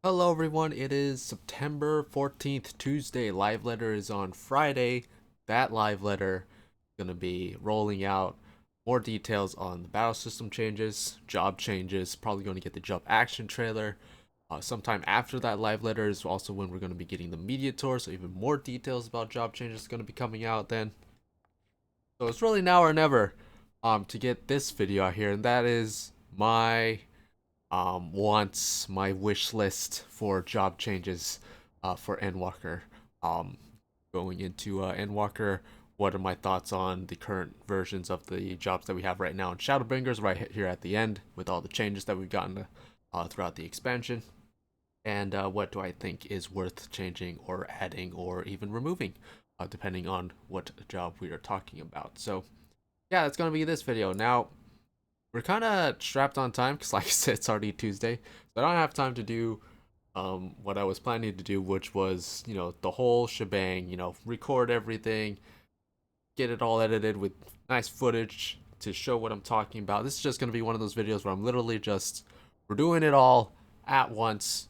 Hello everyone, it is September 14th, Tuesday. Live letter is on Friday. That live letter is going to be rolling out more details on the battle system changes, job changes, probably going to get the job action trailer. Sometime after that live letter is also when we're going to be getting the media tour, so even more details about job changes are going to be coming out then. So it's really now or never to get this video out here, and that is my wants my wish list for job changes for Endwalker. Um, Going into Endwalker, what are my thoughts on the current versions of the jobs that we have right now in Shadowbringers, right here at the end, with all the changes that we've gotten throughout the expansion? And what do I think is worth changing or adding or even removing, depending on what job we are talking about. So, yeah, that's going to be this video. Now, we're kind of strapped on time because, like I said, it's already Tuesday, so I don't have time to do what I was planning to do, which was the whole shebang. Record everything, get it all edited with nice footage to show what I'm talking about. This is just gonna be one of those videos where I'm literally just we're doing it all at once,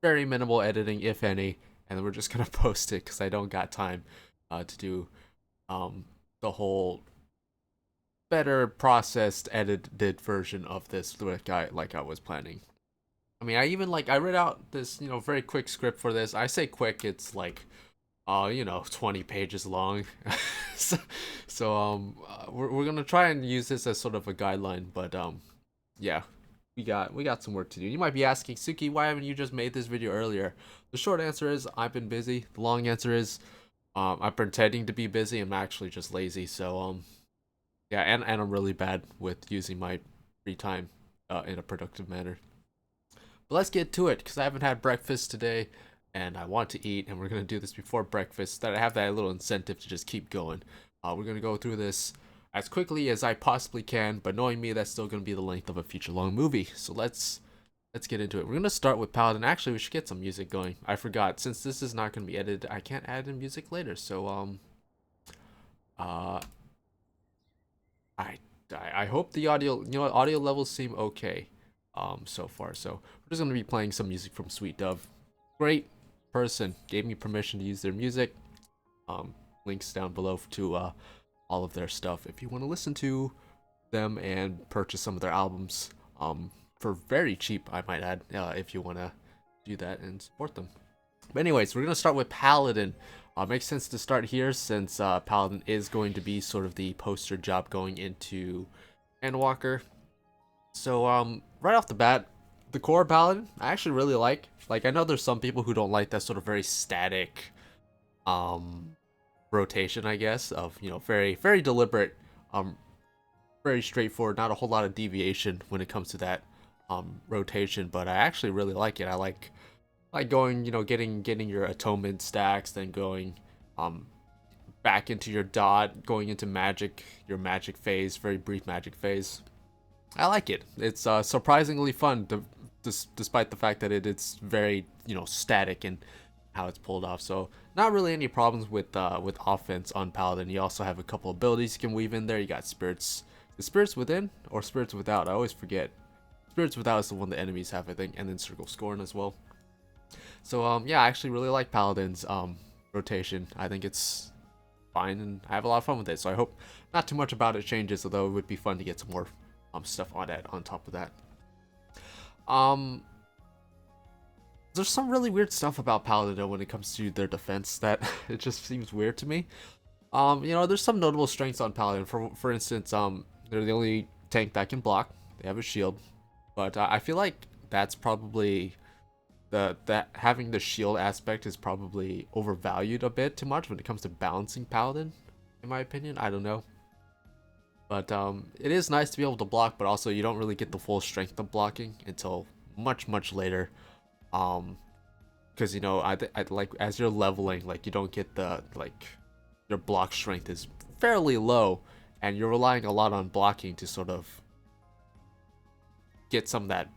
very minimal editing if any, and then we're just gonna post it because I don't got time to do the whole better processed edited version of this like I was planning. I mean, I read out this, very quick script for this. I say quick, it's like 20 pages long. so, we're going to try and use this as sort of a guideline, but yeah. We got some work to do. You might be asking, Suki, why haven't you just made this video earlier? The short answer is I've been busy. The long answer is I'm pretending to be busy. I'm actually just lazy. So yeah, and I'm really bad with using my free time in a productive manner. But let's get to it because I haven't had breakfast today and I want to eat, and we're going to do this before breakfast so that I have that little incentive to just keep going. We're going to go through this as quickly as I possibly can, but knowing me, that's still going to be the length of a feature-long movie. So let's get into it. We're going to start with Paladin. Actually, we should get some music going. I forgot, since this is not going to be edited, I can't add in music later. So uh I I hope the audio, audio levels seem okay so far. So we're just gonna be playing some music from Sweet Dove. Great person, gave me permission to use their music. Um, Links down below to all of their stuff if you want to listen to them and purchase some of their albums for very cheap, I might add, if you want to do that and support them. But anyways, we're gonna start with Paladin. Makes sense to start here since Paladin is going to be sort of the poster job going into Endwalker. So right off the bat, the core Paladin I actually really like. Like, I know there's some people who don't like that sort of very static um rotation, I guess, of very very deliberate, um very straightforward, not a whole lot of deviation when it comes to that rotation. But I actually really like it. I like going, getting your atonement stacks, then going um back into your dot, going into magic, your magic phase, very brief magic phase. I like it. It's surprisingly fun, despite the fact that it's very static in how it's pulled off. So not really any problems with offense on Paladin. You also have a couple abilities you can weave in there. You got spirits, the spirits within or spirits without. I always forget. Spirits without is the one the enemies have, I think, and then circle scorn as well. So yeah, I actually really like Paladin's rotation. I think it's fine and I have a lot of fun with it. So I hope not too much about it changes, although it would be fun to get some more stuff on it on top of that. Um there's some really weird stuff about Paladin when it comes to their defense that it just seems weird to me. There's some notable strengths on Paladin. For instance, they're the only tank that can block. They have a shield, but I feel like that's probably that having the shield aspect is probably overvalued a bit too much when it comes to balancing Paladin, in my opinion. I don't know, but it is nice to be able to block, but also you don't really get the full strength of blocking until much later. Because I like, as you're leveling, like, you don't get the, like, your block strength is fairly low, and you're relying a lot on blocking to sort of get some of that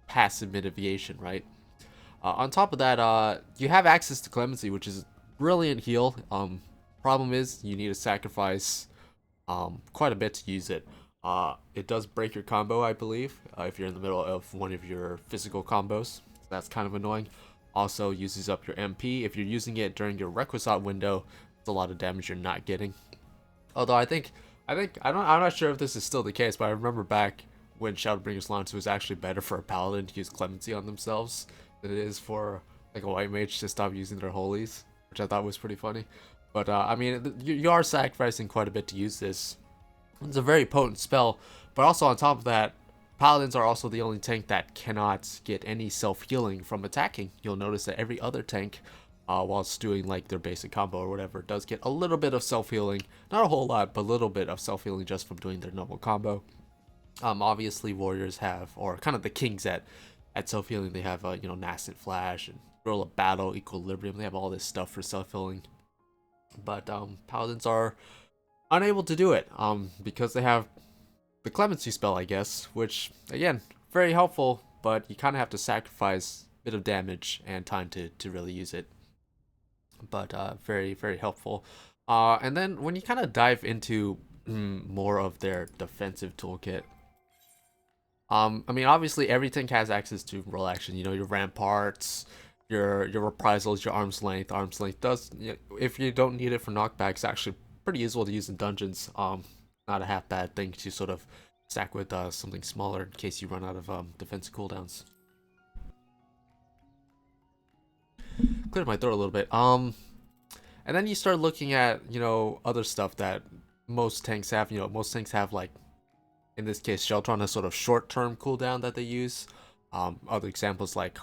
passive mitigation, right? On top of that, you have access to Clemency, which is brilliant heal. Problem is you need to sacrifice quite a bit to use it. It does break your combo, I believe, if you're in the middle of one of your physical combos. That's kind of annoying. Also uses up your MP. If you're using it during your requisite window, it's a lot of damage you're not getting. Although I'm not sure if this is still the case, but I remember back when Shadowbringers launched, it was actually better for a Paladin to use Clemency on themselves than it is for like a White Mage to stop using their holies, which I thought was pretty funny. But I mean, you are sacrificing quite a bit to use this. It's a very potent spell, but also on top of that, Paladins are also the only tank that cannot get any self-healing from attacking. You'll notice that every other tank, whilst doing like their basic combo or whatever, does get a little bit of self-healing. Not a whole lot, but a little bit of self-healing just from doing their normal combo. Obviously warriors have, or kind of the kings at self-healing, they have, you know, Nascent Flash and Thrill of Battle, Equilibrium. They have all this stuff for self-healing. But Paladins are unable to do it because they have the Clemency spell, I guess, which, again, very helpful, but you kind of have to sacrifice a bit of damage and time to really use it. But very, very helpful. And then when you kind of dive into more of their defensive toolkit, I mean, obviously every tank has access to roll action. You know, your ramparts, your reprisals, your arm's length. Arm's length does, you know, if you don't need it for knockbacks, actually pretty useful to use in dungeons. Not a half bad thing to sort of stack with something smaller in case you run out of defensive cooldowns. Cleared my throat a little bit. And then you start looking at, you know, other stuff that most tanks have. You know, most tanks have, like, in this case, Sheltron has sort of short-term cooldown that they use. Other examples like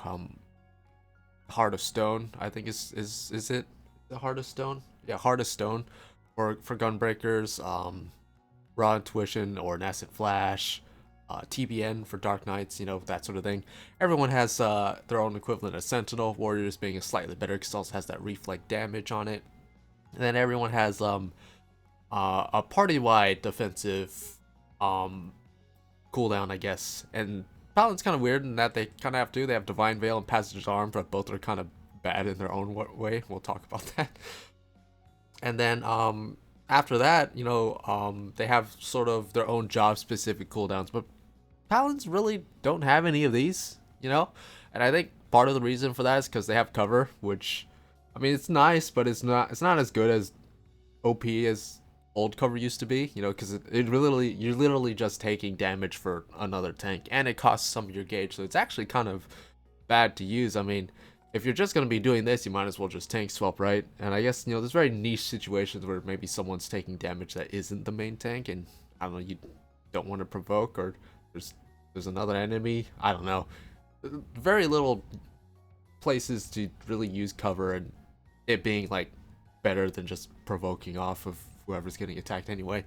Heart of Stone, I think is it the Heart of Stone? Yeah, Heart of Stone for Gunbreakers. Raw Intuition or Nascent Flash, TBN for Dark Knights, you know, that sort of thing. Everyone has their own equivalent of Sentinel, Warriors being a slightly better because it also has that reflect damage on it. And then everyone has a party-wide defensive cooldown, I guess. And Paladin's kind of weird in that they kind of have to. They have Divine Veil and Passage's Arm, but both are kind of bad in their own way. We'll talk about that. And then after that, you know, they have sort of their own job-specific cooldowns, but Paladins really don't have any of these, you know? And I think part of the reason for that is because they have cover, which, I mean, it's nice, but it's not as good as OP as old cover used to be, you know, because you're literally just taking damage for another tank, and it costs some of your gauge, so it's actually kind of bad to use. I mean, if you're just going to be doing this, you might as well just tank swap, right? And I guess, you know, there's very niche situations where maybe someone's taking damage that isn't the main tank, and I don't know, you don't want to provoke, or there's another enemy. I don't know. Very little places to really use cover, and it being like better than just provoking off of whoever's getting attacked anyway.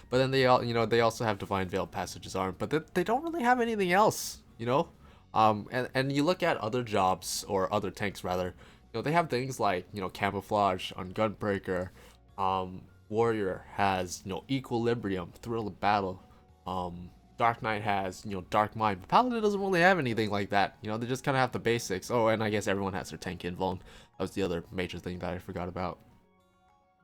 But then they all, you know, they also have Divine Veil, Passage's Arm, but they don't really have anything else, you know. And you look at other jobs, or other tanks rather, you know, they have things like, you know, Camouflage on Gunbreaker. Warrior has, you know, Equilibrium, Thrill of Battle. Dark Knight has, you know, Dark Mind. But Paladin doesn't really have anything like that. You know, they just kind of have the basics. Oh, and I guess everyone has their tank invuln. That was the other major thing that I forgot about.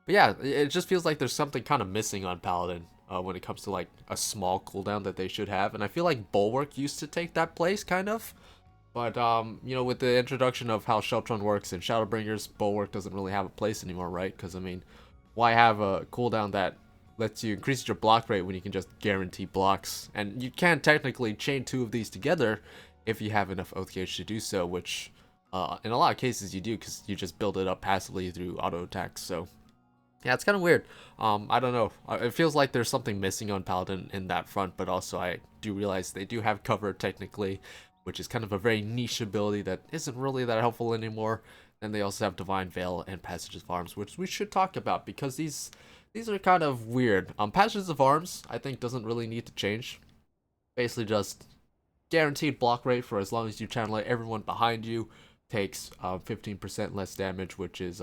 But yeah, it just feels like there's something kind of missing on Paladin when it comes to like a small cooldown that they should have. And I feel like Bulwark used to take that place, kind of. But, you know, with the introduction of how Sheltron works and Shadowbringers, Bulwark doesn't really have a place anymore, right? Because, I mean, why have a cooldown that lets you increase your block rate when you can just guarantee blocks? And you can technically chain two of these together if you have enough oath gauge to do so, which in a lot of cases you do, because you just build it up passively through auto attacks. So yeah, it's kind of weird. I don't know. It feels like there's something missing on Paladin in that front, but also I do realize they do have cover technically, which is kind of a very niche ability that isn't really that helpful anymore. Then they also have Divine Veil and Passages of Arms, which we should talk about because these are kind of weird. Passages of Arms, I think, doesn't really need to change. Basically just guaranteed block rate for as long as you channel it. Everyone behind you takes 15% less damage, which is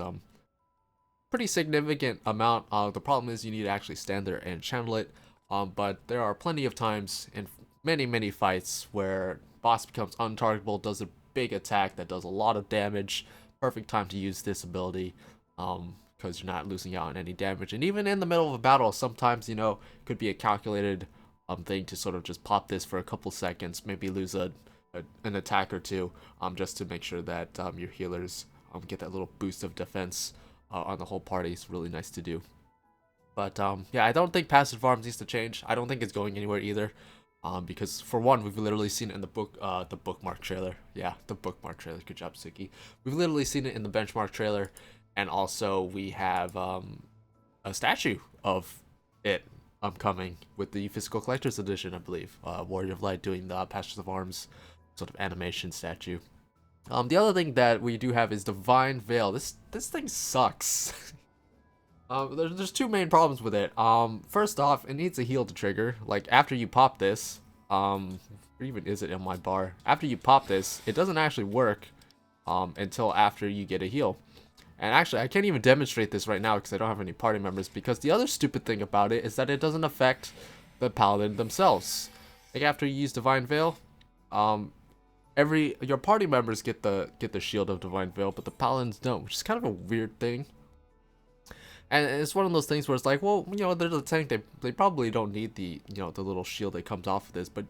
pretty significant amount. The problem is you need to actually stand there and channel it. But there are plenty of times in many fights where boss becomes untargetable, does a big attack that does a lot of damage. Perfect time to use this ability because you're not losing out on any damage. And even in the middle of a battle, sometimes, you know, could be a calculated thing to sort of just pop this for a couple seconds, maybe lose a an attack or two, just to make sure that your healers get that little boost of defense on the whole party. It's really nice to do. But yeah, I don't think passive arms needs to change. I don't think it's going anywhere either. Because for one, we've literally seen it in the bookmark trailer. Yeah, the bookmark trailer. Good job, Suki. We've literally seen it in the benchmark trailer, and also we have a statue of it coming with the physical collector's edition, I believe. Warrior of Light doing the passive arms sort of animation statue. The other thing that we do have is Divine Veil. This thing sucks. There's two main problems with it. First off, it needs a heal to trigger. Like, after you pop this, or even is it in my bar? After you pop this, it doesn't actually work until after you get a heal. And actually, I can't even demonstrate this right now because I don't have any party members, because the other stupid thing about it is that it doesn't affect the Paladin themselves. Like, after you use Divine Veil, your party members get the shield of Divine Veil, but the Paladins don't, which is kind of a weird thing. And it's one of those things where it's like, well, you know, they're the tank. They probably don't need the, you know, the little shield that comes off of this. But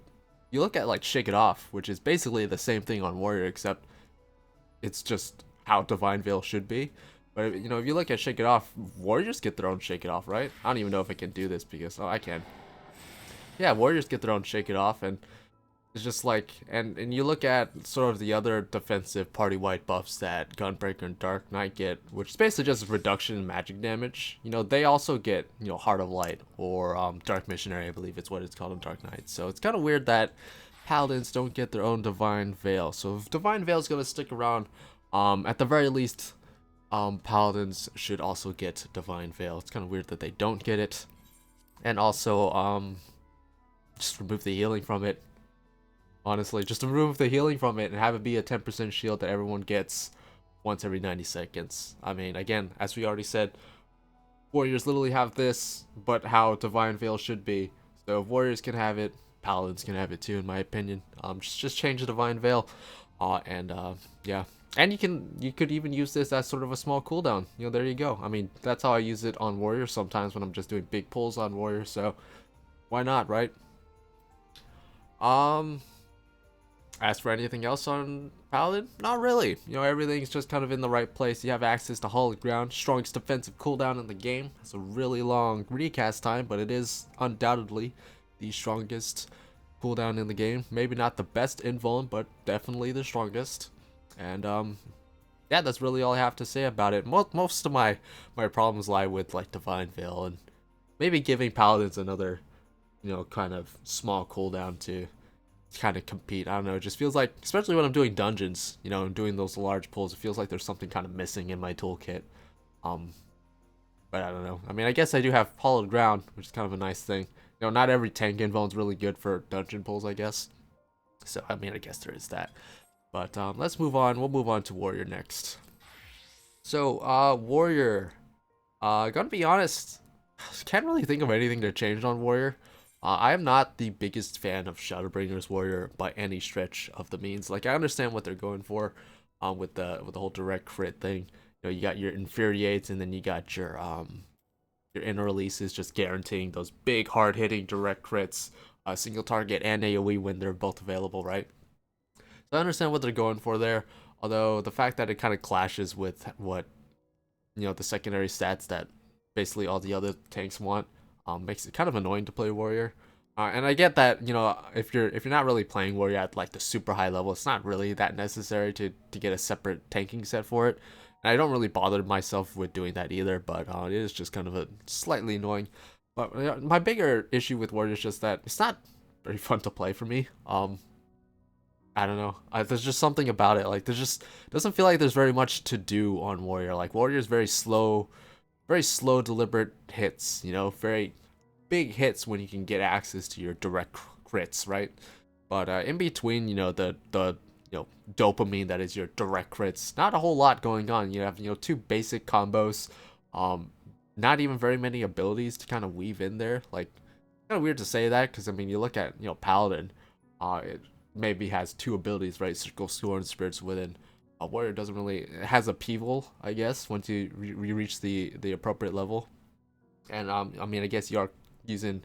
you look at like Shake It Off, which is basically the same thing on Warrior, except it's just how Divine Veil should be. But you know, if you look at Shake It Off, Warriors get their own Shake It Off, right? I don't even know if I can do this because I can. Yeah, Warriors get their own Shake It Off, and it's just like, and you look at sort of the other defensive party-wide buffs that Gunbreaker and Dark Knight get, which is basically just a reduction in magic damage. You know, they also get, you know, Heart of Light, or Dark Missionary, I believe it's what it's called in Dark Knight. So it's kind of weird that Paladins don't get their own Divine Veil. So if Divine Veil is going to stick around, at the very least, Paladins should also get Divine Veil. It's kind of weird that they don't get it. And also, just remove the healing from it. Honestly, just remove the healing from it and have it be a 10% shield that everyone gets once every 90 seconds. I mean, again, as we already said, Warriors literally have this, but how Divine Veil should be. So if Warriors can have it, Paladins can have it too, in my opinion. Just change the Divine Veil, yeah. And you could even use this as sort of a small cooldown. You know, there you go. I mean, that's how I use it on Warrior sometimes when I'm just doing big pulls on Warrior. So why not, right? As for anything else on Paladin, not really. You know, everything's just kind of in the right place. You have access to Holy Ground, strongest defensive cooldown in the game. It's a really long recast time, but it is undoubtedly the strongest cooldown in the game. Maybe not the best invuln, but definitely the strongest. And yeah, that's really all I have to say about it. Most of my problems lie with like Divine Veil and maybe giving Paladins another, you know, kind of small cooldown to kind of compete. I don't know, it just feels like, especially when I'm doing dungeons, you know, and doing those large pulls, it feels like there's something kind of missing in my toolkit. But I don't know. I mean, I guess I do have Hollowed Ground, which is kind of a nice thing. You know, not every tank invuln's really good for dungeon pulls, I guess. So, I mean, I guess there is that. But let's move on. We'll move on to Warrior next. So, Warrior. Gonna be honest, can't really think of anything to change on Warrior. I am not the biggest fan of Shadowbringer's Warrior by any stretch of the means. Like, I understand what they're going for, with the whole direct crit thing. You know, you got your Infuriates, and then you got your inner releases, just guaranteeing those big, hard-hitting direct crits, single target and AoE when they're both available, right? So I understand what they're going for there. Although the fact that it kind of clashes with what, you know, the secondary stats that basically all the other tanks want. Makes it kind of annoying to play Warrior. And I get that, you know, if you're not really playing Warrior at like the super high level, it's not really that necessary to get a separate tanking set for it. And I don't really bother myself with doing that either, but it is just kind of a slightly annoying. But my bigger issue with Warrior is just that it's not very fun to play for me. I don't know. There's just something about it. Like, it doesn't feel like there's very much to do on Warrior. Like, Warrior is very slow, deliberate hits. You know, very big hits when you can get access to your direct crits, right? But in between, you know, the you know, dopamine that is your direct crits, not a whole lot going on. You have, you know, two basic combos, not even very many abilities to kind of weave in there. Like, kind of weird to say that, because I mean, you look at, you know, Paladin, it maybe has two abilities, right? Circle, Scorn, Spirits Within. Warrior doesn't really, it has a Upheaval, I guess, once you reach the appropriate level. And I mean, I guess you are using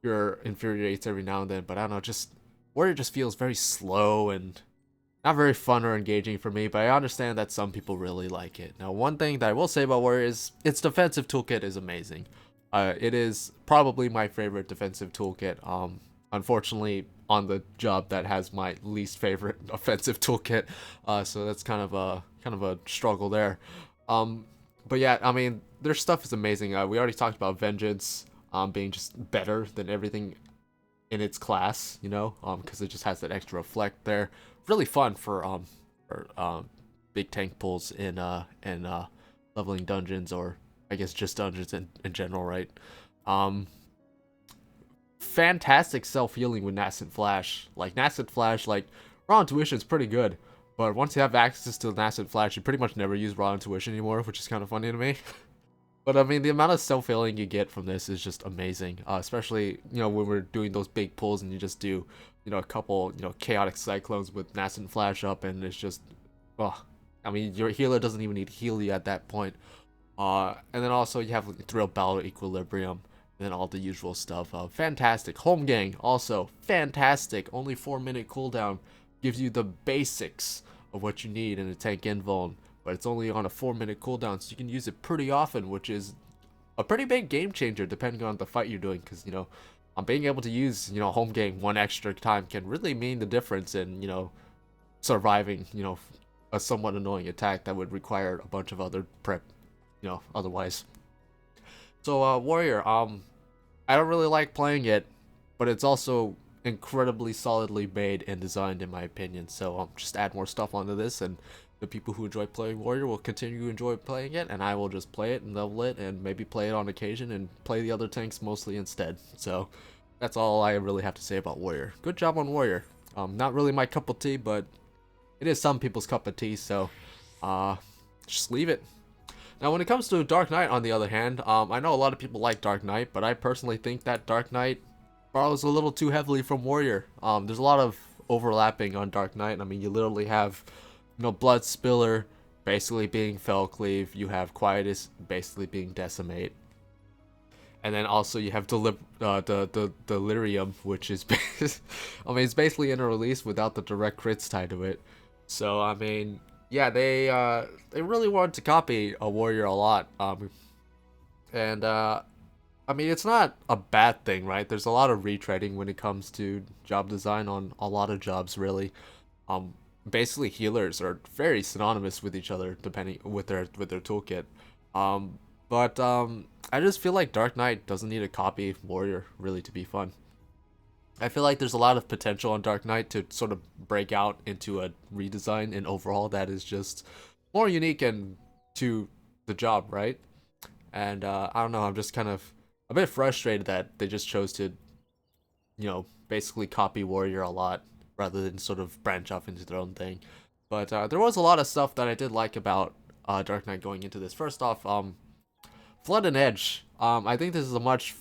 your Infuriates every now and then, but I don't know, just Warrior just feels very slow and not very fun or engaging for me, but I understand that some people really like it. Now, one thing that I will say about Warrior is its defensive toolkit is amazing. It is probably my favorite defensive toolkit. Unfortunately, on the job that has my least favorite offensive toolkit, so that's kind of a struggle there. But yeah, I mean, their stuff is amazing. We already talked about Vengeance being just better than everything in its class, you know, because it just has that extra reflect there. Really fun for big tank pulls in leveling dungeons, or I guess just dungeons in general, right? Um, Fantastic self healing with Nascent Flash. Like Nascent Flash, like raw intuition is pretty good, but once you have access to Nascent Flash, you pretty much never use raw intuition anymore, which is kind of funny to me. But I mean, the amount of self healing you get from this is just amazing. Especially when we're doing those big pulls and you just do a couple chaotic cyclones with Nascent Flash up, and it's just, oh, I mean, your healer doesn't even need to heal you at that point. And then also you have like, Thrill Battle Equilibrium, and then all the usual stuff. Fantastic. Home Gang, also fantastic. Only 4-minute cooldown, gives you the basics of what you need in a tank invuln, but it's only on a 4-minute cooldown, so you can use it pretty often, which is a pretty big game changer depending on the fight you're doing, because being able to use Home Gang one extra time can really mean the difference in surviving a somewhat annoying attack that would require a bunch of other prep otherwise. So Warrior, I don't really like playing it, but it's also incredibly solidly made and designed in my opinion. So just add more stuff onto this, and the people who enjoy playing Warrior will continue to enjoy playing it, and I will just play it and level it and maybe play it on occasion and play the other tanks mostly instead. So that's all I really have to say about Warrior. Good job on Warrior. Not really my cup of tea, but it is some people's cup of tea, so just leave it. Now, when it comes to Dark Knight, on the other hand, I know a lot of people like Dark Knight, but I personally think that Dark Knight borrows a little too heavily from Warrior. There's a lot of overlapping on Dark Knight. I mean, you literally have, Blood Spiller basically being Fellcleave. You have Quietus basically being Decimate. And then also you have the Delirium, which is, I mean, it's basically in a release without the direct crits tied to it. So, I mean, yeah, they really wanted to copy a Warrior a lot, and I mean, it's not a bad thing, right? There's a lot of retreading when it comes to job design on a lot of jobs, really. Basically, healers are very synonymous with each other, depending with their toolkit. But I just feel like Dark Knight doesn't need a copy Warrior really to be fun. I feel like there's a lot of potential on Dark Knight to sort of break out into a redesign and overhaul that is just more unique and to the job, right? And I don't know, I'm just kind of a bit frustrated that they just chose to, basically copy Warrior a lot rather than sort of branch off into their own thing. But there was a lot of stuff that I did like about Dark Knight going into this. First off, Flood and Edge. I think this is a much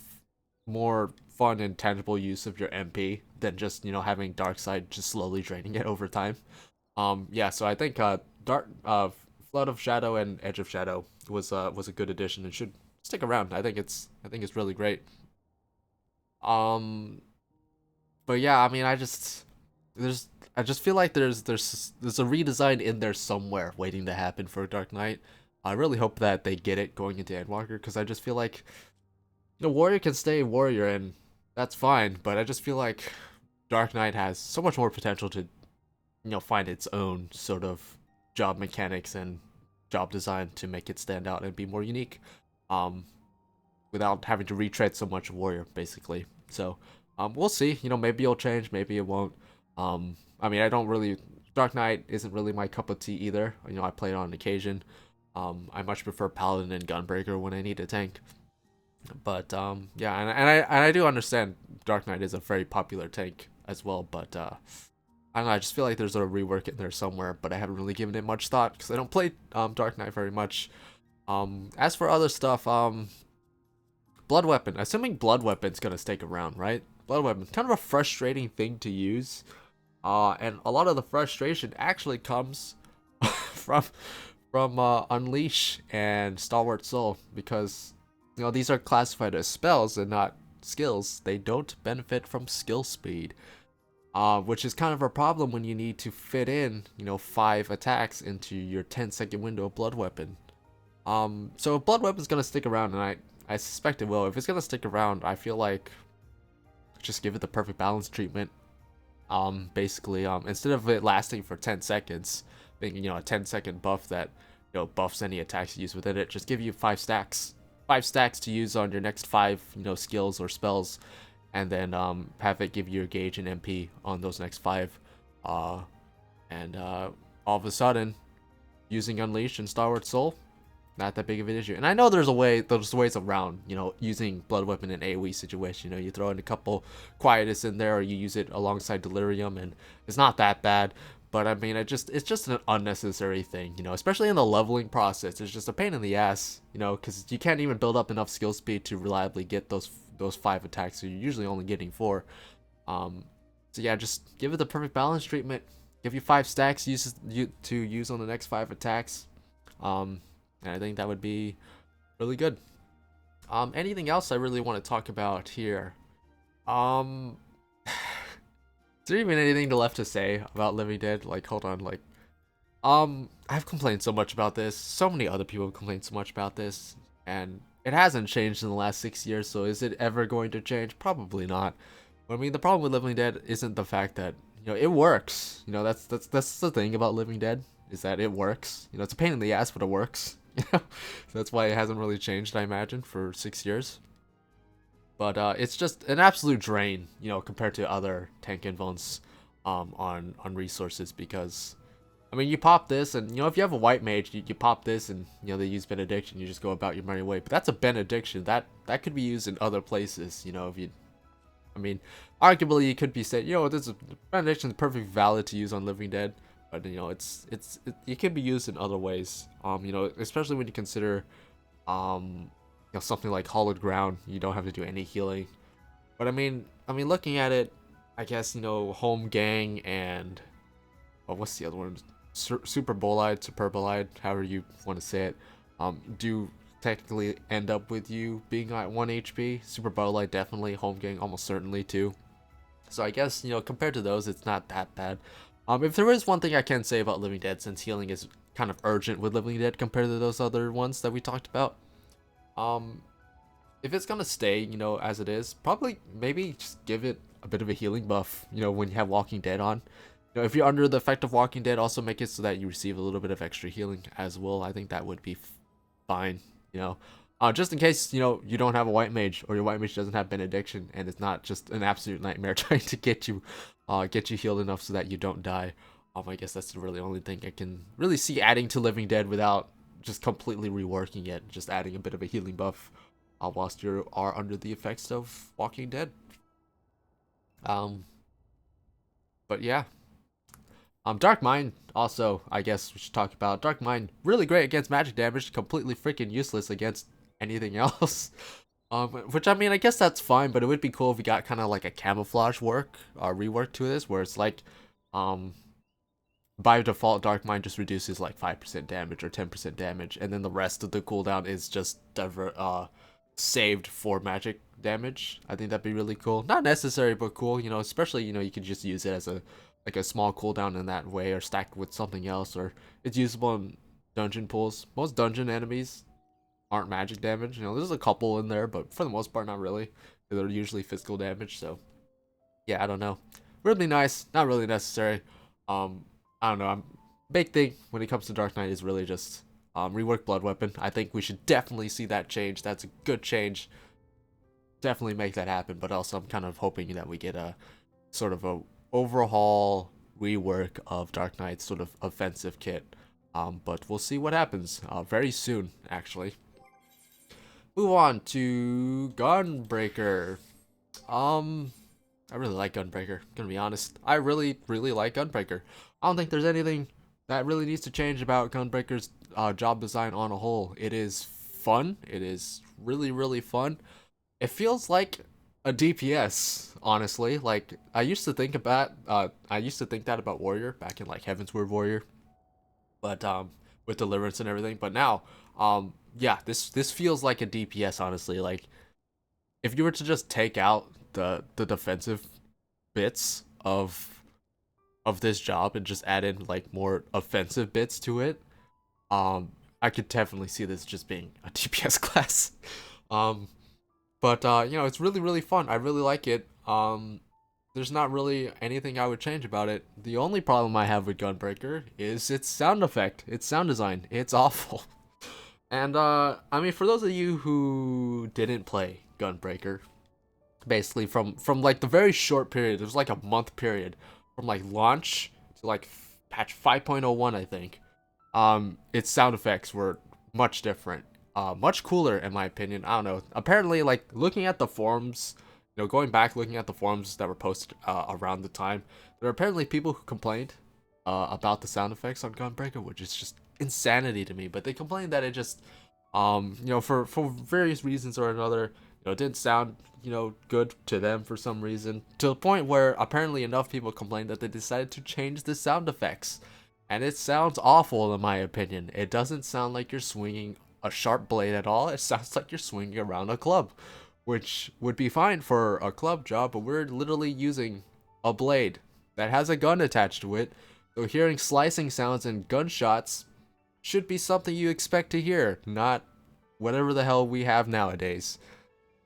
more fun and tangible use of your MP than just having Darkseid just slowly draining it over time. Yeah, so I think Flood of Shadow and Edge of Shadow was a good addition and should stick around. I think it's really great. But yeah, I mean, I just feel like there's a redesign in there somewhere waiting to happen for Dark Knight. I really hope that they get it going into Endwalker, because I just feel like Warrior can stay Warrior and that's fine, but I just feel like Dark Knight has so much more potential to find its own sort of job mechanics and job design to make it stand out and be more unique, without having to retread so much Warrior, basically. So we'll see. Maybe it'll change, maybe it won't. I mean, Dark Knight isn't really my cup of tea either. I play it on occasion. I much prefer Paladin and Gunbreaker when I need a tank. But yeah, and I do understand Dark Knight is a very popular tank as well, but I don't know, I just feel like there's a rework in there somewhere, but I haven't really given it much thought because I don't play Dark Knight very much. As for other stuff, Blood Weapon. Assuming Blood Weapon's gonna stick around, right? Blood Weapon, kind of a frustrating thing to use, and a lot of the frustration actually comes from Unleash and Stalwart Soul, because these are classified as spells and not skills. They don't benefit from skill speed. which is kind of a problem when you need to fit in, 5 attacks into your 10-second window of Blood Weapon. So if Blood Weapon's gonna stick around, and I suspect it will. If it's gonna stick around, I feel like just give it the perfect balance treatment. Basically, instead of it lasting for 10 seconds, being, a 10-second buff that, buffs any attacks you use within it, just give you 5 stacks. 5 stacks to use on your next 5, skills or spells, and then, have it give you your gauge and MP on those next 5. And all of a sudden, using Unleash and Stalwart Soul, not that big of an issue. And I know there's ways around, using Blood Weapon in AoE situation. You throw in a couple Quietus in there, or you use it alongside Delirium, and it's not that bad. But I mean, it's just an unnecessary thing, especially in the leveling process. It's just a pain in the ass, because you can't even build up enough skill speed to reliably get those 5 attacks. So you're usually only getting 4. So yeah, just give it the perfect balance treatment. Give you 5 stacks to use on the next 5 attacks. And I think that would be really good. Anything else I really want to talk about here? Is there even anything left to say about Living Dead? Like, hold on, like, I've complained so much about this. So many other people have complained so much about this, and it hasn't changed in the last 6 years. So is it ever going to change? Probably not. But, I mean, the problem with Living Dead isn't the fact that it works. That's the thing about Living Dead, is that it works. It's a pain in the ass, but it works. So that's why it hasn't really changed, I imagine, for 6 years. But it's just an absolute drain, compared to other tank invulns on resources, because I mean, you pop this, and if you have a white mage, you pop this, and they use benediction, you just go about your merry way. But that's a benediction that could be used in other places. If you, I mean, arguably you could be saying, this is benediction is perfectly valid to use on Living Dead. But it can be used in other ways. Especially when you consider, something like Hollowed Ground. You don't have to do any healing. But I mean, looking at it, I guess Home Gang and what's the other one? Super Bolide, Superbolide, however you want to say it. Do technically end up with you being at 1 HP. Super Bolide definitely. Home Gang almost certainly too. So I guess compared to those, it's not that bad. If there is one thing I can say about Living Dead, since healing is kind of urgent with Living Dead compared to those other ones that we talked about, if it's gonna stay, as it is, probably maybe just give it a bit of a healing buff, when you have Walking Dead on. If you're under the effect of Walking Dead, also make it so that you receive a little bit of extra healing as well. I think that would be fine, just in case, you don't have a white mage, or your white mage doesn't have benediction, and it's not just an absolute nightmare trying to get you healed enough so that you don't die. I guess that's the really only thing I can really see adding to Living Dead without just completely reworking it. Just adding a bit of a healing buff whilst you are under the effects of Walking Dead. But yeah. Dark Mind, also, I guess we should talk about. Dark Mind, really great against magic damage, completely freaking useless against anything else. Which, I mean, I guess that's fine, but it would be cool if we got kind of like a camouflage rework to this, where it's like, by default, Dark Mind just reduces like 5% damage or 10% damage, and then the rest of the cooldown is just saved for magic damage. I think that'd be really cool. Not necessary, but cool, especially, you could just use it as a small cooldown in that way, or stack with something else, or it's usable in dungeon pools. Most dungeon enemies aren't magic damage. There's a couple in there, but for the most part, not really. They're usually physical damage, so yeah, I don't know. Really nice, not really necessary. I don't know. Big thing when it comes to Dark Knight is really just rework Blood Weapon. I think we should definitely see that change. That's a good change. Definitely make that happen, but also I'm kind of hoping that we get a sort of a overhaul rework of Dark Knight's sort of offensive kit. But we'll see what happens very soon, actually. Move on to Gunbreaker. I really like Gunbreaker, gonna be honest. I really like Gunbreaker. I don't think there's anything that really needs to change about Gunbreaker's job design on a whole. It is fun. It is really fun. It feels like a DPS, honestly. Like, I used to think that about Warrior back in like Heavensward Warrior, but with Deliverance and everything. But now, yeah, this feels like a DPS, honestly. Like, if you were to just take out the defensive bits of this job and just add in like more offensive bits to it, I could definitely see this just being a DPS class. um, but it's really really fun. I really like it. There's not really anything I would change about it. The only problem I have with Gunbreaker is its sound effect, its sound design. It's awful. And I mean, for those of you who didn't play Gunbreaker, basically from like the very short period, there's like a month period from like launch to like patch 5.01, I think. Its sound effects were much different, much cooler in my opinion. I don't know. Apparently, like looking at the forums, going back looking at the forums that were posted around the time, there are apparently people who complained about the sound effects on Gunbreaker, which is just insanity to me. But they complained that it just, for various reasons or another, it didn't sound, good to them for some reason. To the point where apparently enough people complained that they decided to change the sound effects. And it sounds awful in my opinion. It doesn't sound like you're swinging a sharp blade at all. It sounds like you're swinging around a club, which would be fine for a club job, but we're literally using a blade that has a gun attached to it. So hearing slicing sounds and gunshots should be something you expect to hear, not whatever the hell we have nowadays.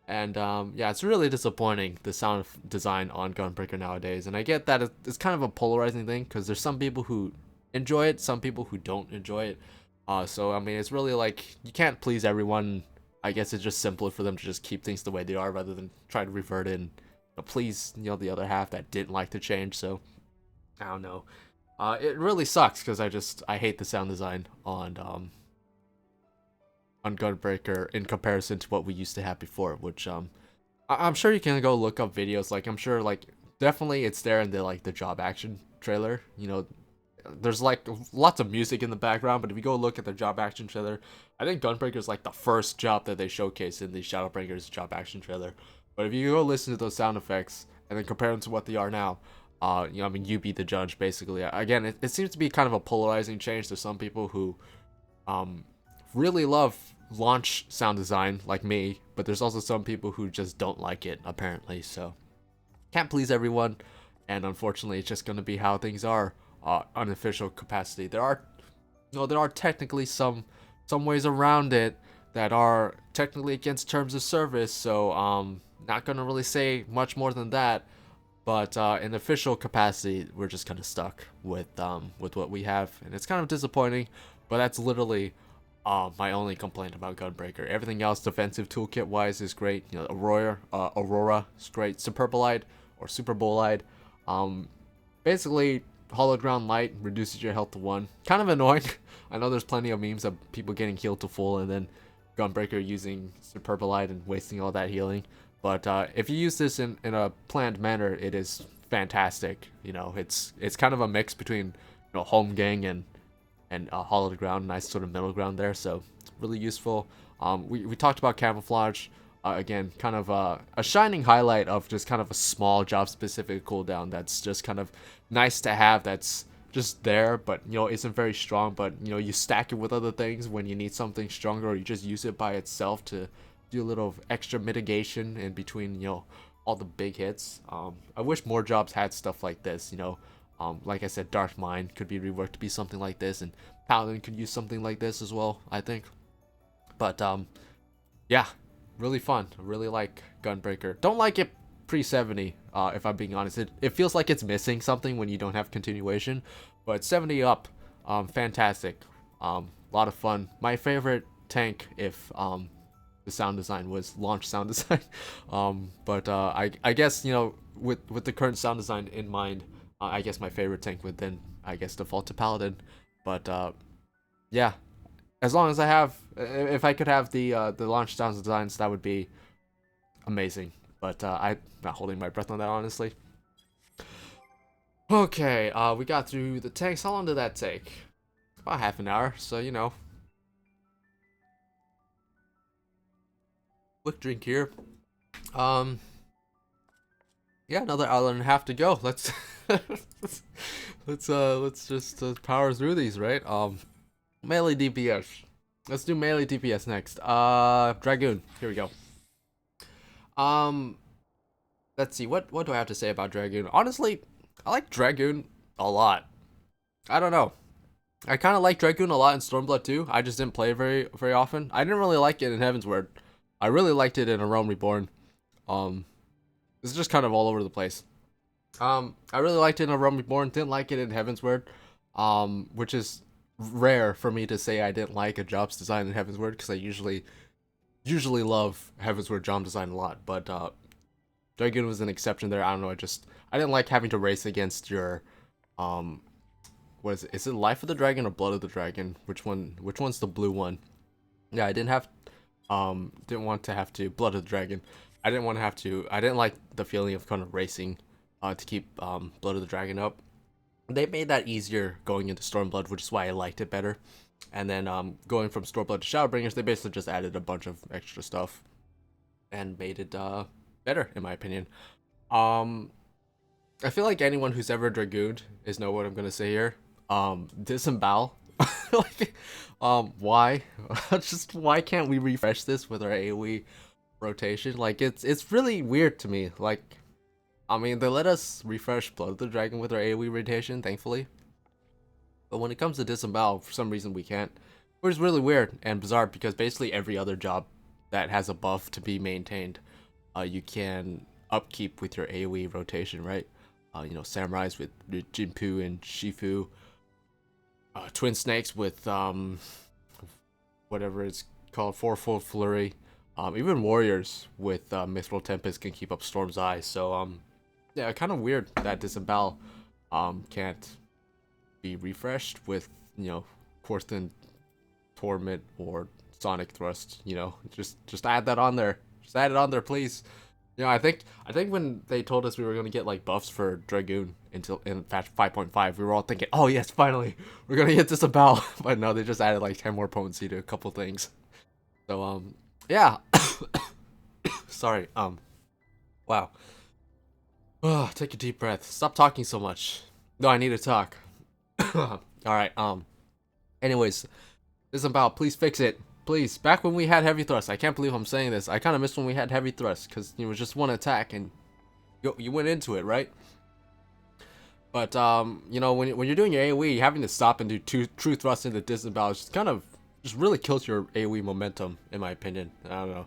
And yeah, it's really disappointing, the sound design on Gunbreaker nowadays. And I get that it's kind of a polarizing thing, because there's some people who enjoy it, some people who don't enjoy it. So I mean, it's really like you can't please everyone. I guess it's just simpler for them to just keep things the way they are rather than try to revert it and please the other half that didn't like the change. So I don't know. It really sucks because I hate the sound design on Gunbreaker in comparison to what we used to have before. Which I'm sure you can go look up videos. Like I'm sure like definitely it's there in the job action trailer. There's like lots of music in the background, but if you go look at the job action trailer, I think Gunbreaker is like the first job that they showcase in the Shadowbringers job action trailer. But if you go listen to those sound effects and then compare them to what they are now, I mean, you be the judge basically. Again, it seems to be kind of a polarizing change. There's some people who really love launch sound design like me, but there's also some people who just don't like it apparently. So can't please everyone, and unfortunately, it's just gonna be how things are. Unofficial capacity. There are technically some ways around it that are technically against terms of service. So not gonna really say much more than that. But in official capacity, we're just kind of stuck with what we have, and it's kind of disappointing. But that's literally my only complaint about Gunbreaker. Everything else, defensive toolkit wise, is great. Aurora is great. Superbolide or Super Bolide, basically. Hollow Ground Light reduces your health to 1. Kind of annoying. I know there's plenty of memes of people getting healed to full and then Gunbreaker using Superbolide and wasting all that healing. But if you use this in a planned manner, it is fantastic. It's kind of a mix between Home Gang and Hollow Ground, nice sort of middle ground there. So it's really useful. We talked about camouflage. Again, kind of a shining highlight of just kind of a small job-specific cooldown that's just kind of nice to have, that's just there, but, isn't very strong, but, you stack it with other things when you need something stronger, or you just use it by itself to do a little extra mitigation in between, all the big hits. I wish more jobs had stuff like this, like I said, Dark Mind could be reworked to be something like this, and Paladin could use something like this as well, I think. But, yeah. Really fun. I really like Gunbreaker. Don't like it pre-70, if I'm being honest. It feels like it's missing something when you don't have continuation. But 70 up, fantastic. A lot of fun. My favorite tank, if the sound design was launch sound design. But I guess, with the current sound design in mind, I guess my favorite tank would then, I guess, default to Paladin. But yeah. As long as I have, if I could have the launch sound designs, that would be amazing. But I'm not holding my breath on that, honestly. Okay, we got through the tanks. How long did that take? About half an hour, so quick drink here. Yeah, another hour and a half to go. Let's let's just power through these, right? Melee DPS. Let's do melee DPS next. Dragoon. Here we go. Let's see. What do I have to say about Dragoon? Honestly, I like Dragoon a lot. I don't know. I kind of like Dragoon a lot in Stormblood too. I just didn't play it very often. I didn't really like it in Heavensward. I really liked it in A Realm Reborn. Um, it's just kind of all over the place. I really liked it in A Realm Reborn. Didn't like it in Heavensward. Which is rare for me to say I didn't like a jobs design in Heavensward because I usually love Heavensward job design a lot. But Dragoon was an exception there. I don't know. I didn't like having to race against your um what is it? Is it Life of the Dragon or Blood of the Dragon? Which one's the blue one? Yeah, didn't want to have to Blood of the Dragon. I didn't like the feeling of kind of racing to keep Blood of the Dragon up. They made that easier going into Stormblood, which is why I liked it better. And then going from Stormblood to Shadowbringers, they basically just added a bunch of extra stuff and made it better, in my opinion. I feel like anyone who's ever Dragooned is know what I'm gonna say here. Disembowel. Like, why? Just why can't we refresh this with our AoE rotation? Like, it's really weird to me. Like, I mean, they let us refresh Blood of the Dragon with our AoE rotation, thankfully. But when it comes to Disembowel, for some reason we can't. Which is really weird and bizarre because basically every other job that has a buff to be maintained, you can upkeep with your AoE rotation, right? Samurais with Jinpu and Shifu. Twin Snakes with whatever it's called, Fourfold Flurry. Even Warriors with Mithril Tempest can keep up Storm's Eye. So yeah, kind of weird that Disembowel can't be refreshed with Quarthan Torment or Sonic Thrust. Just add that on there. Just add it on there, please. I think when they told us we were gonna get like buffs for Dragoon in patch 5.5, we were all thinking, oh yes, finally we're gonna get Disembowel. But no, they just added like 10 more potency to a couple things. So yeah. Sorry. Wow. Take a deep breath. Stop talking so much. No, I need to talk. All right. Anyways, Disembowel, please fix it. Please. Back when we had heavy thrust. I can't believe I'm saying this. I kind of missed when we had heavy thrust because it was just one attack and you went into it, right? But when you're doing your AoE, having to stop and do true thrust into Disembowel just really kills your AoE momentum, in my opinion. I don't know.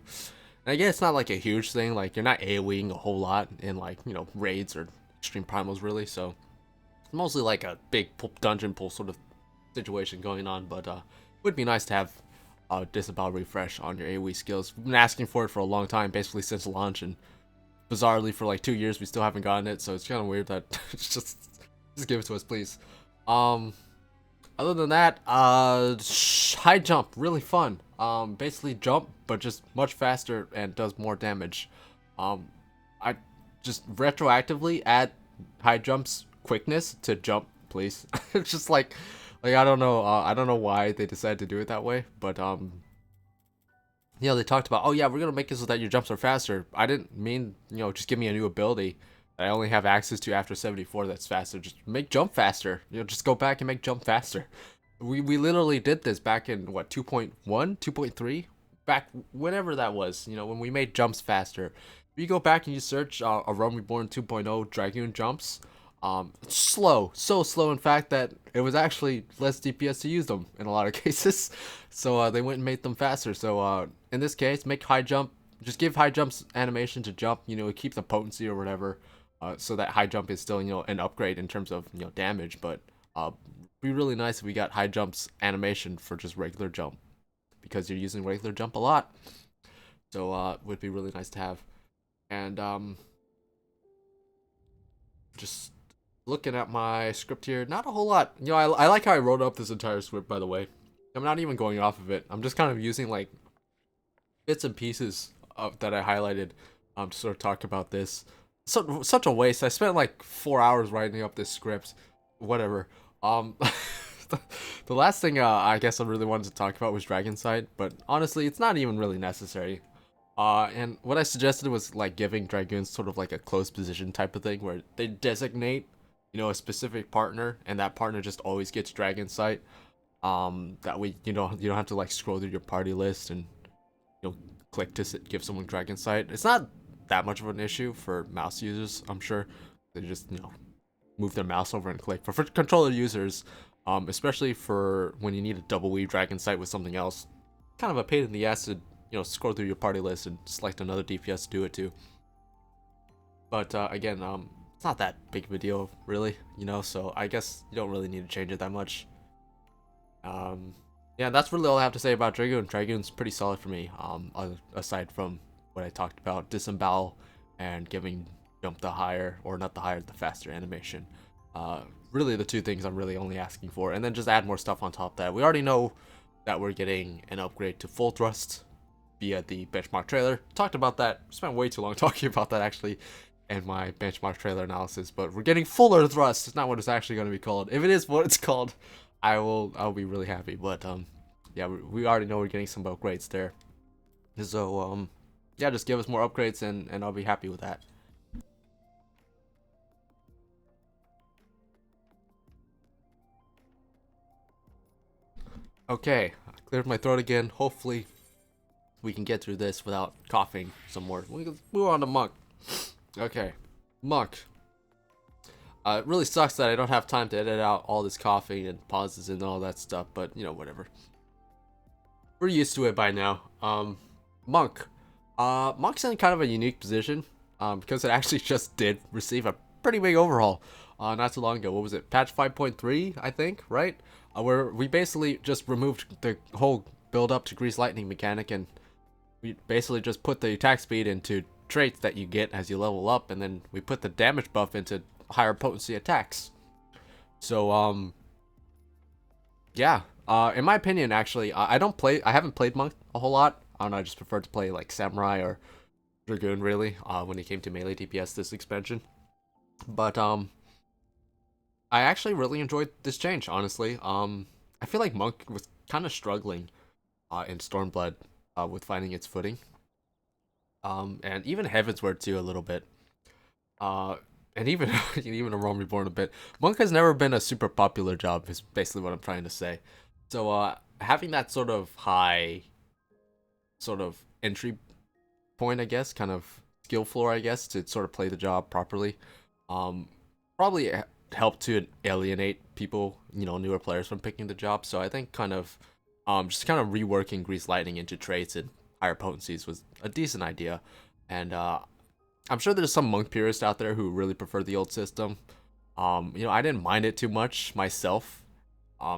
And again, it's not like a huge thing. Like, you're not AoEing a whole lot in like raids or extreme primals, really. So it's mostly like a big dungeon pull sort of situation going on. But it would be nice to have Disembowel refresh on your AoE skills. We've been asking for it for a long time, basically since launch, and bizarrely for like 2 years we still haven't gotten it. So it's kind of weird that it's just give it to us, please. Other than that, high jump, really fun. Basically jump, but just much faster and does more damage. I just retroactively add high jump's quickness to jump, please. It's just like I don't know why they decided to do it that way, but they talked about, oh yeah, we're gonna make it so that your jumps are faster. I didn't mean just give me a new ability that I only have access to after 74 that's faster. Just make jump faster. Just go back and make jump faster. We literally did this back in what 2.1, 2.3, back whenever that was. When we made jumps faster. If you go back and you search A Realm Reborn 2.0 Dragoon jumps, slow, so slow in fact that it was actually less DPS to use them in a lot of cases. So they went and made them faster. So in this case, make high jump. Just give high jump's animation to jump. Keep the potency or whatever. So that high jump is still an upgrade in terms of damage, but be really nice if we got high jump's animation for just regular jump, because you're using regular jump a lot. So it would be really nice to have. And just looking at my script here, not a whole lot. I like how I wrote up this entire script, by the way. I'm not even going off of it. I'm just kind of using like bits and pieces that I highlighted to sort of talk about this. Such a waste. I spent like 4 hours writing up this script. Whatever. The last thing I guess I really wanted to talk about was Dragonsight, but honestly, it's not even really necessary. And what I suggested was like giving Dragoons sort of like a close position type of thing, where they designate, a specific partner, and that partner just always gets Dragonsight. That way, you don't have to like scroll through your party list and click to give someone Dragonsight. It's not that much of an issue for mouse users, I'm sure. They just move their mouse over and click. For controller users, especially for when you need a double weave Dragon Sight with something else, kind of a pain in the ass to scroll through your party list and select another DPS to do it to. But again, it's not that big of a deal, really, so I guess you don't really need to change it that much. Yeah, that's really all I have to say about Dragoon. Dragoon's pretty solid for me, aside from what I talked about, disembowel and giving Jump the higher, or not the higher, the faster animation. Really the two things I'm really only asking for, and then just add more stuff on top of that. We already know that we're getting an upgrade to full thrust via the benchmark trailer. Talked about that, spent way too long talking about that actually in my benchmark trailer analysis, but we're getting fuller thrust. It's not what it's actually going to be called. If it is what it's called, I'll be really happy. But yeah, we already know we're getting some upgrades there, so yeah, just give us more upgrades and I'll be happy with that. Okay, I cleared my throat again. Hopefully we can get through this without coughing some more. We can move on to Monk. Okay, Monk. It really sucks that I don't have time to edit out all this coughing and pauses and all that stuff, but whatever. We're used to it by now. Monk. Monk's in kind of a unique position, because it actually just did receive a pretty big overhaul not too long ago. What was it? Patch 5.3, I think, right? Where we basically just removed the whole build up to Grease Lightning mechanic, and we basically just put the attack speed into traits that you get as you level up, and then we put the damage buff into higher potency attacks. So yeah, in my opinion, actually, I haven't played Monk a whole lot. I don't know, I just prefer to play like Samurai or Dragoon really when it came to melee DPS this expansion. But I actually really enjoyed this change, honestly. I feel like Monk was kind of struggling in Stormblood with finding its footing. And even Heavensward too a little bit. And even even a Realm Reborn a bit. Monk has never been a super popular job, is basically what I'm trying to say. So having that sort of high sort of entry point, I guess, kind of skill floor, I guess, to sort of play the job properly, probably help to alienate people, newer players from picking the job. So I think kind of just kind of reworking Grease Lightning into traits and higher potencies was a decent idea. And I'm sure there's some Monk purists out there who really prefer the old system. I didn't mind it too much myself,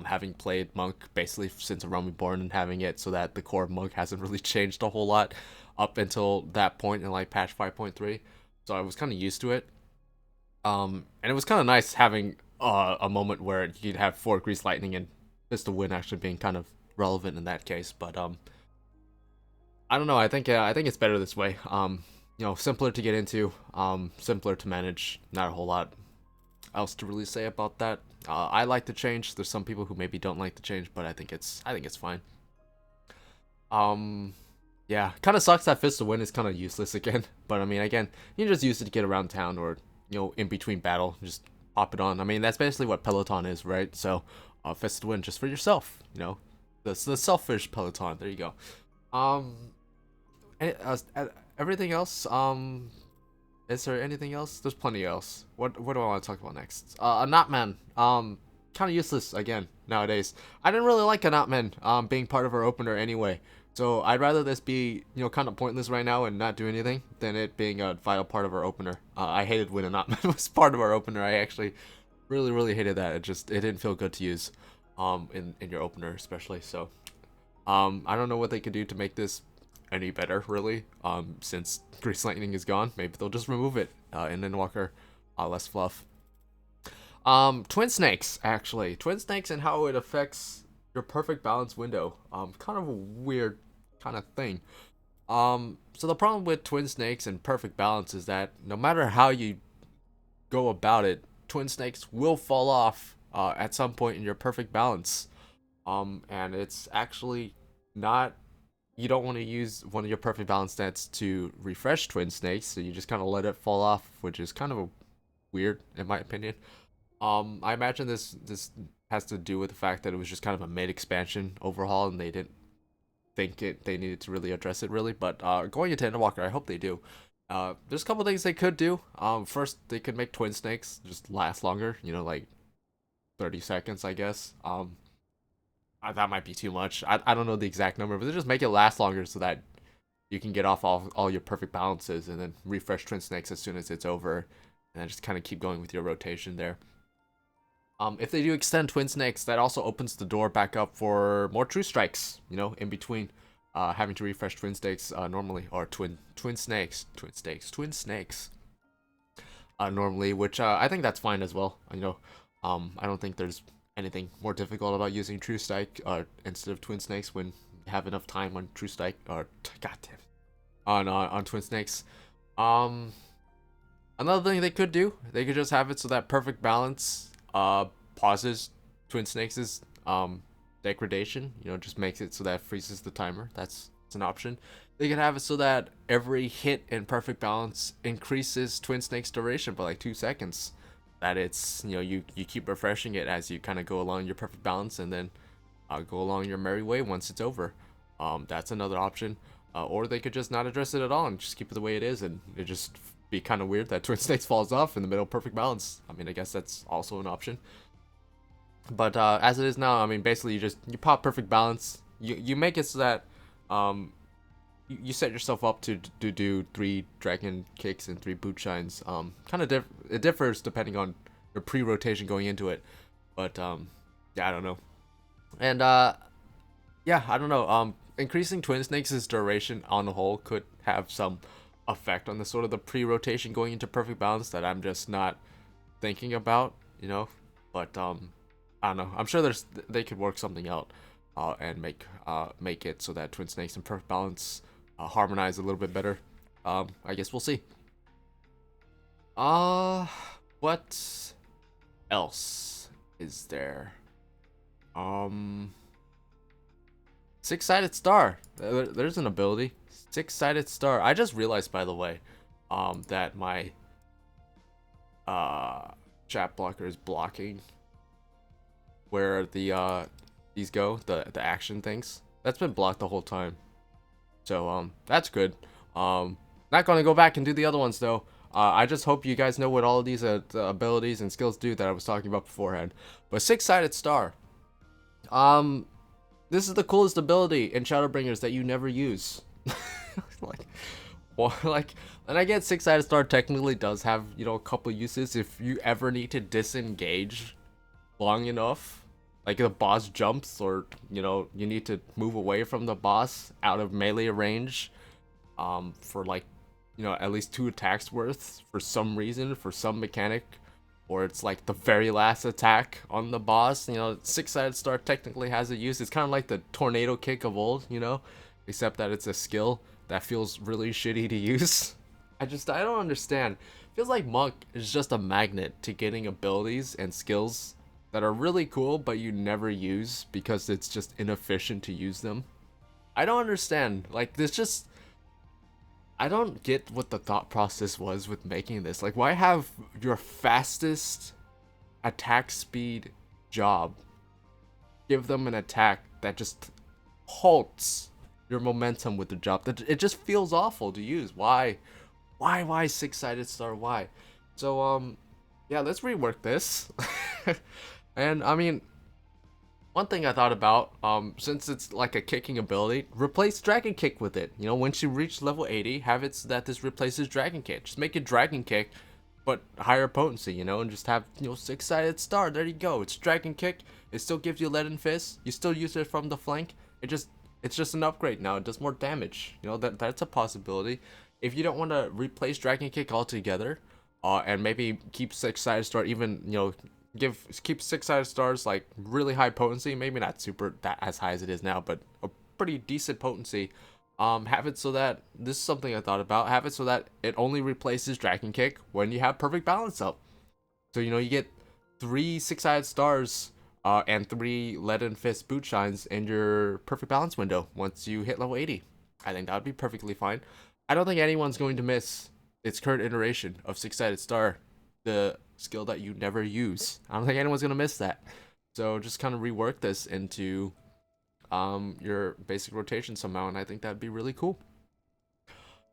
having played Monk basically since Realm Reborn and having it so that the core of Monk hasn't really changed a whole lot up until that point in like patch 5.3. So I was kind of used to it. And it was kind of nice having a moment where you could have 4 Grease Lightning and Fist of Wind actually being kind of relevant in that case. But I don't know. I think it's better this way. Simpler to get into, simpler to manage. Not a whole lot else to really say about that. I like the change. There's some people who maybe don't like the change, but I think it's fine. Yeah, kind of sucks that Fist of Wind is kind of useless again. But I mean, again, you can just use it to get around town or in between battle, just pop it on. I mean, that's basically what Peloton is, right? So, Fist of Wind just for yourself. The selfish Peloton. There you go. Everything else. Is there anything else? There's plenty else. What do I want to talk about next? A Knotman. Kind of useless again nowadays. I didn't really like a Knotman being part of our opener anyway. So I'd rather this be kind of pointless right now and not do anything than it being a vital part of our opener. I hated when a Knotman was part of our opener. I actually really hated that. It didn't feel good to use in your opener especially. So I don't know what they could do to make this any better really, since Grease Lightning is gone. Maybe they'll just remove it in Endwalker. Less fluff. Twin Snakes, actually. Twin Snakes and how it affects your perfect balance window. Kind of a weird kind of thing. So the problem with Twin Snakes and perfect balance is that no matter how you go about it, Twin Snakes will fall off at some point in your perfect balance. And it's actually not... You don't want to use one of your perfect balance stats to refresh Twin Snakes, so you just kind of let it fall off, which is kind of weird in my opinion. I imagine this has to do with the fact that it was just kind of a mid-expansion overhaul, and they didn't think they needed to really address it really. But going into Endwalker, I hope they do, There's a couple things they could do. First, they could make twin snakes just last longer. You know, like 30 seconds, I guess. That might be too much. I don't know the exact number, but they just make it last longer so that you can get off all your perfect balances and then refresh twin snakes as soon as it's over, and then just kind of keep going with your rotation there. If they do extend twin snakes, that also opens the door back up for more true strikes. You know, in between having to refresh twin snakes normally, or twin snakes normally, which I think that's fine as well. You know, I don't think there's anything more difficult about using true strike instead of twin snakes when you have enough time on true strike, or goddamn, on twin snakes. Another thing they could do, they could just have it so that perfect balance pauses twin snakes' degradation. You know, just makes it so that it freezes the timer. That's an option. They could have it so that every hit in perfect balance increases twin snakes duration by like 2 seconds. That it's, you know, you keep refreshing it as you kind of go along your perfect balance, and then go along your merry way once it's over. That's another option. Or they could just not address it at all and just keep it the way it is, and it just be kind of weird that twin snakes falls off in the middle of perfect balance. I mean, I guess that's also an option. But as it is now, I mean, basically you pop perfect balance. You make it so that you set yourself up to do 3 dragon kicks and 3 boot shines. It differs depending on your pre-rotation going into it. But yeah, I don't know. And yeah, I don't know. Increasing twin snakes' duration on the whole could have some effect on the sort of the pre-rotation going into perfect balance that I'm just not thinking about, you know. But I don't know. I'm sure they could work something out and make it so that twin snakes and perfect balance harmonize a little bit better. I guess we'll see. What else is there? Six-sided star. There's an ability. Six-sided star. I just realized, by the way, that my chat blocker is blocking where the these go, the action things. That's been blocked the whole time. So that's good. Not gonna go back and do the other ones though. I just hope you guys know what all of these abilities and skills do that I was talking about beforehand. But six-sided star. This is the coolest ability in Shadowbringers that you never use. And I get six-sided star technically does have, you know, a couple uses if you ever need to disengage long enough, like the boss jumps, or you know, you need to move away from the boss out of melee range, for like, you know, at least 2 attacks worth for some reason, for some mechanic, or it's like the very last attack on the boss. You know, six-sided star technically has a use. It's kind of like the tornado kick of old, you know, except that it's a skill that feels really shitty to use. I don't understand. Feels like Monk is just a magnet to getting abilities and skills that are really cool but you never use because it's just inefficient to use them. I don't understand. Like, this just, I don't get what the thought process was with making this. Like, why have your fastest attack speed job give them an attack that just halts your momentum with the job? That it just feels awful to use. Why six-sided star? Why? So yeah, let's rework this. And I mean, one thing I thought about, since it's like a kicking ability, replace Dragon Kick with it. You know, once you reach level 80, have it so that this replaces Dragon Kick. Just make it Dragon Kick, but higher potency, you know, and just have, you know, six-sided star. There you go. It's Dragon Kick. It still gives you Leaden Fist. You still use it from the flank. It's just an upgrade now. It does more damage. You know, that's a possibility. If you don't want to replace Dragon Kick altogether, and maybe keep six-sided star, even, you know, keep six-sided stars like really high potency, maybe not super that as high as it is now, but a pretty decent potency. Have it so that, this is something I thought about, have it so that it only replaces Dragon Kick when you have perfect balance up. So, you know, you get 3 six-sided stars and 3 Leaden Fist boot shines in your perfect balance window once you hit level 80. I think that would be perfectly fine. I don't think anyone's going to miss its current iteration of six-sided star, the skill that you never use. I don't think anyone's gonna miss that. So just kind of rework this into your basic rotation somehow, and I think that'd be really cool.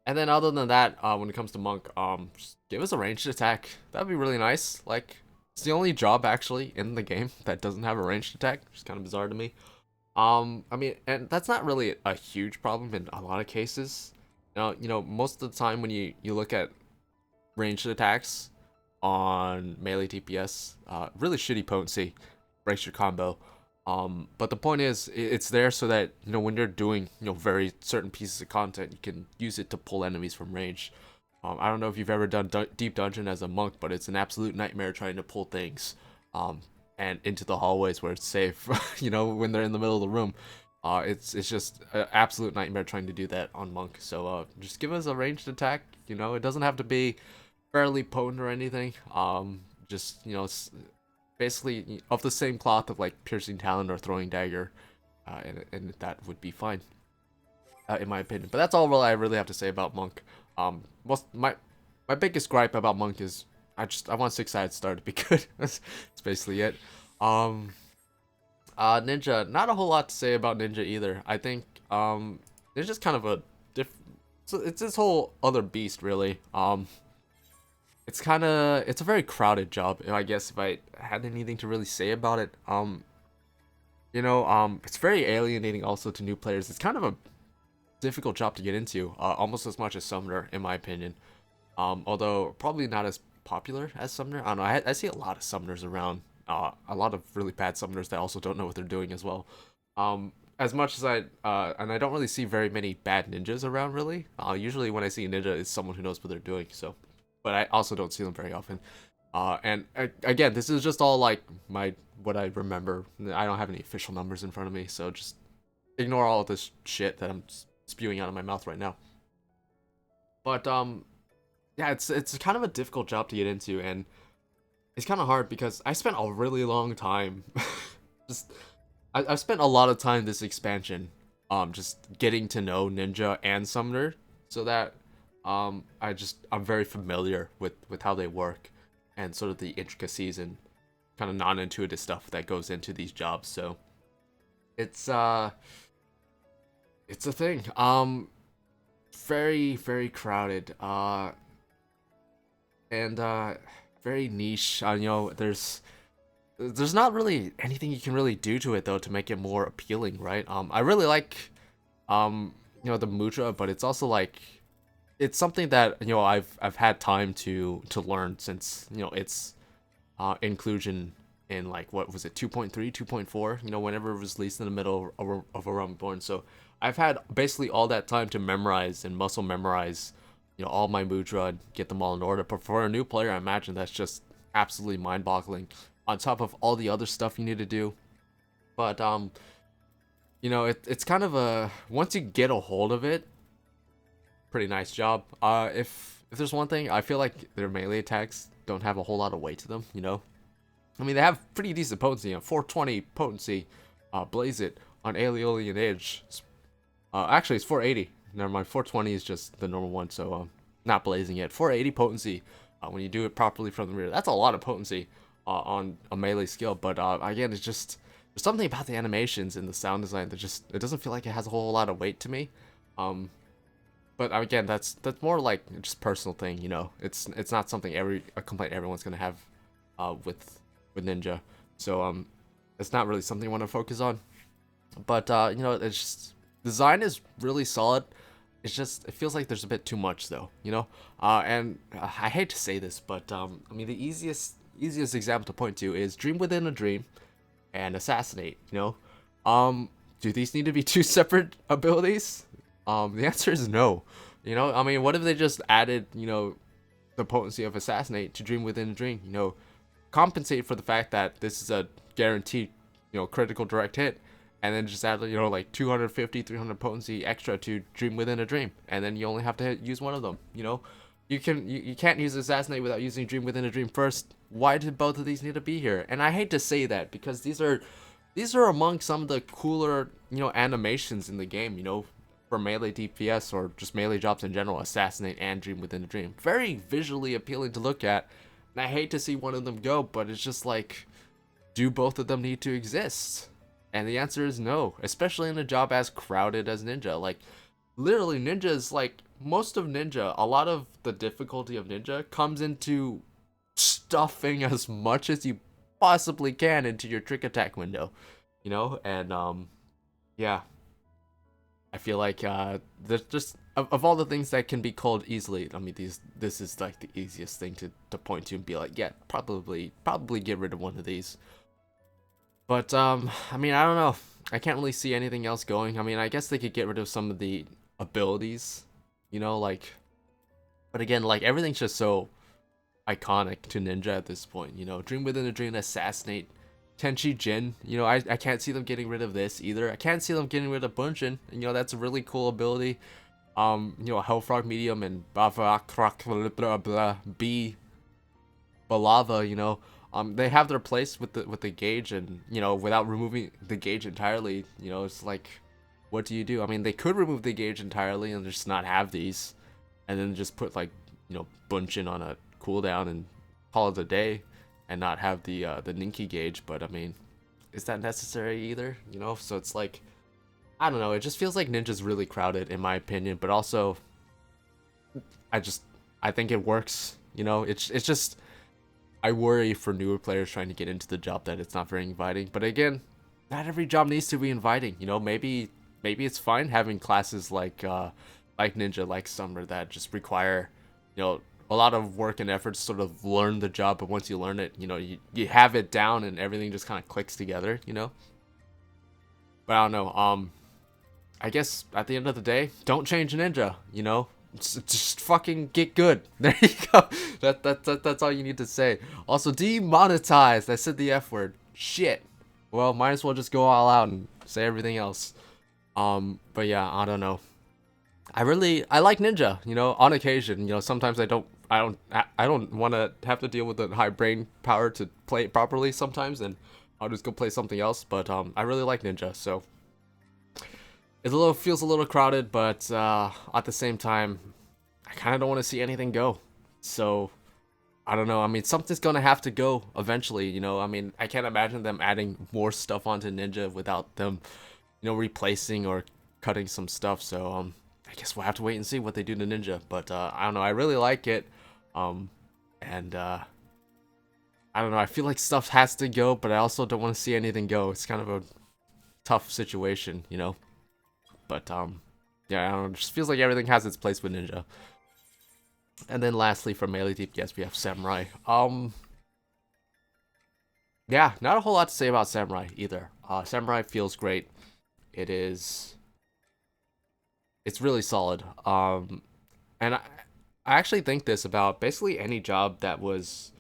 And then other than that, when it comes to monk, just give us a ranged attack. That'd be really nice. Like, it's the only job actually in the game that doesn't have a ranged attack, which is kind of bizarre to me. I mean, and that's not really a huge problem in a lot of cases. Most of the time when you look at ranged attacks on melee DPS, really shitty potency breaks your combo. But the point is, it's there so that when you're doing very certain pieces of content, you can use it to pull enemies from range. I don't know if you've ever done deep dungeon as a monk, but it's an absolute nightmare trying to pull things and into the hallways where it's safe. When they're in the middle of the room, it's just an absolute nightmare trying to do that on monk. So just give us a ranged attack. It doesn't have to be fairly potent or anything. Just basically of the same cloth of like piercing talon or throwing dagger, and that would be fine, in my opinion. But that's all I really have to say about monk. My biggest gripe about monk is I want 6-sided star to be good. That's basically it. Ninja, not a whole lot to say about ninja either. I think ninja's kind of a so it's this whole other beast really. It's a very crowded job, I guess, if I had anything to really say about it. It's very alienating also to new players. It's kind of a difficult job to get into, almost as much as Summoner, in my opinion. Although probably not as popular as Summoner. I don't know, I see a lot of Summoners around. A lot of really bad Summoners that also don't know what they're doing as well. As much as and I don't really see very many bad ninjas around, really. Usually when I see a ninja, it's someone who knows what they're doing, so... But I also don't see them very often. Again, this is just all like what I remember. I don't have any official numbers in front of me, so just ignore all of this shit that I'm spewing out of my mouth right now. But yeah, it's kind of a difficult job to get into, and it's kind of hard because I spent a really long time I've spent a lot of time this expansion just getting to know ninja and summoner, so that I'm very familiar with how they work and sort of the intricacies and kind of non-intuitive stuff that goes into these jobs. So it's a thing. Very, very crowded. And very niche. There's not really anything you can really do to it though to make it more appealing, right? I really like the mudra, but it's also like it's something that I've had time to learn since its inclusion in like what was it 2.3 2.4 whenever it was released in the middle of A Realm Reborn. So I've had basically all that time to memorize and muscle memorize all my mudra and get them all in order. But for a new player, I imagine that's just absolutely mind-boggling on top of all the other stuff you need to do. But it's kind of a, once you get a hold of it, pretty nice job. If there's one thing, I feel like their melee attacks don't have a whole lot of weight to them. I mean, they have pretty decent potency. 420 potency, blaze it on Aeolian Age. Actually, it's 480. Never mind, 420 is just the normal one, so not blazing it. 480 potency when you do it properly from the rear. That's a lot of potency on a melee skill. But again, it's just there's something about the animations and the sound design that just it doesn't feel like it has a whole lot of weight to me. But again, that's more like just personal thing, It's not something a complaint everyone's gonna have with Ninja. So it's not really something I want to focus on. But it's just design is really solid. It's just it feels like there's a bit too much though, And I hate to say this, but I mean the easiest example to point to is Dream Within a Dream and Assassinate. Do these need to be two separate abilities? The answer is no. I mean, what if they just added, the potency of Assassinate to Dream Within a Dream? Compensate for the fact that this is a guaranteed, critical direct hit, and then just add, like 250, 300 potency extra to Dream Within a Dream, and then you only have to use one of them. You can't use Assassinate without using Dream Within a Dream first. Why did both of these need to be here? And I hate to say that because these are among some of the cooler, animations in the game, for melee DPS or just melee jobs in general. Assassinate and Dream Within a Dream. Very visually appealing to look at. And I hate to see one of them go, but it's just like, do both of them need to exist? And the answer is no, especially in a job as crowded as Ninja. Like, literally, Ninja is like most of ninja, a lot of the difficulty of ninja comes into stuffing as much as you possibly can into your trick attack window, you know. And yeah, I feel like there's just of all the things that can be called easily, I mean, this is like the easiest thing to point to and be like, yeah, probably get rid of one of these. But I mean, I don't know. I can't really see anything else going. I mean, I guess they could get rid of some of the abilities, you know, like. But again, like everything's just so iconic to ninja at this point. You know, Dream Within a Dream, Assassinate, Tenchi Jin. You know, I can't see them getting rid of this either. I can't see them getting rid of Bunshin. And, you know, that's a really cool ability. You know, Hellfrog Medium and B Balava, you know. They have their place with the gauge, and you know, without removing the gauge entirely, you know, it's like, what do you do? I mean, they could remove the gauge entirely and just not have these, and then just put like, you know, Bunshin on a cooldown and call it a day, and not have the Ninki gauge. But I mean, is that necessary either? You know, so it's like, I don't know. It just feels like Ninja's really crowded in my opinion, but also, I think it works. You know, it's just. I worry for newer players trying to get into the job that it's not very inviting. But again, not every job needs to be inviting. You know, maybe it's fine having classes like Ninja, like Summer, that just require, you know, a lot of work and effort to sort of learn the job. But once you learn it, you know, you have it down and everything just kind of clicks together, you know. But I don't know. I guess at the end of the day, don't change Ninja, you know. Just fucking get good. There you go. That's all you need to say. Also, demonetized. I said the F word. Shit. Well, might as well just go all out and say everything else. But yeah, I don't know. I like Ninja. You know, on occasion. You know, sometimes I don't want to have to deal with the high brain power to play it properly. Sometimes, and I'll just go play something else. But I really like Ninja. So. It feels a little crowded, but at the same time, I kind of don't want to see anything go. So, I don't know. I mean, something's going to have to go eventually, you know. I mean, I can't imagine them adding more stuff onto Ninja without them, you know, replacing or cutting some stuff. So, I guess we'll have to wait and see what they do to Ninja. But, I don't know. I really like it. And, I don't know. I feel like stuff has to go, but I also don't want to see anything go. It's kind of a tough situation, you know. But, yeah, I don't know, it just feels like everything has its place with Ninja. And then lastly, for melee DPS, we have Samurai. Yeah, not a whole lot to say about Samurai either. Samurai feels great. It's really solid. And I actually think this about basically any job that was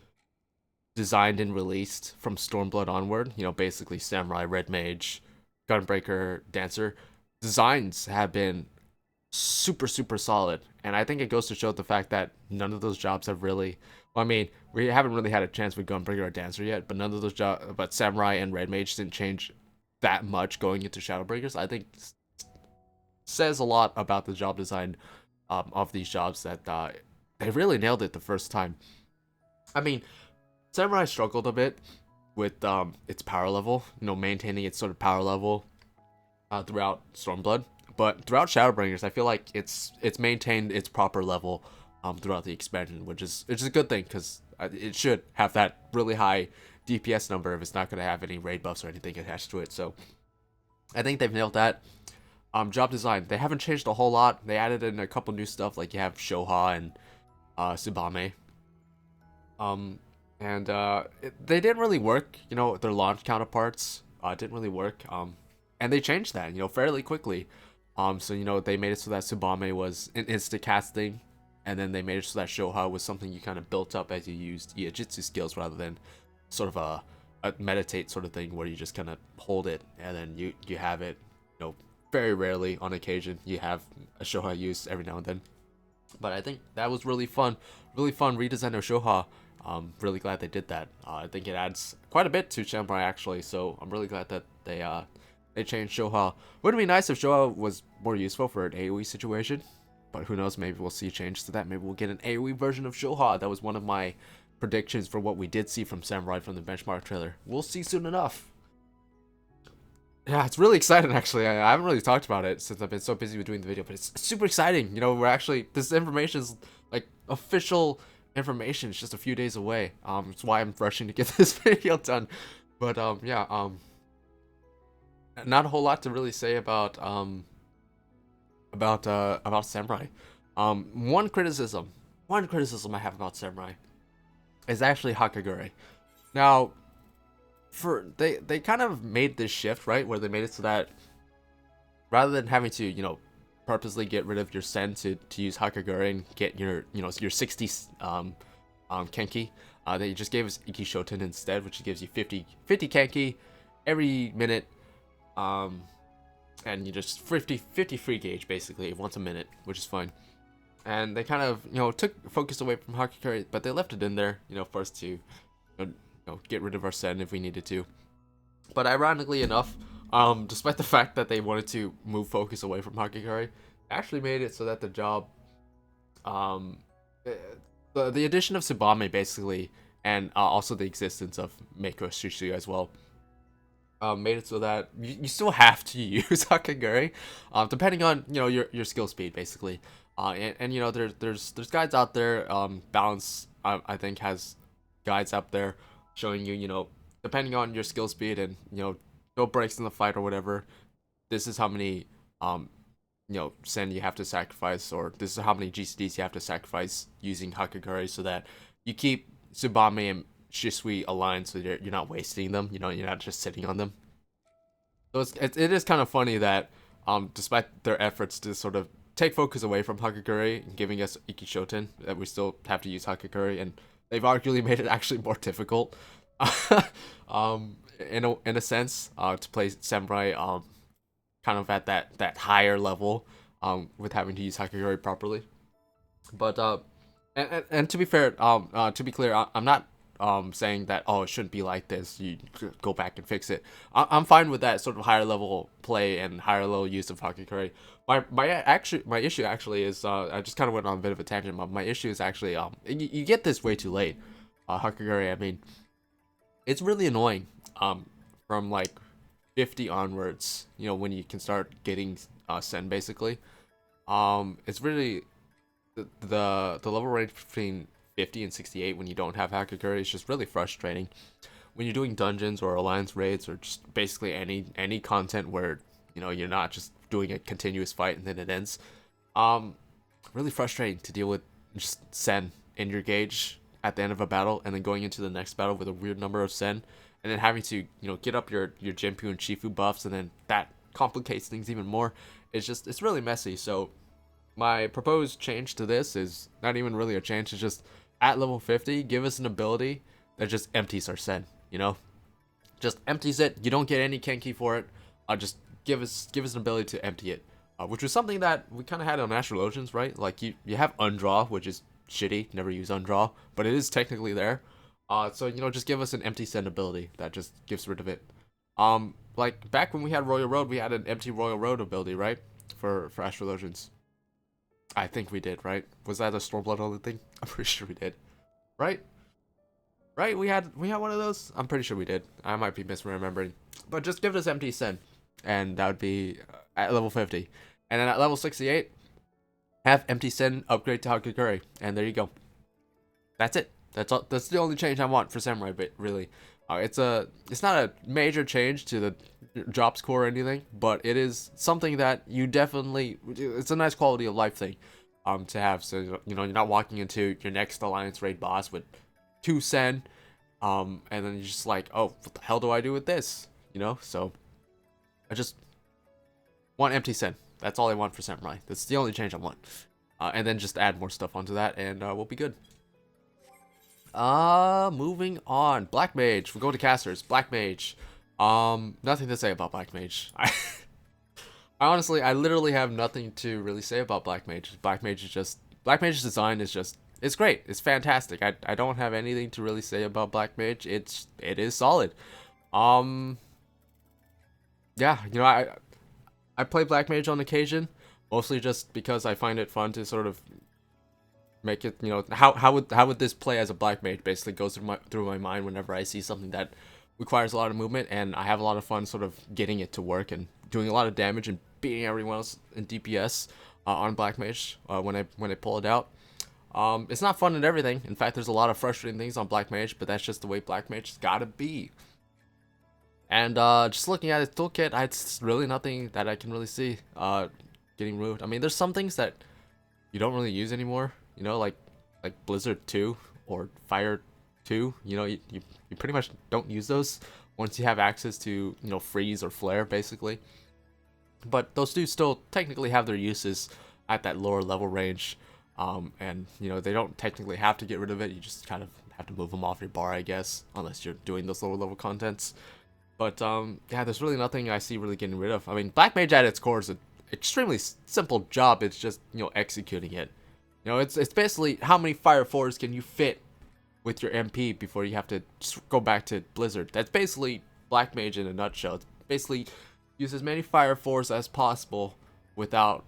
designed and released from Stormblood onward. You know, basically Samurai, Red Mage, Gunbreaker, Dancer. Designs have been super solid, and I think it goes to show the fact that none of those jobs have really, well, I mean, we haven't really had a chance with Gunbreaker or Dancer yet, but none of those jobs, but Samurai and Red Mage didn't change that much going into Shadowbreakers. I think says a lot about the job design of these jobs, that they really nailed it the first time. I mean, Samurai struggled a bit with its power level, you know, maintaining its sort of power level throughout Stormblood, but throughout Shadowbringers, I feel like it's maintained its proper level throughout the expansion, which is a good thing, because it should have that really high DPS number if it's not going to have any raid buffs or anything attached to it. So I think they've nailed that. Job design, they haven't changed a whole lot. They added in a couple new stuff, like you have Shoha and Tsubame. They didn't really work, you know, their launch counterparts didn't really work. And they changed that, you know, fairly quickly. So, you know, they made it so that Tsubame was an instant casting, and then they made it so that Shoha was something you kind of built up as you used Iijitsu skills, rather than sort of a meditate sort of thing where you just kind of hold it and then you have it, you know, very rarely on occasion you have a Shoha used every now and then. But I think that was really fun redesign of Shoha. Really glad they did that. I think it adds quite a bit to Samurai actually, so I'm really glad that they changed Shoha. Would it be nice if Shoha was more useful for an AoE situation? But who knows, maybe we'll see changes to that. Maybe we'll get an AoE version of Shoha. That was one of my predictions for what we did see from Samurai from the benchmark trailer. We'll see soon enough. Yeah, it's really exciting actually. I haven't really talked about it since I've been so busy with doing the video, but it's super exciting. You know, we're actually this information is like official information. It's just a few days away. It's why I'm rushing to get this video done. But yeah, not a whole lot to really say about Samurai. One criticism I have about Samurai is actually Hakagure. Now, they kind of made this shift, right, where they made it so that rather than having to, purposely get rid of your Sen to use Hakagure and get your, your 60 Kenki, they just gave us Iki Shoten instead, which gives you 50 Kenki every minute, and you just 50 free gauge basically once a minute, which is fine. And they kind of, took focus away from Hakagure, but they left it in there, for us to, get rid of our Sen if we needed to. But ironically enough, despite the fact that they wanted to move focus away from Hakagure, actually made it so that the job, the addition of Tsubame basically, and also the existence of Meiko Shushu as well, made it so that you still have to use Hakagure, depending on your skill speed basically, and there's guides out there. Balance I think has guides up there showing you depending on your skill speed and no breaks in the fight or whatever, this is how many Sen you have to sacrifice, or this is how many GCDs you have to sacrifice using Hakagure, so that you keep Tsubame and Shisui aligned, so you're not wasting them. You're not just sitting on them. So it is kind of funny that despite their efforts to sort of take focus away from Hakagure and giving us Iki Shoten, that we still have to use Hakagure, and they've arguably made it actually more difficult. In a sense, to play Samurai, kind of at that higher level, with having to use Hakagure properly. But and to be fair, to be clear, I'm not saying that it shouldn't be like this. You go back and fix it. I'm fine with that sort of higher level play and higher level use of Hakagure. My issue actually is I just kind of went on a bit of a tangent. But my issue is actually you get this way too late. Hakagure, I mean, it's really annoying. From like 50 onwards, when you can start getting Sen basically. It's really the level range between 50 and 68 when you don't have Hakagure is just really frustrating. When you're doing dungeons or alliance raids or just basically any content where you're not just doing a continuous fight and then it ends. Really frustrating to deal with just Sen in your gauge at the end of a battle, and then going into the next battle with a weird number of Sen, and then having to get up your Jinpu and Shifu buffs, and then that complicates things even more. It's really messy. So my proposed change to this is not even really a change. It's just at level 50, give us an ability that just empties our Sen. Just empties it. You don't get any Kenki for it. Just give us an ability to empty it, which was something that we kind of had on Astrologians, right? Like you have Undraw, which is shitty. Never use Undraw, but it is technically there. So just give us an empty Sen ability that just gets rid of it. Like back when we had Royal Road, we had an empty Royal Road ability, right? For Astrologians. I think we did, right? Was that a Stormblood only thing? I'm pretty sure we did. Right? Right? We had one of those? I'm pretty sure we did. I might be misremembering. But just give us empty Sen, and that would be at level 50. And then at level 68, have empty Sen upgrade to Hakagure, and there you go. That's it. That's all. That's the only change I want for Samurai, but really, it's not a major change to the drop score or anything, but it is something that you definitely, it's a nice quality of life thing, to have. So you're not walking into your next alliance raid boss with 2 Sen, and then you're just like, oh, what the hell do I do with this? So I just want empty Sen. That's all I want for Samurai. That's the only change I want. And then just add more stuff onto that, and we'll be good. Moving on. Black Mage. We'll go to casters. Black Mage. Nothing to say about Black Mage. I honestly, I literally have nothing to really say about Black Mage. Black Mage's design is just, it's great. It's fantastic. I don't have anything to really say about Black Mage. It is solid. Yeah, I play Black Mage on occasion, mostly just because I find it fun to sort of make it, how would this play as a Black Mage basically goes through my mind whenever I see something that requires a lot of movement, and I have a lot of fun sort of getting it to work and doing a lot of damage and beating everyone else in DPS on Black Mage when I pull it out. It's not fun and everything. In fact, there's a lot of frustrating things on Black Mage, but that's just the way Black Mage's gotta be. And just looking at his toolkit, it's really nothing that I can really see getting removed. I mean, there's some things that you don't really use anymore, you know, like Blizzard 2 or Fire 2. You know, you pretty much don't use those once you have access to, you know, freeze or flare basically. But those do still technically have their uses at that lower level range, and you know, they don't technically have to get rid of it. You just kind of have to move them off your bar, I guess, unless you're doing those lower level contents. But yeah, there's really nothing I see really getting rid of. I mean, Black Mage at its core is an extremely simple job. It's just, you know, executing it. You know, it's basically how many Fire 4s can you fit with your MP before you have to go back to Blizzard. That's basically Black Mage in a nutshell. It's basically use as many Fire 4s as possible without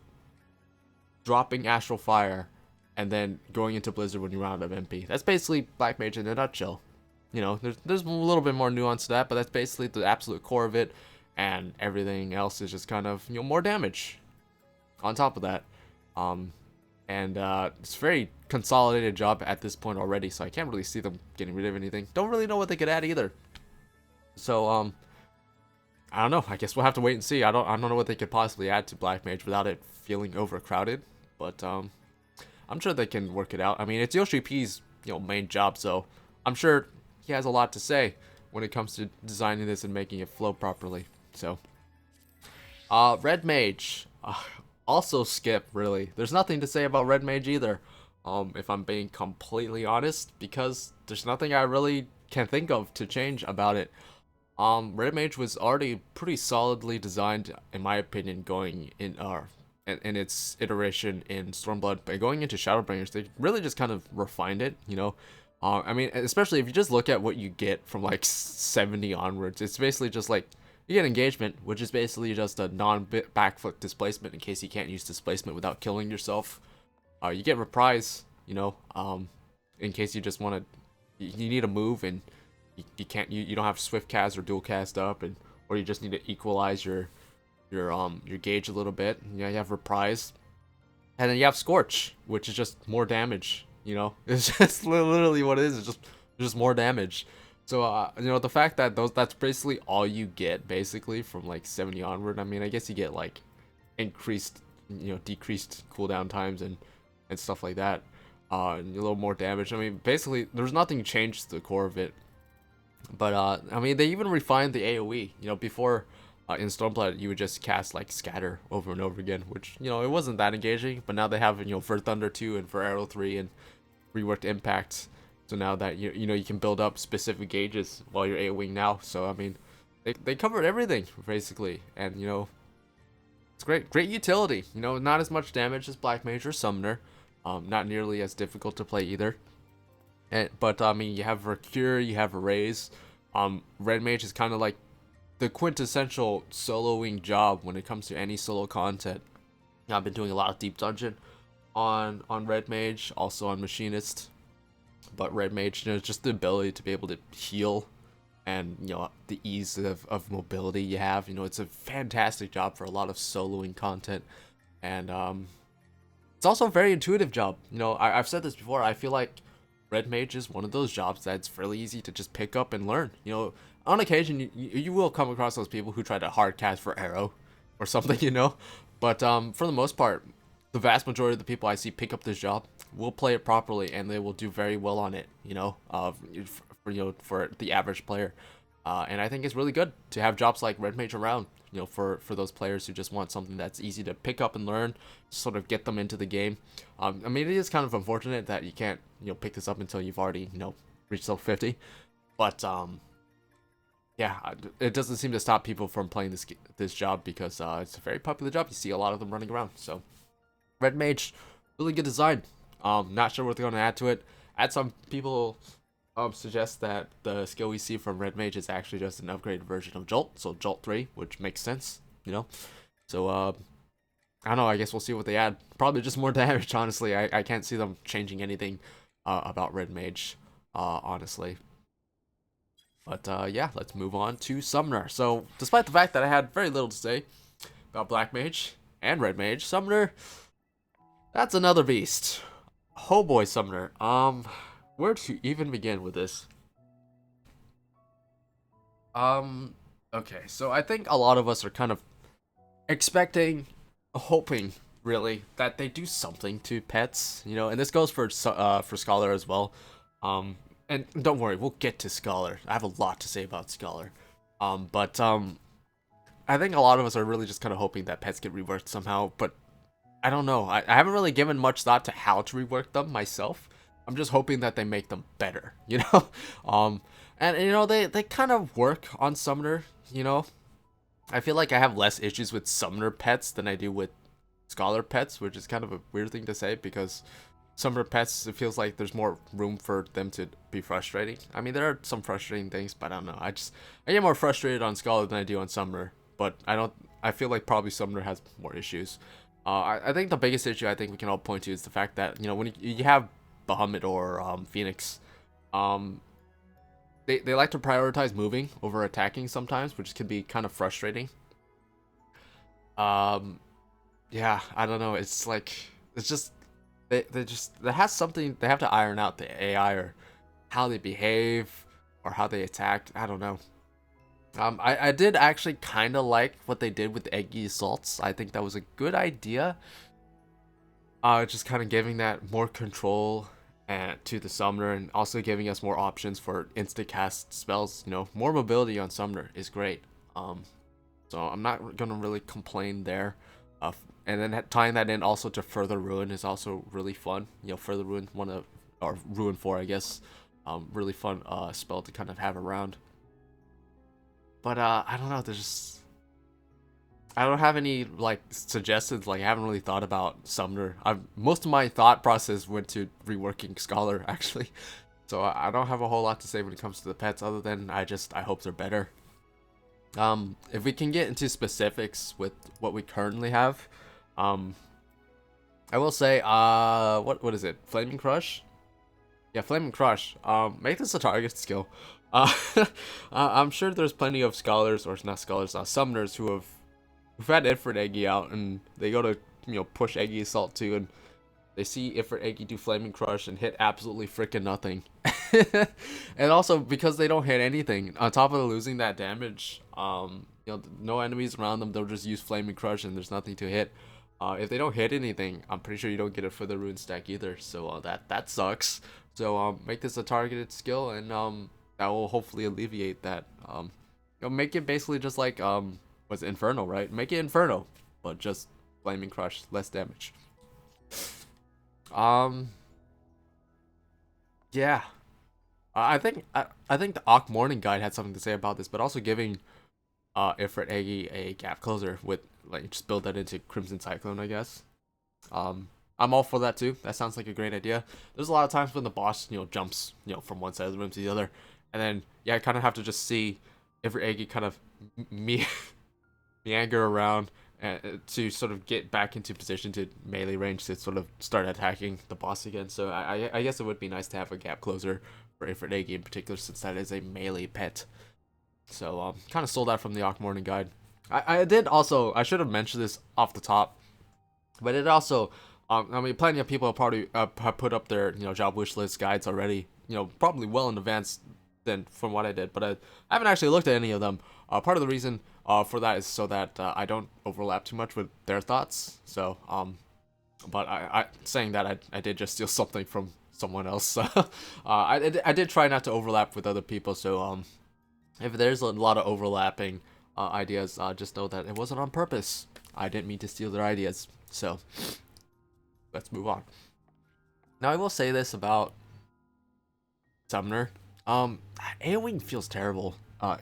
dropping Astral Fire and then going into Blizzard when you run out of MP. That's basically Black Mage in a nutshell. You know, there's a little bit more nuance to that, but that's basically the absolute core of it, and everything else is just kind of, you know, more damage on top of that. It's a very consolidated job at this point already, so I can't really see them getting rid of anything. Don't really know what they could add either. So I don't know. I guess we'll have to wait and see. I don't know what they could possibly add to Black Mage without it feeling overcrowded, but I'm sure they can work it out. I mean, it's Yoshi P's, you know, main job, so I'm sure he has a lot to say when it comes to designing this and making it flow properly. So, Red Mage, also skip, really. There's nothing to say about Red Mage either, if I'm being completely honest, because there's nothing I really can think of to change about it. Red Mage was already pretty solidly designed, in my opinion, going in its iteration in Stormblood, but going into Shadowbringers, they really just kind of refined it, you know. I mean, especially if you just look at what you get from like 70 onwards, it's basically just like you get engagement, which is basically just a non-backflip displacement in case you can't use displacement without killing yourself. You get reprise, you know, in case you just want to, you need a move and you can't, you don't have swift cast or dual cast up, and or you just need to equalize your gauge a little bit. Yeah, you have reprise, and then you have scorch, which is just more damage. You know, it's just literally what it is. It's just more damage. So you know, the fact that that's basically all you get basically from like 70 onward. I mean, I guess you get like increased, you know, decreased cooldown times and stuff like that, and a little more damage. I mean, basically there's nothing changed to the core of it. But I mean, they even refined the AoE. You know, before in Stormblood you would just cast like Scatter over and over again, which, you know, it wasn't that engaging. But now they have, you know, for Thunder 2 and for Arrow 3 and reworked Impact. So now that you know, you can build up specific gauges while you're AoEing now. So I mean, they covered everything basically, and you know, it's great utility. You know, not as much damage as Black Mage or Summoner, not nearly as difficult to play either. But I mean, you have Recure, you have Erase. Red Mage is kind of like the quintessential soloing job when it comes to any solo content. I've been doing a lot of Deep Dungeon on Red Mage, also on Machinist. But Red Mage, you know, just the ability to be able to heal, and you know, the ease of mobility you have. You know, it's a fantastic job for a lot of soloing content, and it's also a very intuitive job. You know, I've said this before. I feel like Red Mage is one of those jobs that's fairly easy to just pick up and learn. You know, on occasion you will come across those people who try to hard cast for Arrow or something, you know, but for the most part, the vast majority of the people I see pick up this job will play it properly, and they will do very well on it, you know, for the average player. And I think it's really good to have jobs like Red Mage around, you know, for those players who just want something that's easy to pick up and learn, sort of get them into the game. I mean, it is kind of unfortunate that you can't, you know, pick this up until you've already, you know, reached level 50. But yeah, it doesn't seem to stop people from playing this job, because it's a very popular job. You see a lot of them running around. So Red Mage, really good design. Not sure what they're going to add to it. Some people suggest that the skill we see from Red Mage is actually just an upgraded version of Jolt, so Jolt 3, which makes sense, you know. So I don't know, I guess we'll see what they add. Probably just more damage, honestly. I can't see them changing anything about Red Mage, honestly. But yeah, let's move on to Summoner. So despite the fact that I had very little to say about Black Mage and Red Mage, Summoner, that's another beast. Oh boy, Summoner. Where to even begin with this? Okay, so I think a lot of us are kind of expecting, hoping, really, that they do something to pets, you know, and this goes for Scholar as well. And don't worry, we'll get to Scholar. I have a lot to say about Scholar. But I think a lot of us are really just kind of hoping that pets get reworked somehow, but I don't know. I haven't really given much thought to how to rework them myself. I'm just hoping that they make them better, you know? And you know, they kind of work on Summoner, you know? I feel like I have less issues with Summoner pets than I do with Scholar pets, which is kind of a weird thing to say because Summoner pets, it feels like there's more room for them to be frustrating. I mean, there are some frustrating things, but I don't know. I get more frustrated on Scholar than I do on Summoner, but I feel like probably Summoner has more issues. I think the biggest issue I think we can all point to is the fact that, you know, when you have Bahamut or Phoenix, they like to prioritize moving over attacking sometimes, which can be kind of frustrating. Yeah, I don't know. It's like, it's just, they has something, they have to iron out the AI or how they behave or how they attack. I don't know. I did actually kind of like what they did with Eggy Assaults. I think that was a good idea. Just kind of giving that more control to the Summoner and also giving us more options for instant cast spells. You know, more mobility on Summoner is great. So I'm not gonna really complain there. And then tying that in also to Further Ruin is also really fun. You know, Further Ruin, or Ruin 4, I guess. Really fun spell to kind of have around. But I don't know, I don't have any like suggestions. Like I haven't really thought about Summoner. Most of my thought process went to reworking Scholar actually. So I don't have a whole lot to say when it comes to the pets other than I hope they're better. If we can get into specifics with what we currently have, I will say what is it? Flaming Crush? Yeah, Flaming Crush. Make this a target skill. I'm sure there's plenty of scholars, or not scholars, summoners who've had Ifrit Eggy out, and they go to, you know, push Eggy Assault 2, and they see Ifrit Eggy do Flaming Crush and hit absolutely freaking nothing. And also, because they don't hit anything, on top of losing that damage, you know, no enemies around them, they'll just use Flaming Crush, and there's nothing to hit. If they don't hit anything, I'm pretty sure you don't get it for the rune stack either, so that sucks. So make this a targeted skill, and that will hopefully alleviate that. You know, make it basically just like was Inferno, right? Make it Inferno, but just Flaming Crush, less damage. Yeah. I think the Auk Morning Guide had something to say about this, but also giving Ifrit Eggy a gap closer with, like, just build that into Crimson Cyclone, I guess. I'm all for that too. That sounds like a great idea. There's a lot of times when the boss, you know, jumps, you know, from one side of the room to the other, and then yeah, I kind of have to just see Ifrit Eggy kind of meander around to sort of get back into position to melee range to sort of start attacking the boss again. So I guess it would be nice to have a gap closer for Ifrit Eggy in particular, since that is a melee pet. So kind of stole that from the Auk Morning Guide. I did also, I should have mentioned this off the top, but it also, I mean, plenty of people have probably have put up their, you know, job wish list guides already, you know, probably well in advance than from what I did, but I haven't actually looked at any of them. Part of the reason for that is so that I don't overlap too much with their thoughts. So but I saying that, I did just steal something from someone else. I did try not to overlap with other people. So if there's a lot of overlapping ideas, just know that it wasn't on purpose. I didn't mean to steal their ideas. So let's move on. Now I will say this about Summoner. AoEing feels terrible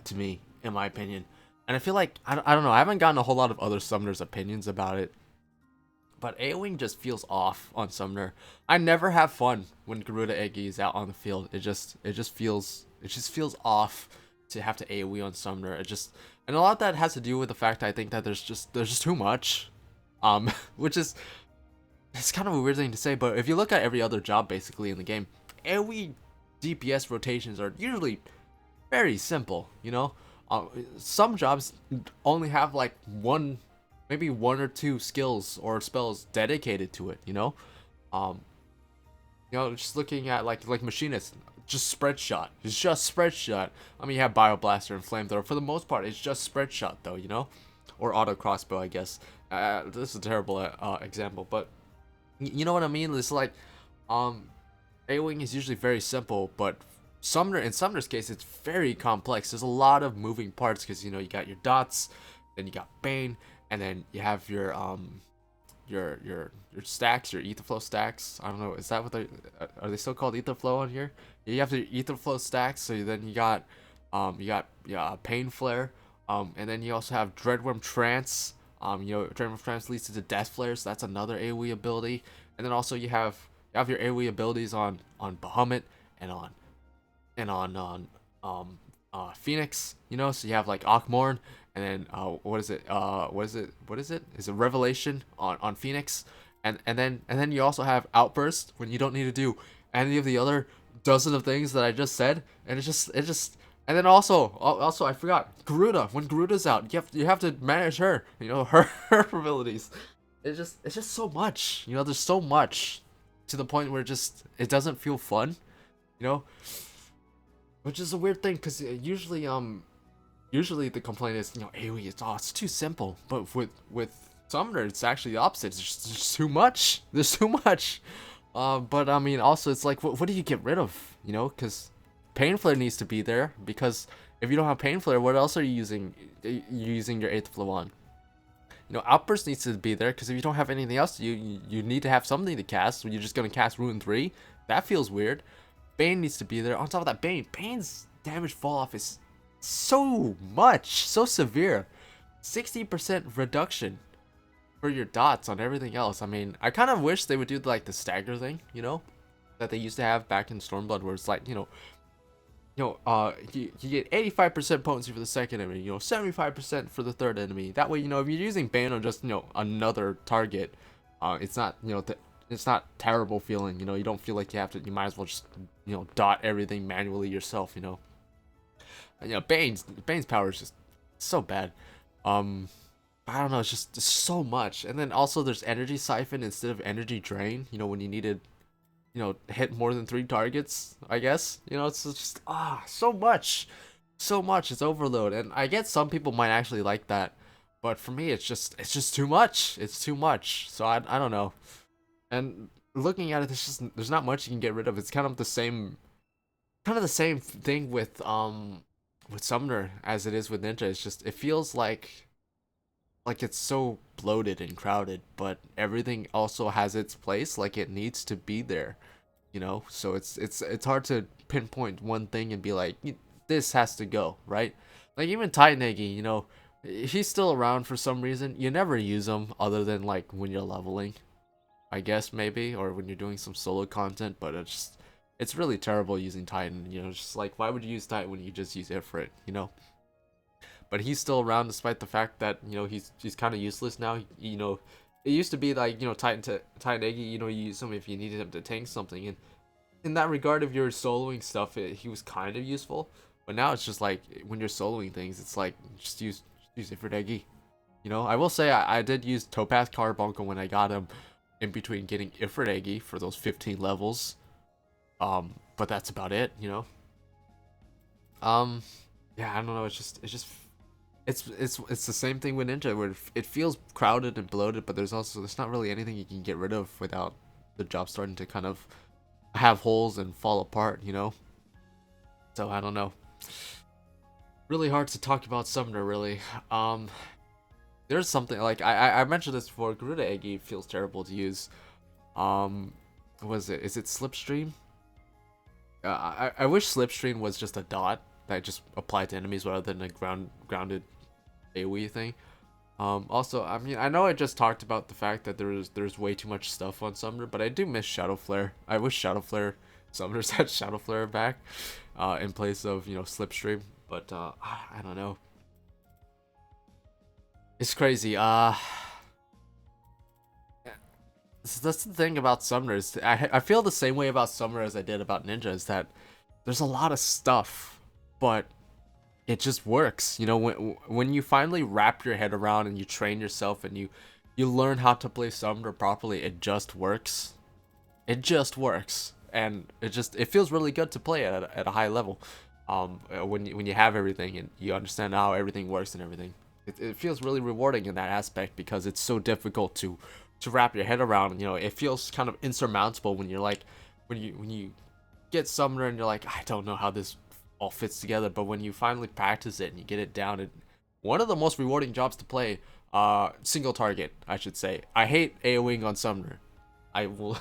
to me, in my opinion. And I feel like, I don't know, I haven't gotten a whole lot of other Summoners' opinions about it. But AoEing just feels off on Summoner. I never have fun when Garuda Eggy is out on the field. It just feels off to have to AoE on Summoner. And a lot of that has to do with the fact that I think that there's just too much. Which is, it's kind of a weird thing to say, but if you look at every other job basically in the game, AoE DPS rotations are usually very simple, you know. Some jobs only have like one, maybe one or two skills or spells dedicated to it, you know. Um, just looking at like Machinist, just spread shot. It's just spread shot. I mean, you have Bio Blaster and Flamethrower. For the most part, it's just spread shot though, you know, or auto crossbow, I guess. This is a terrible example, but you know what I mean. It's like, AoEing is usually very simple, but Summoner, in Summoner's case, it's very complex. There's a lot of moving parts because, you know, you got your dots, then you got Bane, and then you have your stacks, your ether flow stacks. I don't know, is that what they are they still called ether flow on here? You have the ether flow stacks. So then you got Pain Flare, and then you also have Dreadworm Trance. Dreadworm Trance leads to Death Flare, so that's another AoE ability. And then also you have your AoE abilities on Bahamut and on Phoenix, you know. So you have like Akmorn, and then what is it? Is it Revelation on Phoenix, and then you also have Outburst when you don't need to do any of the other dozen of things that I just said, and it just and then also I forgot Garuda. When Garuda's out, you have to manage her, you know, her abilities. It's just so much, you know. There's so much to the point where it doesn't feel fun, you know. Which is a weird thing, because usually the complaint is, you know, AoE, it's too simple. But with Summoner, it's actually the opposite. It's just too much. There's too much. But I mean, also it's like, what do you get rid of? You know, because Pain Flare needs to be there, because if you don't have Pain Flare, what else are you using? You're using your 8th flow on. You know, Outburst needs to be there, because if you don't have anything else, you need to have something to cast. When you're just gonna cast Ruin 3, that feels weird. Bane needs to be there. On top of that, Bane's damage fall off is so much, so severe. 60% reduction for your dots on everything else. I mean, I kind of wish they would do like the stagger thing, you know, that they used to have back in Stormblood, where it's like, you get 85% potency for the second enemy, you know, 75% for the third enemy. That way, you know, if you're using Bane on just, you know, another target, it's not, you know, it's not terrible feeling, you know. You don't feel like you might as well just, you know, dot everything manually yourself, you know. And, you know, Bane's power is just so bad. I don't know, it's just so much. And then also there's Energy Siphon instead of Energy Drain, you know, when you needed, you know, hit more than 3 targets, I guess. You know, it's just so much. It's overload. And I guess some people might actually like that, but for me it's just too much. It's too much. So I don't know. And looking at it, there's not much you can get rid of. It's kind of the same thing with Summoner as it is with Ninja. It's just, it feels like it's so bloated and crowded, but everything also has its place, like it needs to be there, you know. So it's hard to pinpoint one thing and be like, this has to go, right? Like even Titanegi, you know, he's still around for some reason. You never use him other than like when you're leveling, I guess, maybe, or when you're doing some solo content. But it's really terrible using Titan, you know. Just like, why would you use Titan when you just use Ifrit, you know? But he's still around despite the fact that, you know, he's kind of useless now. You know, it used to be like, you know, Titanegi, you know, you use him if you needed him to tank something, and in that regard, if you're soloing stuff, he was kind of useful. But now it's just like, when you're soloing things, it's like, just use Ifrit. You know, I will say I did use Topaz Carbuncle when I got him in between getting Ifrit for those 15 levels. But that's about it, you know. Yeah, I don't know. It's the same thing with Ninja, where it feels crowded and bloated, but there's not really anything you can get rid of without the job starting to kind of have holes and fall apart, you know. So I don't know. Really hard to talk about Summoner, really. There's something like I mentioned this before. Garuda Egi feels terrible to use. What is it? Is it Slipstream? I wish Slipstream was just a dot that just applied to enemies rather than a grounded AoE thing. Also, I mean, I know I just talked about the fact that there's way too much stuff on Summoner, but I do miss Shadow Flare. I wish Shadow Flare Summoners had Shadow Flare back, in place of, you know, Slipstream. But I don't know. It's crazy. So that's the thing about Summoners. I feel the same way about Summoner as I did about Ninja, is that there's a lot of stuff, but it just works. You know, when you finally wrap your head around and you train yourself and you learn how to play Summoner properly, it just works. It just works, and it feels really good to play at a high level. When you have everything and you understand how everything works and everything, it feels really rewarding in that aspect because it's so difficult to wrap your head around. You know, it feels kind of insurmountable when you're like when you get Summoner and you're like, I don't know how this all fits together. But when you finally practice it and you get it down, and one of the most rewarding jobs to play, single target, I should say. I hate AoEing on Summoner. I will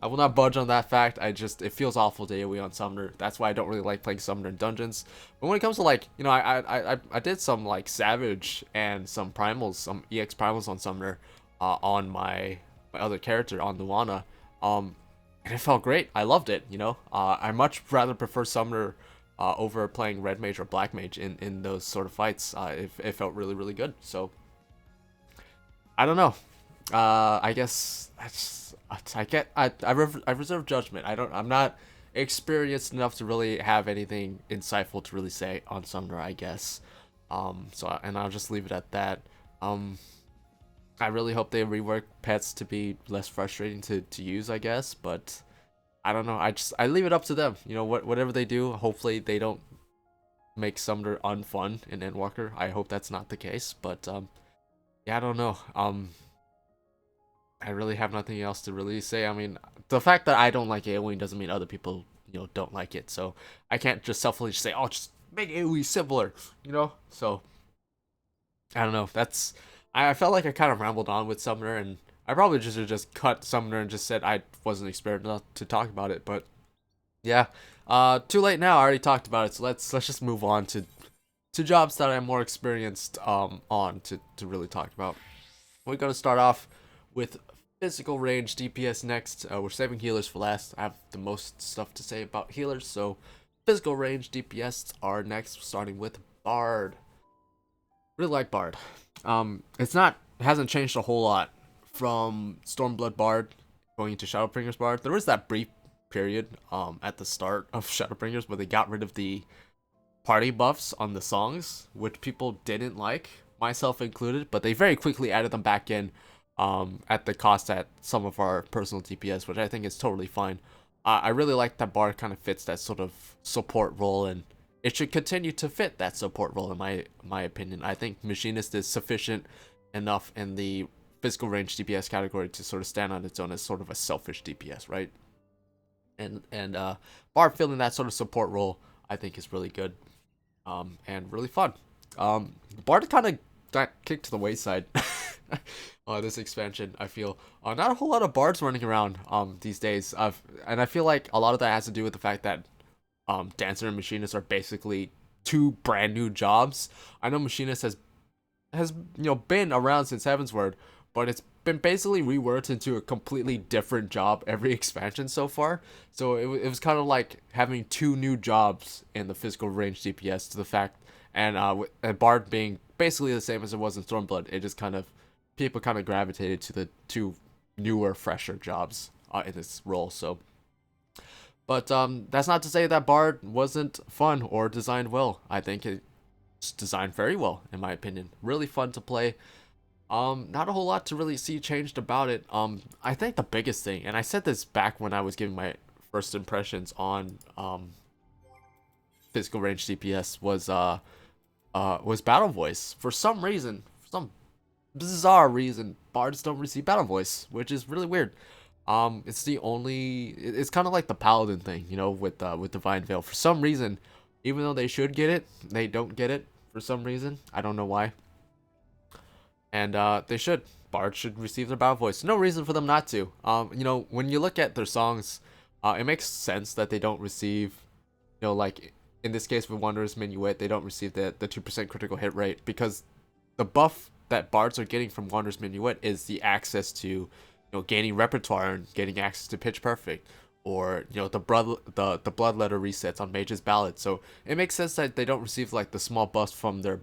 I will not budge on that fact. It feels awful to AoE on Summoner. That's why I don't really like playing Summoner in dungeons. But when it comes to, like, you know, I did some like Savage and some Primals, some EX Primals on Summoner, on my other character on Luana. And it felt great. I loved it. You know, I much rather prefer Summoner over playing Red Mage or Black Mage in those sort of fights. It felt really, really good. So I don't know. I guess I reserve judgment. I'm not experienced enough to really have anything insightful to really say on Summoner, I guess. And I'll just leave it at that. I really hope they rework pets to be less frustrating to use, I guess, but I don't know. I leave it up to them. You know, whatever they do, hopefully they don't make Summoner unfun in Endwalker. I hope that's not the case, but yeah, I don't know. I really have nothing else to really say. I mean, the fact that I don't like AoE doesn't mean other people, you know, don't like it. So I can't just selfishly say, oh, just make AoE simpler, you know? So I don't know. I felt like I kind of rambled on with Summoner, and I probably just cut Summoner and just said I wasn't experienced enough to talk about it. But yeah, too late now. I already talked about it. So let's just move on to jobs that I'm more experienced on to really talk about. We're gonna start off with physical range DPS next. We're saving healers for last. I have the most stuff to say about healers, so physical range DPS are next, starting with Bard. Really like Bard. It hasn't changed a whole lot from Stormblood Bard going into Shadowbringers Bard. There was that brief period at the start of Shadowbringers where they got rid of the party buffs on the songs, which people didn't like, myself included, but they very quickly added them back in at the cost at some of our personal DPS, which I think is totally fine. I really like that Bard kind of fits that sort of support role, and it should continue to fit that support role in my opinion. I think Machinist is sufficient enough in the physical range DPS category to sort of stand on its own as sort of a selfish DPS, right? And Bard filling that sort of support role, I think, is really good, and really fun. Bard kind of got kicked to the wayside this expansion, I feel. Not a whole lot of bards running around these days. And I feel like a lot of that has to do with the fact that Dancer and Machinist are basically two brand new jobs. I know Machinist has been around since Heavensward, but it's been basically reworked into a completely different job every expansion so far. So it was kind of like having two new jobs in the physical range DPS, to the fact, and Bard being basically the same as it was in Stormblood. It just kind of, people kind of gravitated to the two newer, fresher jobs in this role. So, but that's not to say that Bard wasn't fun or designed well. I think it's designed very well, in my opinion. Really fun to play. Not a whole lot to really see changed about it. I think the biggest thing, and I said this back when I was giving my first impressions on physical range DPS, was battle voice. For some reason, for some bizarre reason, bards don't receive battle voice, which is really weird. It's kind of like the Paladin thing, you know, with Divine Veil. For some reason, even though they should get it, they don't get it for some reason. I don't know why. And they should. Bards should receive their battle voice. No reason for them not to. You know, when you look at their songs, it makes sense that they don't receive, you know, like in this case with Wanderer's Minuet, they don't receive the 2% critical hit rate, because the buff that bards are getting from Wanderer's Minuet is the access to, you know, gaining repertoire and getting access to Pitch Perfect, or, you know, the bloodletter resets on Mage's Ballad. So it makes sense that they don't receive like the small buffs from their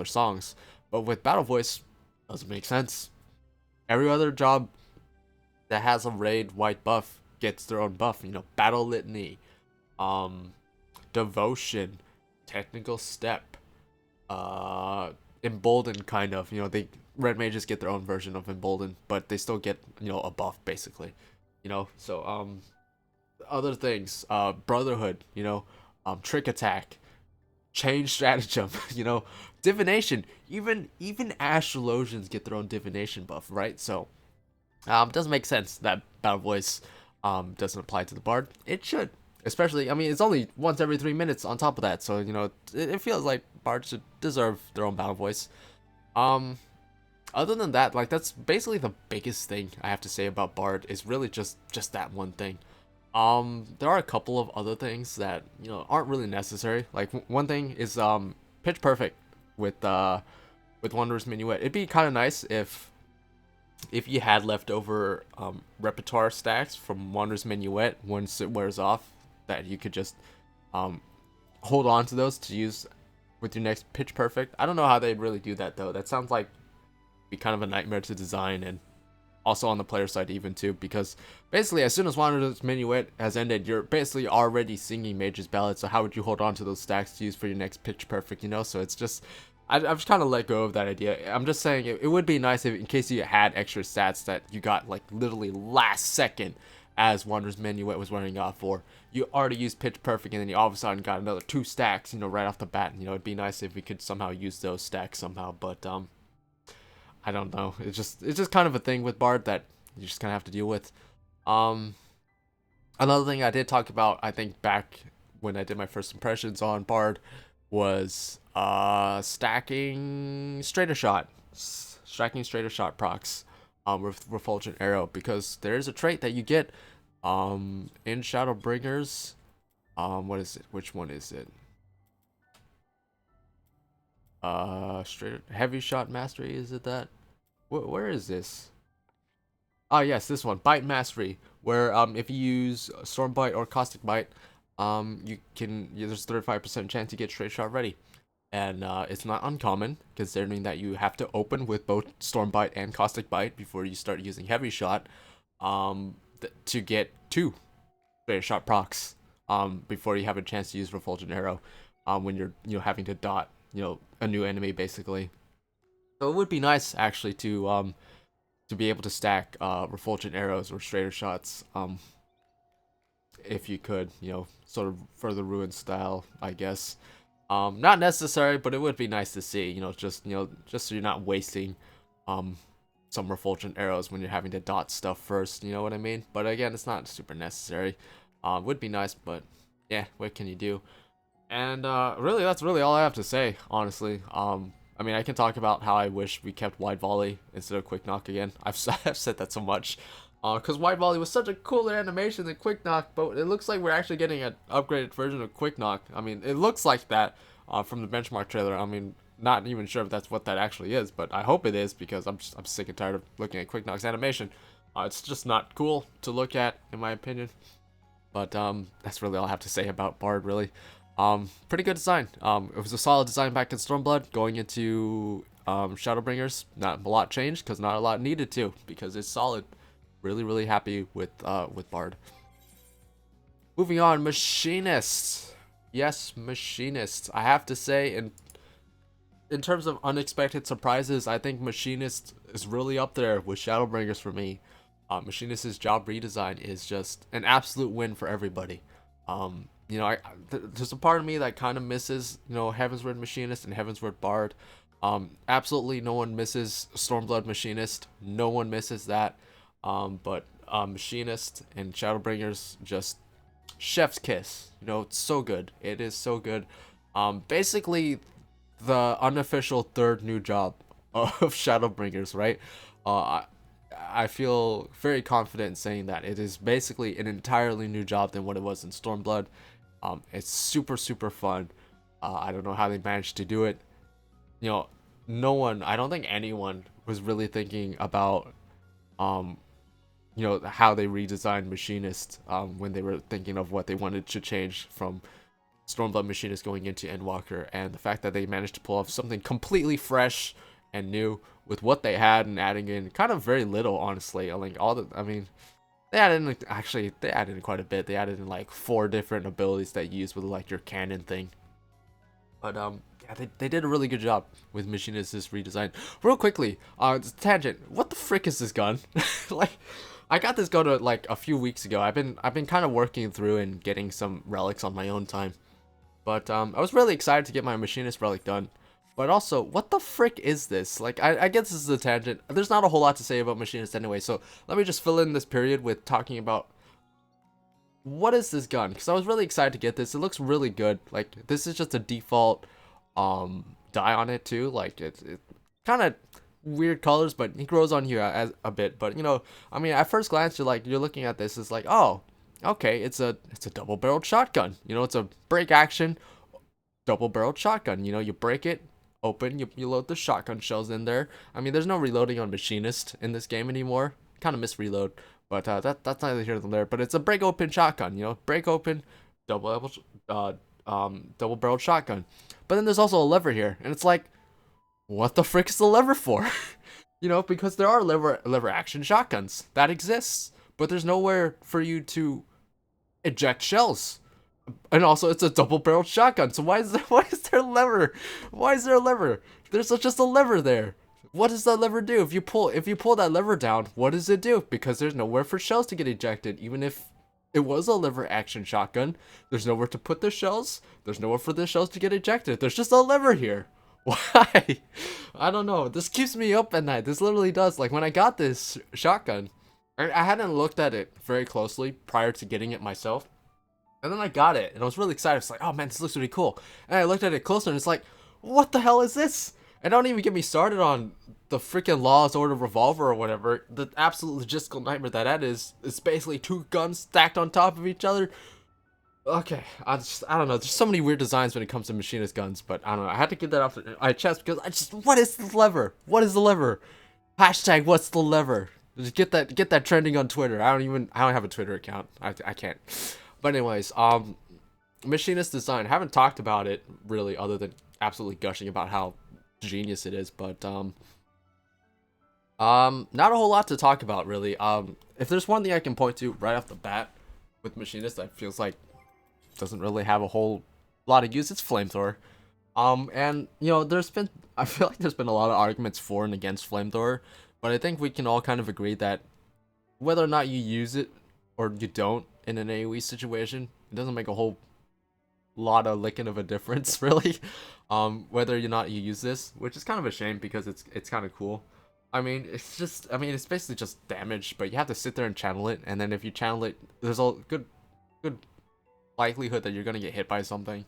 songs. But with battle voice, doesn't make sense. Every other job that has a raid white buff gets their own buff. You know, battle litany, devotion, technical step. Emboldened, kind of. They red mages get their own version of emboldened, but they still get a buff basically. So other things, brotherhood. Trick attack, change stratagem. Divination. Even astrologians get their own divination buff, right? So doesn't make sense that battle voice doesn't apply to the bard. It should, especially. I mean, it's only once every 3 minutes on top of that, so it feels like bards should deserve their own battle voice. Um, Other than that, like, that's basically the biggest thing I have to say about bard, is really just that one thing. There are a couple of other things that aren't really necessary. Like one thing is pitch perfect with Wanderer's Minuet. It'd be kind of nice if you had leftover repertoire stacks from Wanderer's Minuet once it wears off, that you could just hold on to those to use with your next pitch perfect. I don't know how they'd really do that though. That sounds like be kind of a nightmare to design, and also on the player side even too, because basically as soon as Wanderer's Minuet has ended, you're basically already singing Mage's Ballad, so how would you hold on to those stacks to use for your next pitch perfect, So it's just, I've just kind of let go of that idea. I'm just saying it would be nice if, in case you had extra stats that you got like literally last second as Wanderer's Minuet was wearing off, or you already used pitch perfect and then you all of a sudden got another 2 stacks, right off the bat. It'd be nice if we could somehow use those stacks somehow, but I don't know. It's just kind of a thing with bard that you just kind of have to deal with. Another thing I did talk about, I think back when I did my first impressions on bard, was stacking straighter shot procs with Refulgent Arrow, because there is a trait that you get in Shadowbringers. What is it? Which one is it? Straight heavy shot mastery, is it that? Where is this? Ah, yes, this one, Bite Mastery, where if you use Stormbite or Caustic Bite, there's 35% chance you get straight shot ready, and it's not uncommon, considering that you have to open with both Stormbite and Caustic Bite before you start using heavy shot, to get 2 straight shot procs, before you have a chance to use Refulgent Arrow, when you're having to dot a new enemy basically. So it would be nice actually to be able to stack Refulgent Arrows or straighter shots, if you could, sort of further ruin style, I guess. Not necessary, but it would be nice to see, just so you're not wasting some Refulgent Arrows when you're having to dot stuff first, you know what I mean? But again, it's not super necessary. Would be nice, but yeah, what can you do? And really, that's really all I have to say, honestly. I mean, I can talk about how I wish we kept Wide Volley instead of Quick Knock again. I've said that so much. Because Wide Volley was such a cooler animation than Quick Knock, but it looks like we're actually getting an upgraded version of Quick Knock. I mean, it looks like that from the benchmark trailer. I mean, not even sure if that's what that actually is, but I hope it is, because I'm sick and tired of looking at Quick Knock's animation. It's just not cool to look at, in my opinion. But that's really all I have to say about Bard, really. Pretty good design. It was a solid design back in Stormblood. Going into Shadowbringers, not a lot changed, because not a lot needed to, because it's solid. Really happy with Bard. Moving on, Machinist. Yes, Machinist. I have to say, in terms of unexpected surprises, I think Machinist is really up there with Shadowbringers for me. Machinist's job redesign is just an absolute win for everybody. There's a part of me that kind of misses, Heavensward Machinist and Heavensward Bard. Absolutely no one misses Stormblood Machinist. No one misses that. But Machinist and Shadowbringers, just chef's kiss. It's so good. It is so good. Basically, the unofficial third new job of Shadowbringers, right? I feel very confident in saying that it is basically an entirely new job than what it was in Stormblood. It's super fun. I don't know how they managed to do it. No one, I don't think anyone was really thinking about, how they redesigned Machinist, when they were thinking of what they wanted to change from Stormblood Machinist going into Endwalker, and the fact that they managed to pull off something completely fresh and new with what they had, and adding in kind of very little, honestly. They added in quite a bit. They added in like 4 different abilities that you use with like your cannon thing. But yeah, they did a really good job with Machinist's redesign. Real quickly, tangent. What the frick is this gun? Like, I got this gun like a few weeks ago. I've been kind of working through and getting some relics on my own time. But I was really excited to get my Machinist relic done. But also, what the frick is this? Like, I guess this is a tangent. There's not a whole lot to say about Machinist anyway, so let me just fill in this period with talking about what is this gun? Because I was really excited to get this. It looks really good. Like, this is just a default dye on it too. Like, it's kind of weird colors, but it grows on you as a bit. But you know, I mean, at first glance, you're looking at this, it's like, oh, okay, it's a double-barreled shotgun. You know, it's a break action double-barreled shotgun. You know, you break it open, you load the shotgun shells in there. I mean, there's no reloading on Machinist in this game anymore. Kind of miss reload. But that's neither here nor there. But it's a break open shotgun, you know, break open, double barreled shotgun. But then there's also a lever here, and it's like, what the frick is the lever for? You know, because there are lever action shotguns that exists, but there's nowhere for you to eject shells. And also, it's a double barreled shotgun. So why is there a lever? Why is there a lever? There's just a lever there. What does that lever do? If you pull that lever down, what does it do? Because there's nowhere for shells to get ejected. Even if it was a lever action shotgun, there's nowhere to put the shells. There's nowhere for the shells to get ejected. There's just a lever here. Why? I don't know. This keeps me up at night. This literally does. Like, when I got this shotgun, I hadn't looked at it very closely prior to getting it myself. And then I got it, and I was really excited. It's like, oh man, this looks really cool. And I looked at it closer, and it's like, what the hell is this? And don't even get me started on the freaking Law's Order revolver or whatever. The absolute logistical nightmare that is. It's basically two guns stacked on top of each other. Okay, I don't know. There's so many weird designs when it comes to Machinist guns, but I don't know. I had to get that off my chest because what is the lever? What is the lever? Hashtag what's the lever? Just get that trending on Twitter. I don't have a Twitter account. I can't. But anyways, Machinist design. I haven't talked about it really, other than absolutely gushing about how genius it is. But not a whole lot to talk about really. If there's one thing I can point to right off the bat with Machinist that feels like doesn't really have a whole lot of use, it's Flamethrower. And you know, I feel like there's been a lot of arguments for and against Flamethrower, but I think we can all kind of agree that whether or not you use it or you don't in an AoE situation, it doesn't make a whole lot of licking of a difference, really. Whether or not you use this, which is kind of a shame because it's kind of cool. I mean, it's basically just damage, but you have to sit there and channel it, and then if you channel it, there's a good likelihood that you're gonna get hit by something,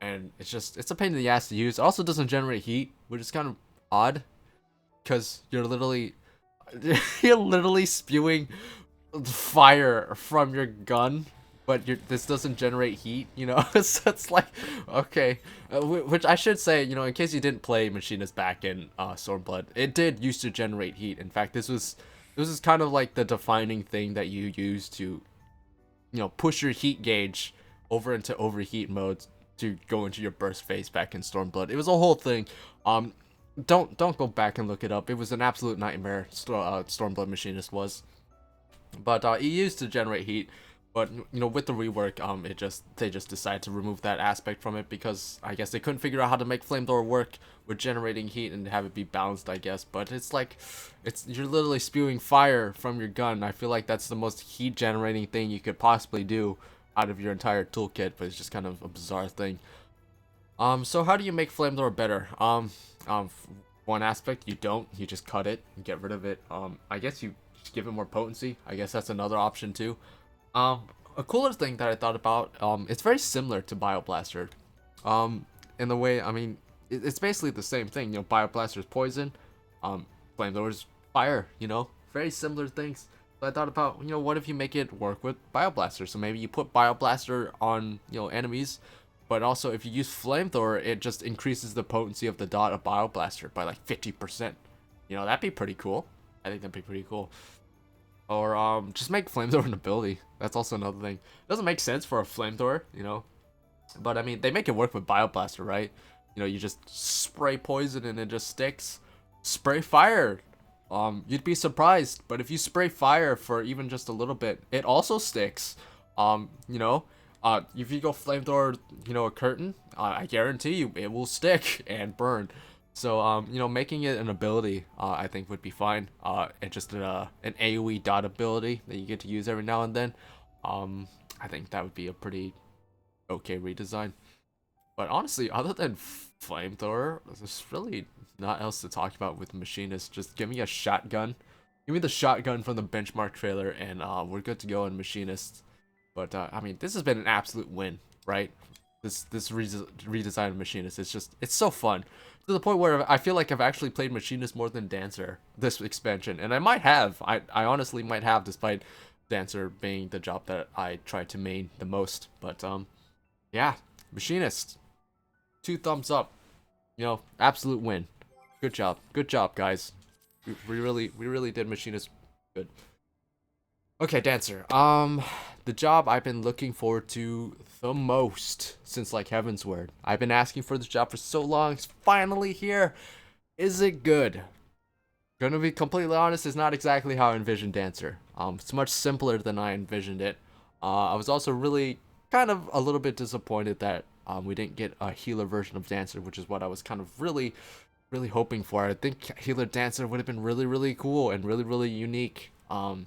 and it's a pain in the ass to use. It also doesn't generate heat, which is kind of odd, because you're literally spewing fire from your gun, but this doesn't generate heat, you know. So it's like, okay, which I should say, you know, in case you didn't play Machinist back in Stormblood, it did used to generate heat. In fact, this was kind of like the defining thing that you use to, you know, push your heat gauge over into overheat modes to go into your burst phase back in Stormblood. It was a whole thing. Don't go back and look it up. It was an absolute nightmare. Stormblood Machinist was. But it used to generate heat, but you know, with the rework, they just decided to remove that aspect from it because I guess they couldn't figure out how to make Flamethrower work with generating heat and have it be balanced, I guess. But it's like, you're literally spewing fire from your gun. I feel like that's the most heat generating thing you could possibly do out of your entire toolkit, but it's just kind of a bizarre thing. So how do you make Flamethrower better? One aspect, you just cut it and get rid of it. I guess you give it more potency. I guess that's another option too. A cooler thing that I thought about, it's very similar to Bioblaster. In the way, I mean, it's basically the same thing. You know, Bioblaster is poison, Flamethrower is fire. You know, very similar things. So I thought about, you know, what if you make it work with Bioblaster? So maybe you put Bioblaster on, you know, enemies, but also if you use Flamethrower, it just increases the potency of the dot of Bioblaster by like 50%. You know, that'd be pretty cool. I think that'd be pretty cool. Or just make Flamethrower an ability. That's also another thing. It doesn't make sense for a Flamethrower, you know. But I mean, they make it work with Bioblaster, right? You know, you just spray poison and it just sticks. Spray fire. You'd be surprised, but if you spray fire for even just a little bit, it also sticks. You know, If you go flamethrower, a curtain, I guarantee you it will stick and burn. So, making it an ability, I think would be fine. And just an AoE dot ability that you get to use every now and then. I think that would be a pretty okay redesign. But honestly, other than flamethrower, there's really not else to talk about with Machinist. Just give me a shotgun. Give me the shotgun from the benchmark trailer, and we're good to go in Machinist. But I mean, this has been an absolute win, right? This redesign of Machinist, it's so fun to the point where I feel like I've actually played Machinist more than Dancer this expansion, and I might have. I honestly might have, despite Dancer being the job that I try to main the most. But yeah, Machinist, 2 thumbs up. Absolute win. Good job, guys. We really did Machinist good. Okay, Dancer. The job I've been looking forward to the most since like Heaven's Word. I've been asking for this job for so long. It's finally here. Is it good? Gonna be completely honest, it's not exactly how I envisioned Dancer. It's much simpler than I envisioned it. I was also really kind of a little bit disappointed that we didn't get a healer version of Dancer, which is what I was kind of really hoping for. I think healer Dancer would have been really cool and really unique. And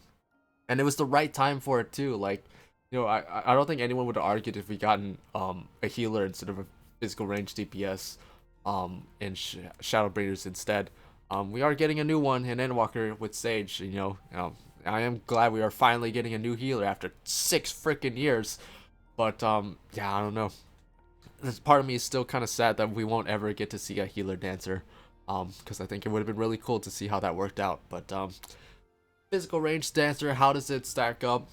it was the right time for it too. Like, I don't think anyone would have argued if we gotten a healer instead of a physical range DPS in Shadowbringers instead. We are getting a new one in Endwalker with Sage. I am glad we are finally getting a new healer after 6 freaking years. But yeah, I don't know. This part of me is still kind of sad that we won't ever get to see a healer Dancer. Because I think it would have been really cool to see how that worked out. But physical range Dancer, how does it stack up?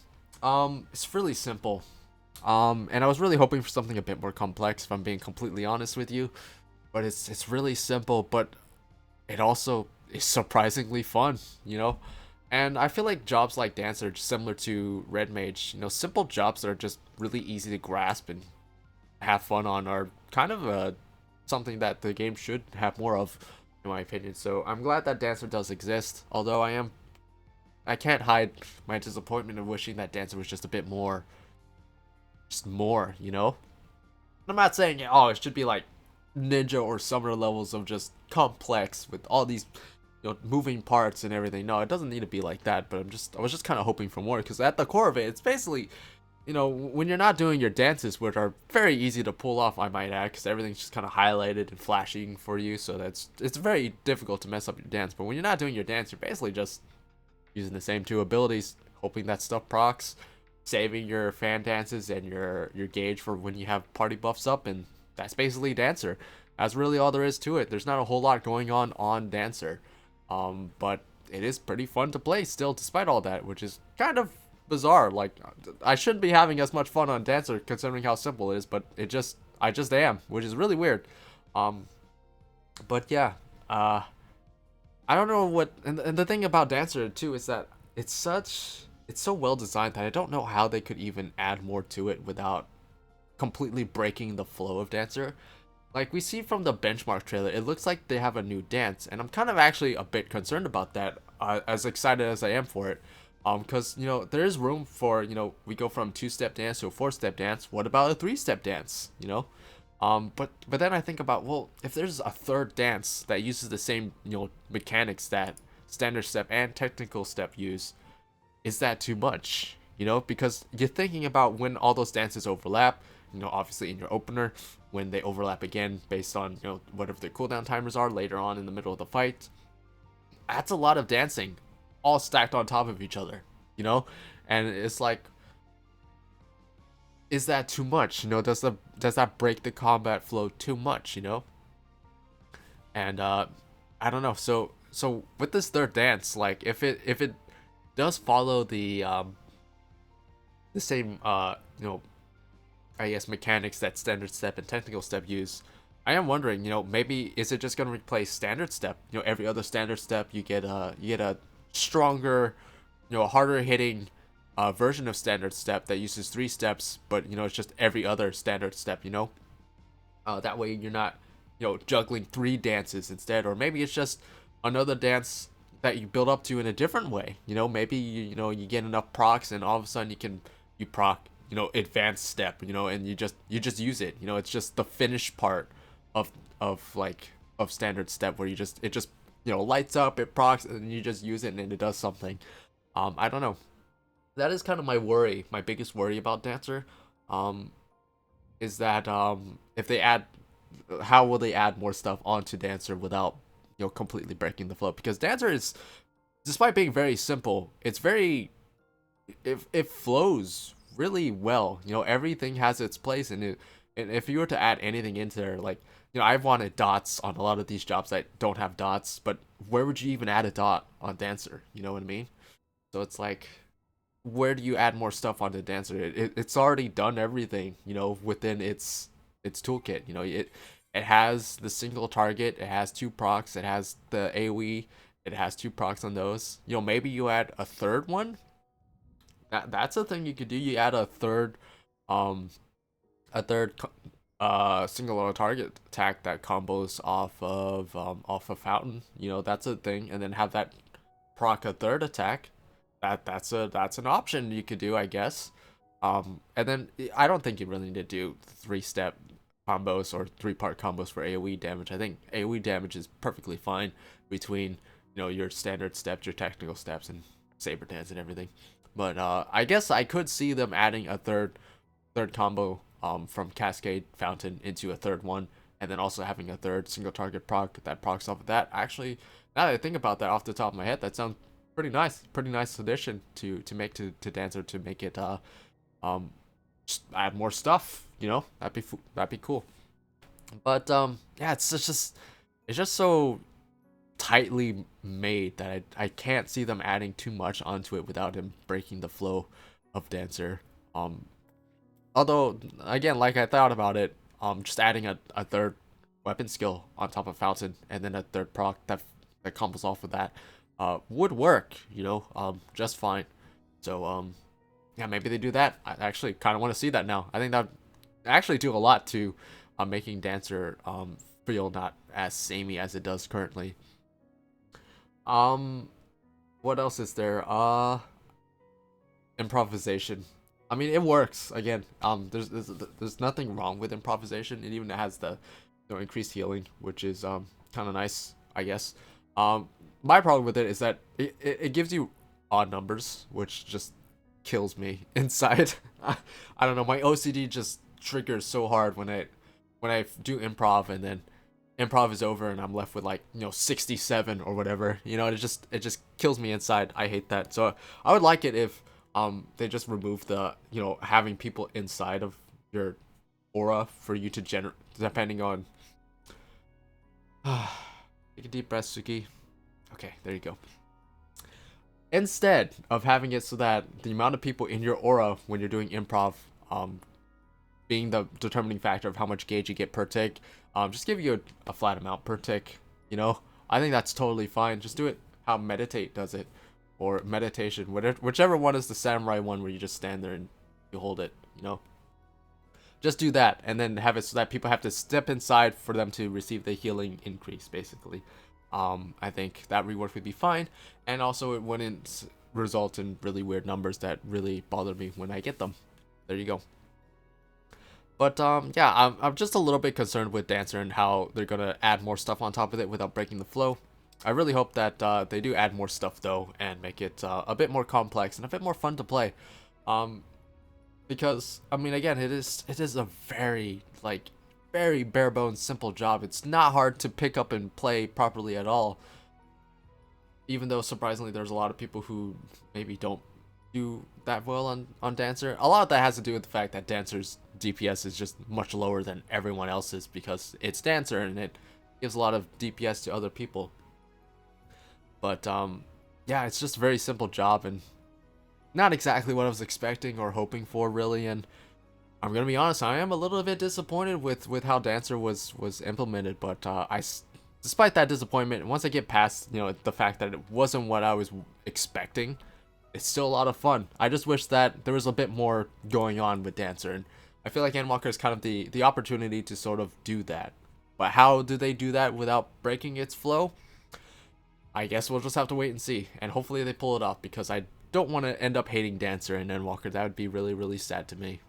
It's really simple. And I was really hoping for something a bit more complex, if I'm being completely honest with you. But it's really simple, but it also is surprisingly fun, And I feel like jobs like Dancer, similar to Red Mage, simple jobs that are just really easy to grasp and have fun on are kind of something that the game should have more of, in my opinion. So I'm glad that Dancer does exist, although I can't hide my disappointment of wishing that Dancer was just a bit more, I'm not saying, it should be like Ninja or Summoner levels of just complex with all these, moving parts and everything. No, it doesn't need to be like that, but I was just kind of hoping for more, because at the core of it, it's basically, when you're not doing your dances, which are very easy to pull off, I might add, because everything's just kind of highlighted and flashing for you, so it's very difficult to mess up your dance. But when you're not doing your dance, you're basically just using the same 2 abilities, hoping that stuff procs, saving your fan dances and your gauge for when you have party buffs up, and that's basically Dancer. That's really all there is to it. There's not a whole lot going on Dancer, but it is pretty fun to play still, despite all that, which is kind of bizarre. Like, I shouldn't be having as much fun on Dancer considering how simple it is, but I just am, which is really weird. But yeah, I don't know what, and the thing about Dancer too is that it's so well designed that I don't know how they could even add more to it without completely breaking the flow of Dancer. Like we see from the benchmark trailer, it looks like they have a new dance, and I'm kind of actually a bit concerned about that, as excited as I am for it. Because, there is room for, we go from 2-step dance to a 4-step dance. What about a 3-step dance, But then I think about, well, if there's a third dance that uses the same, mechanics that standard step and technical step use, is that too much? Because you're thinking about when all those dances overlap, obviously in your opener, when they overlap again based on, whatever the cooldown timers are later on in the middle of the fight. That's a lot of dancing, all stacked on top of each other, And it's like, is that too much? Does that break the combat flow too much? And I don't know. So with this third dance, like if it does follow the same I guess mechanics that standard step and technical step use, I am wondering, maybe is it just gonna replace standard step? Every other standard step you get a stronger, harder hitting version of standard step that uses 3 steps, but it's just every other standard step. That way you're not juggling 3 dances instead, or maybe it's just another dance that you build up to in a different way. Maybe you get enough procs and all of a sudden you proc advanced step, and you just use it. It's just the finished part of of standard step where it just lights up, it procs, and you just use it and it does something. I don't know. That is kind of my biggest worry about Dancer. Is that if they add, how will they add more stuff onto Dancer without completely breaking the flow? Because Dancer is, despite being very simple, it flows really well. Everything has its place, and if you were to add anything into there, like I've wanted dots on a lot of these jobs that don't have dots, but where would you even add a dot on Dancer? You know what I mean? So it's like, where do you add more stuff onto Dancer? It's already done everything, within its toolkit. It has the single target, it has 2 procs, it has the AoE, it has 2 procs on those. Maybe you add a third one. That's a thing you could do. You add a third single auto target attack that combos off of Fountain. That's a thing, and then have that proc a third attack. That's an option you could do, I guess. And then I don't think you really need to do 3-step combos or 3-part combos for AoE damage. I think AoE damage is perfectly fine between your standard steps, your technical steps, and saber dance and everything. But I guess I could see them adding a third combo from Cascade Fountain into a third one, and then also having a third single target proc that procs off of that. Actually, now that I think about that off the top of my head, that sounds pretty nice addition to make to Dancer, to make it just add more stuff. That'd be cool. But yeah, it's just so tightly made that I can't see them adding too much onto it without him breaking the flow of Dancer. Although, again, like I thought about it, just adding a third weapon skill on top of Fountain, and then a third proc that combos off with that would work, just fine. So yeah, maybe they do that. I actually kind of want to see that now. I think that would actually do a lot to making Dancer feel not as samey as it does currently. What else is there? Improvisation. I mean, it works. Again, there's nothing wrong with improvisation. It even has the increased healing, which is kind of nice, I guess. My problem with it is that it gives you odd numbers, which just kills me inside. I don't know, my OCD just triggers so hard when I do improv, and then improv is over and I'm left with 67 or whatever. It just kills me inside. I hate that. So I would like it if they just remove the having people inside of your aura for you to generate, depending on take a deep breath, Suki. Okay, there you go. Instead of having it so that the amount of people in your aura when you're doing improv being the determining factor of how much gauge you get per tick, just give you a flat amount per tick. I think that's totally fine. Just do it how Meditate does it, or Meditation, whichever one is the samurai one where you just stand there and you hold it. Just do that, and then have it so that people have to step inside for them to receive the healing increase, basically. I think that rework would be fine, and also it wouldn't result in really weird numbers that really bother me when I get them. There you go. But yeah, I'm just a little bit concerned with Dancer and how they're gonna add more stuff on top of it without breaking the flow. I really hope that they do add more stuff though, and make it a bit more complex and a bit more fun to play. Because I mean, again, it is a very very bare bones simple job. It's not hard to pick up and play properly at all. Even though surprisingly there's a lot of people who maybe don't do that well on Dancer. A lot of that has to do with the fact that Dancer's DPS is just much lower than everyone else's, because it's Dancer and it gives a lot of DPS to other people. But yeah, it's just a very simple job and not exactly what I was expecting or hoping for, really. And I'm gonna be honest, I am a little bit disappointed with how Dancer was implemented. But despite that disappointment, once I get past the fact that it wasn't what I was expecting, it's still a lot of fun. I just wish that there was a bit more going on with Dancer, and I feel like Endwalker is kind of the opportunity to sort of do that. But how do they do that without breaking its flow? I guess we'll just have to wait and see, and hopefully they pull it off, because I don't want to end up hating Dancer and Endwalker. That would be really, really sad to me.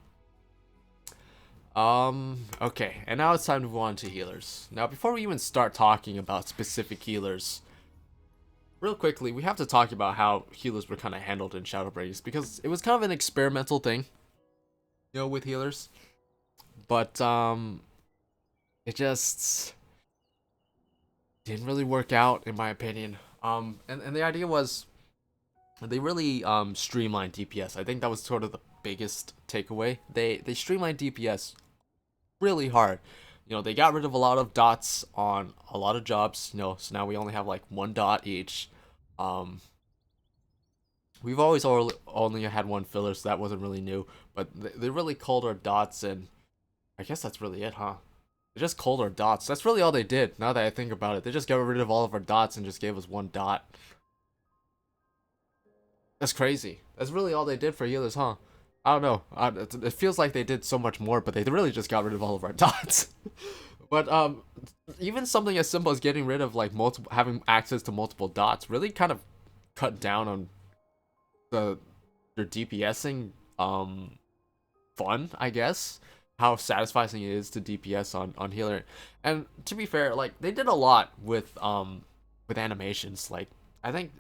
Okay, and now it's time to move on to healers. Now, before we even start talking about specific healers, real quickly, we have to talk about how healers were kind of handled in Shadowbringers, because it was kind of an experimental thing, you know, with healers. But, it just didn't really work out, in my opinion. And the idea was, they really, streamlined DPS. I think that was sort of the biggest takeaway. They streamlined DPS really hard. You know, they got rid of a lot of dots on a lot of jobs, you know, so now we only have like 1 dot each. We've always only had 1 filler, so that wasn't really new, but they really culled our dots, and I guess that's really it, huh? They just culled our dots. That's really all they did, now that I think about it. They just got rid of all of our dots and just gave us 1 dot. That's crazy. That's really all they did for healers, huh? I don't know. It feels like they did so much more, but they really just got rid of all of our dots. But even something as simple as getting rid of like having access to multiple dots really kind of cut down on your DPSing fun, I guess. How satisfying it is to DPS on healer. And to be fair, like they did a lot with animations. Like I think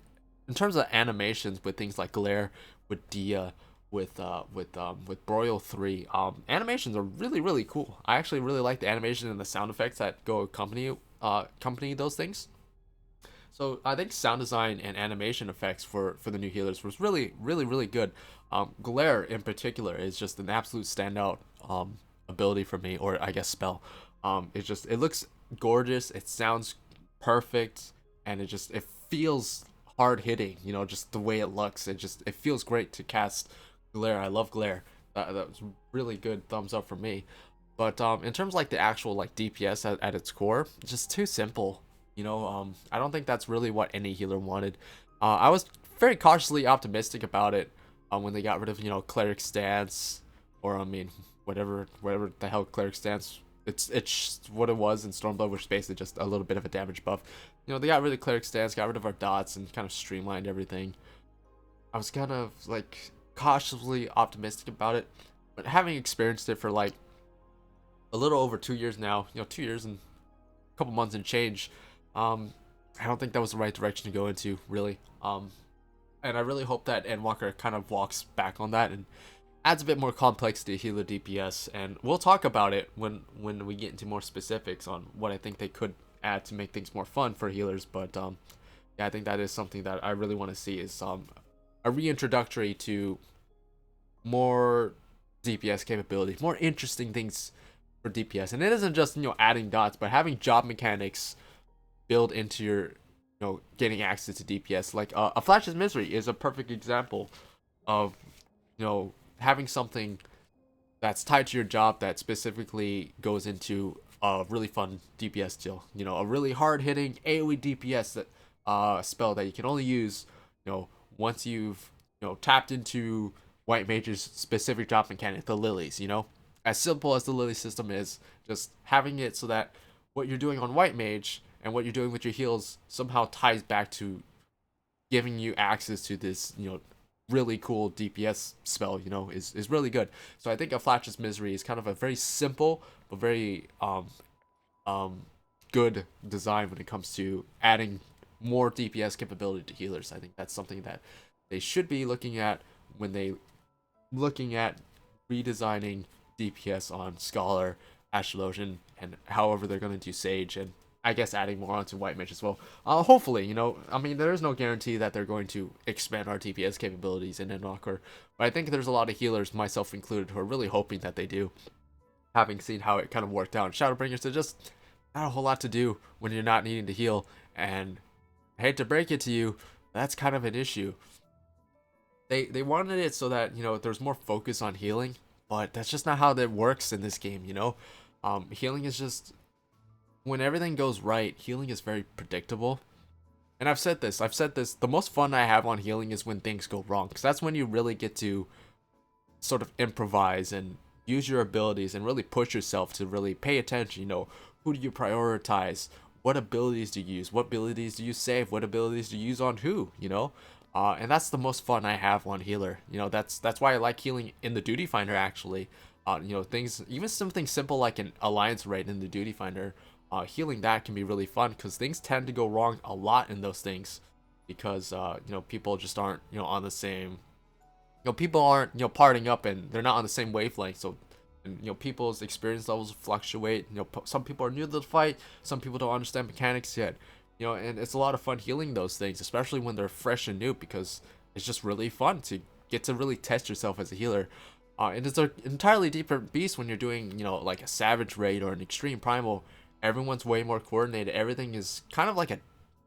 in terms of animations with things like Glare, with Dia, with Broil 3, animations are really, really cool. I actually really like the animation and the sound effects that go accompany those things. So I think sound design and animation effects for the new healers was really, really, really good. Glare in particular is just an absolute standout ability for me, or I guess spell. It looks gorgeous, it sounds perfect, and it feels hard hitting. You know, just the way it looks, it feels great to cast Glare. I love Glare. That was really good thumbs up for me. But in terms of like the actual like DPS at its core, just too simple. You know, I don't think that's really what any healer wanted. I was very cautiously optimistic about it when they got rid of, you know, Cleric Stance, or I mean, whatever the hell Cleric Stance. It's what it was in Stormblood, which is basically just a little bit of a damage buff. You know, they got rid of Cleric Stance, got rid of our dots, and kind of streamlined everything. I was kind of like cautiously optimistic about it, but having experienced it for like a little over 2 years now, you know, 2 years and a couple months and change, I don't think that was the right direction to go into, really. And I really hope that Endwalker kind of walks back on that and adds a bit more complexity to healer DPS, and we'll talk about it when we get into more specifics on what I think they could add to make things more fun for healers. But yeah, I think that is something that I really want to see, is a reintroductory to more DPS capabilities, more interesting things for DPS. And it isn't just, you know, adding dots, but having job mechanics build into your, you know, getting access to DPS. Like a Flash's Misery is a perfect example of, you know, having something that's tied to your job that specifically goes into a really fun DPS deal. You know, a really hard hitting AoE DPS that spell that you can only use, you know, once you've, you know, tapped into White Mage's specific job mechanic, the Lilies. You know, as simple as the Lily system is, just having it so that what you're doing on White Mage and what you're doing with your heals somehow ties back to giving you access to this, you know, really cool DPS spell, you know, is really good. So I think a Flash's Misery is kind of a very simple but very good design when it comes to adding more DPS capability to healers. I think that's something that they should be looking at when they looking at redesigning DPS on Scholar, Astrologian, and however they're going to do Sage, and I guess adding more onto White Mage as well. Hopefully, you know, I mean, there is no guarantee that they're going to expand our DPS capabilities in Endwalker, but I think there's a lot of healers, myself included, who are really hoping that they do, having seen how it kind of worked out in Shadowbringers. There's just not a whole lot to do when you're not needing to heal, and I hate to break it to you, that's kind of an issue. They wanted it so that, you know, there's more focus on healing, but that's just not how that works in this game, you know? Healing is just, when everything goes right, healing is very predictable. And I've said this, the most fun I have on healing is when things go wrong, because that's when you really get to sort of improvise and use your abilities and really push yourself to really pay attention, you know, who do you prioritize, what abilities do you use, what abilities do you save, what abilities do you use on who, you know. And that's the most fun I have on healer. You know, that's why I like healing in the duty finder actually. You know, things, even something simple like an alliance raid in the duty finder, healing that can be really fun because things tend to go wrong a lot in those things because you know, people just aren't, you know, on the same, you know, people aren't, you know, parting up and they're not on the same wavelength. So, and, you know, people's experience levels fluctuate. You know, some people are new to the fight, some people don't understand mechanics yet, you know, and it's a lot of fun healing those things, especially when they're fresh and new, because it's just really fun to get to really test yourself as a healer. And it's an entirely different beast when you're doing, you know, like a savage raid or an extreme primal. Everyone's way more coordinated. Everything is kind of like a,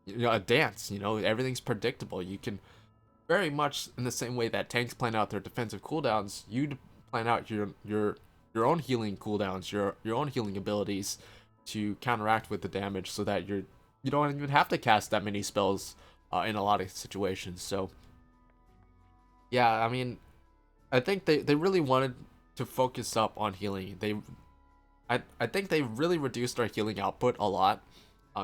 you know, a dance. You know, everything's predictable. You can very much in the same way that tanks plan out their defensive cooldowns, you plan out your own healing cooldowns, your own healing abilities to counteract with the damage, so that you don't even have to cast that many spells in a lot of situations. So yeah, I mean, I think they really wanted to focus up on healing. I think they really reduced our healing output a lot,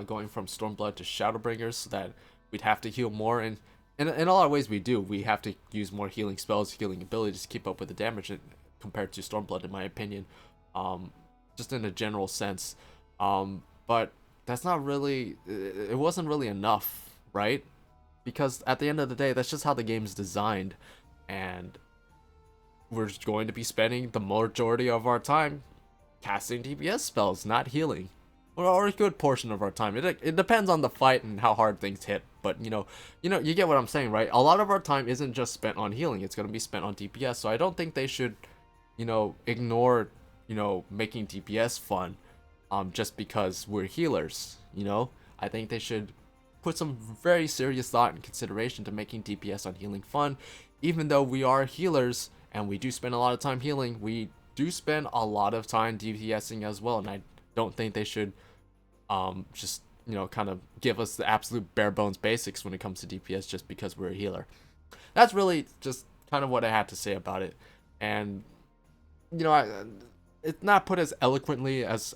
going from Stormblood to Shadowbringers, so that we'd have to heal more. And in a lot of ways we do. We have to use more healing spells, healing abilities to keep up with the damage compared to Stormblood, in my opinion. Just in a general sense. But that's not really, it wasn't really enough, right? Because at the end of the day, that's just how the game's designed. And we're just going to be spending the majority of our time casting DPS spells, not healing, or a good portion of our time. It depends on the fight and how hard things hit. But you get what I'm saying, right? A lot of our time isn't just spent on healing; it's going to be spent on DPS. So I don't think they should, you know, ignore, you know, making DPS fun, just because we're healers. You know, I think they should put some very serious thought and consideration to making DPS on healing fun. Even though we are healers and we do spend a lot of time healing, we do spend a lot of time DPSing as well, and I don't think they should just, you know, kind of give us the absolute bare bones basics when it comes to DPS just because we're a healer. That's really just kind of what I had to say about it. And you know, it's not put as eloquently as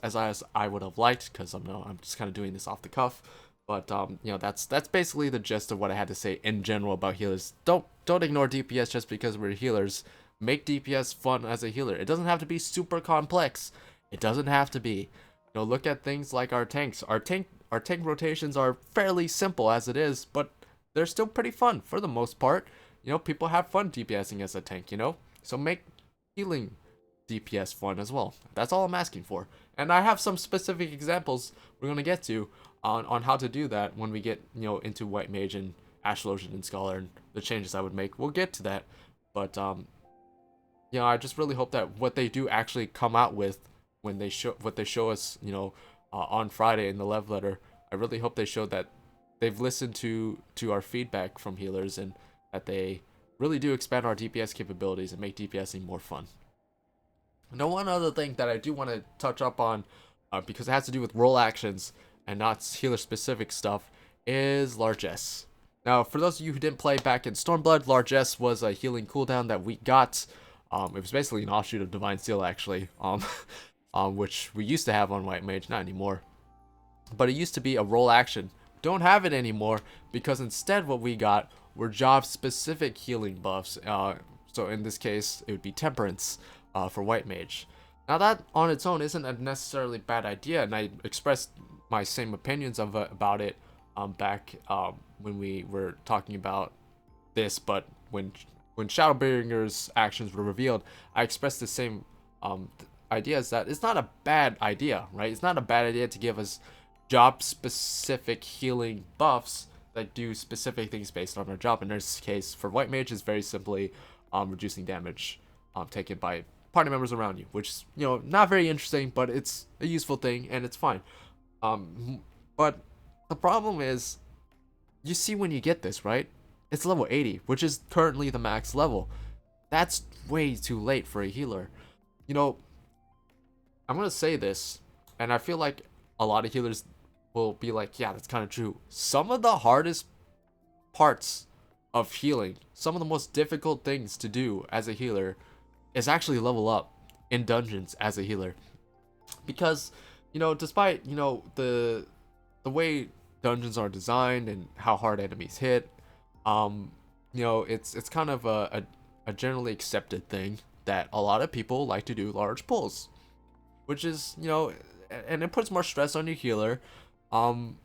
I would have liked, because I'm just kind of doing this off the cuff. But you know, that's basically the gist of what I had to say in general about healers. Don't ignore DPS just because we're healers. Make DPS fun as a healer. It doesn't have to be super complex. It doesn't have to be. You know, look at things like our tanks. Our tank rotations are fairly simple as it is, but they're still pretty fun for the most part. You know, people have fun DPSing as a tank, you know? So make healing DPS fun as well. That's all I'm asking for. And I have some specific examples we're going to get to on how to do that when we get, you know, into White Mage and Astrologian and Scholar and the changes I would make. We'll get to that. But you know, I just really hope that what they do actually come out with when they show us, you know, on Friday in the love letter. I really hope they show that they've listened to our feedback from healers, and that they really do expand our DPS capabilities and make DPSing more fun. Now, one other thing that I do want to touch up on, because it has to do with role actions and not healer specific stuff, is Largesse. Now, for those of you who didn't play back in Stormblood, Largesse was a healing cooldown that we got. It was basically an offshoot of Divine Seal, actually, which we used to have on White Mage, not anymore. But it used to be a role action. Don't have it anymore, because instead what we got were job-specific healing buffs. So in this case, it would be Temperance for White Mage. Now that on its own isn't a necessarily bad idea, and I expressed my same opinions about it back when we were talking about this, but when Shadowbringer's actions were revealed, I expressed the same ideas, that it's not a bad idea, right? It's not a bad idea to give us job-specific healing buffs that do specific things based on our job. In this case, for White Mage, is very simply reducing damage taken by party members around you, which is, you know, not very interesting, but it's a useful thing and it's fine. But the problem is, you see when you get this, right? It's level 80, which is currently the max level. That's way too late for a healer. You know, I'm gonna say this, and I feel like a lot of healers will be like, yeah, that's kind of true. Some of the hardest parts of healing, some of the most difficult things to do as a healer, is actually level up in dungeons as a healer. Because, you know, despite, you know, the the way dungeons are designed and how hard enemies hit, it's kind of a generally accepted thing that a lot of people like to do large pulls, which is, and it puts more stress on your healer, and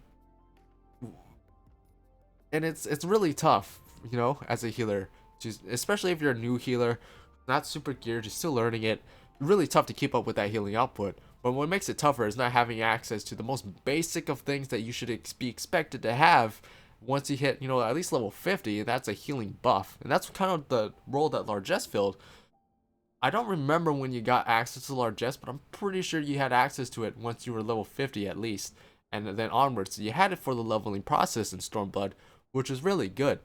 it's really tough, as a healer, especially if you're a new healer, not super geared, you're still learning it. Really tough to keep up with that healing output. But what makes it tougher is not having access to the most basic of things that you should be expected to have once you hit, at least level 50, and that's a healing buff. And that's kind of the role that largesse filled. I don't remember when you got access to largesse, but I'm pretty sure you had access to it once you were level 50 at least, and then onwards. So you had it for the leveling process in Stormblood, which is really good.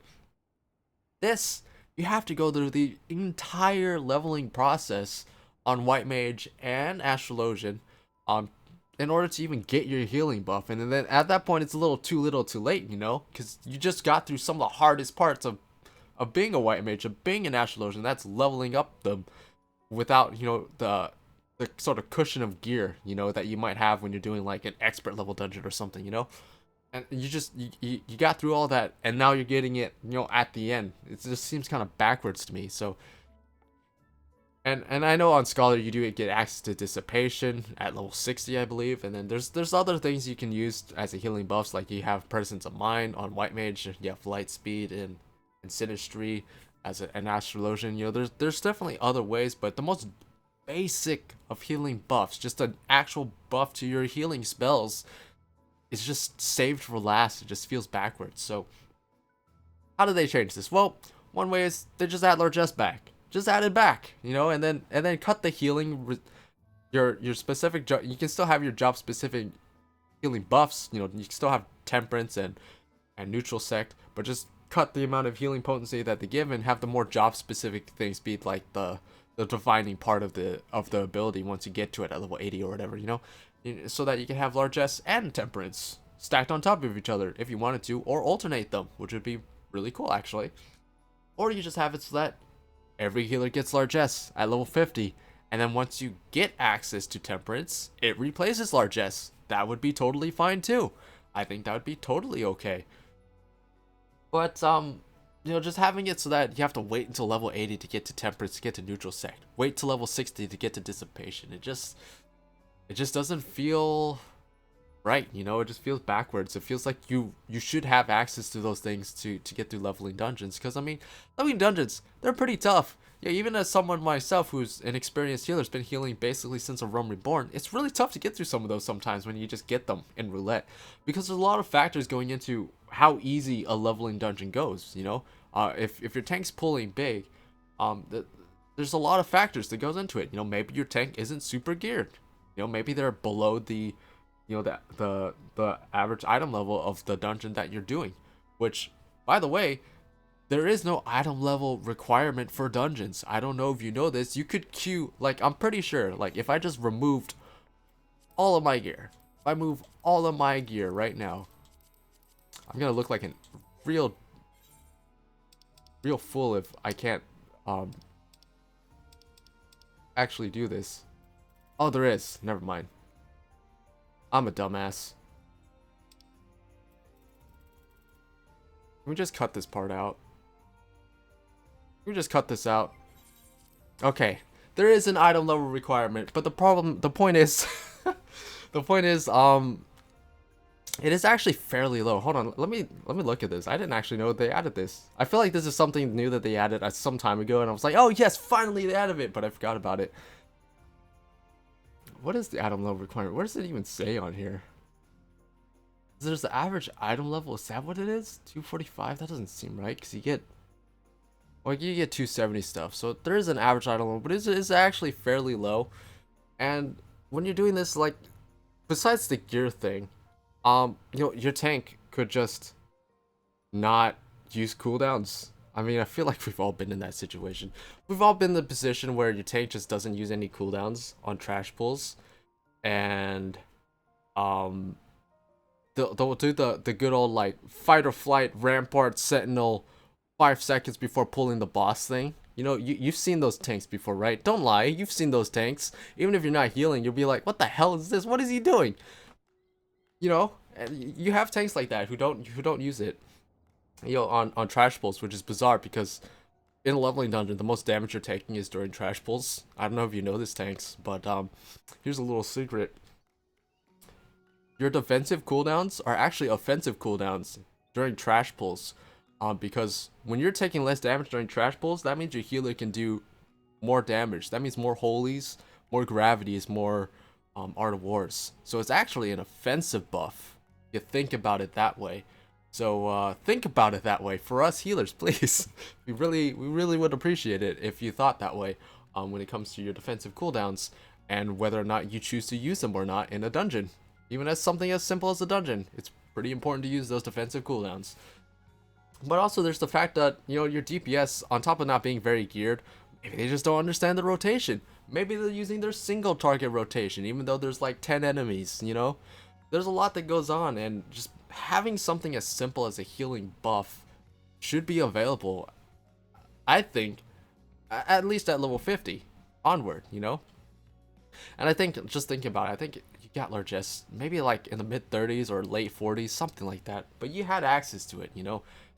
This, you have to go through the entire leveling process on White Mage and Astrologian, in order to even get your healing buff. And then at that point, it's a little too late, because you just got through some of the hardest parts of being a White Mage, of being an Astrologian. That's leveling up them without, the sort of cushion of gear, that you might have when you're doing like an expert level dungeon or something, And you got through all that, and now you're getting it, at the end. It just seems kind of backwards to me. So, and I know on Scholar you do get access to Dissipation at level 60, I believe, and then there's other things you can use as a healing buffs, like you have Presence of Mind on White Mage, you have Light Speed and Sinistry as an Astrologian. There's definitely other ways, but the most basic of healing buffs, just an actual buff to your healing spells, is just saved for last. It just feels backwards. So how do they change this? Well, one way is they just add largesse back. Just add it back, and then cut the healing, your specific job. You can still have your job specific healing buffs. You can still have temperance and neutral sect, but just cut the amount of healing potency that they give and have the more job specific things be like the defining part of the ability once you get to it at level 80 or whatever, so that you can have largesse and temperance stacked on top of each other if you wanted to, or alternate them, which would be really cool actually. Or you just have it so that every healer gets largesse at level 50, and then once you get access to temperance, it replaces largesse. That would be totally fine too. I think that would be totally okay. But just having it so that you have to wait until level 80 to get to temperance, to get to neutral sect, wait till level 60 to get to dissipation, it just doesn't feel right, it just feels backwards. It feels like you should have access to those things to get through leveling dungeons, because leveling dungeons, they're pretty tough. Yeah, even as someone myself who's an experienced healer, has been healing basically since A Realm Reborn, it's really tough to get through some of those sometimes when you just get them in roulette, because there's a lot of factors going into how easy a leveling dungeon goes. If your tank's pulling big, there's a lot of factors that goes into it. Maybe your tank isn't super geared, maybe they're below the the average item level of the dungeon that you're doing, which, by the way, there is no item level requirement for dungeons. I don't know if you know this. You could queue, like, I'm pretty sure, like, if I just removed all of my gear, if I move all of my gear right now, I'm gonna look like a real fool if I can't actually do this. Oh, there is. Never mind. I'm a dumbass. Can we just cut this part out? Can we just cut this out? Okay. There is an item level requirement, but the point is, it is actually fairly low. Hold on, let me look at this. I didn't actually know they added this. I feel like this is something new that they added some time ago, and I was like, oh yes, finally they added it, but I forgot about it. What is the item level requirement? What does it even say on here? There's the average item level. Is that what it is? 245? That doesn't seem right, because you get 270 stuff. So there is an average item level, but it's actually fairly low. And when you're doing this, like, besides the gear thing, your tank could just not use cooldowns. I mean, I feel like we've all been in that situation. We've all been in the position where your tank just doesn't use any cooldowns on trash pulls, and they'll do the good old, like, fight or flight, rampart, sentinel, 5 seconds before pulling the boss thing. You've seen those tanks before, right? Don't lie, you've seen those tanks. Even if you're not healing, you'll be like, what the hell is this? What is he doing? And you have tanks like that who don't use it, on trash pulls, which is bizarre because in a leveling dungeon, the most damage you're taking is during trash pulls. I don't know if you know this, tanks, but here's a little secret. Your defensive cooldowns are actually offensive cooldowns during trash pulls. Because when you're taking less damage during trash pulls, that means your healer can do more damage. That means more holies, more gravities, more Art of Wars. So it's actually an offensive buff. You think about it that way. So think about it that way for us healers, please. we really would appreciate it if you thought that way when it comes to your defensive cooldowns and whether or not you choose to use them or not in a dungeon. Even as something as simple as a dungeon, it's pretty important to use those defensive cooldowns. But also there's the fact that, your DPS, on top of not being very geared, maybe they just don't understand the rotation. Maybe they're using their single target rotation, even though there's like 10 enemies, There's a lot that goes on, and just having something as simple as a healing buff should be available, I think, at least at level 50 onward, And I think, just thinking about it, I think you got largesse maybe like in the mid 30s or late 40s, something like that. But you had access to it,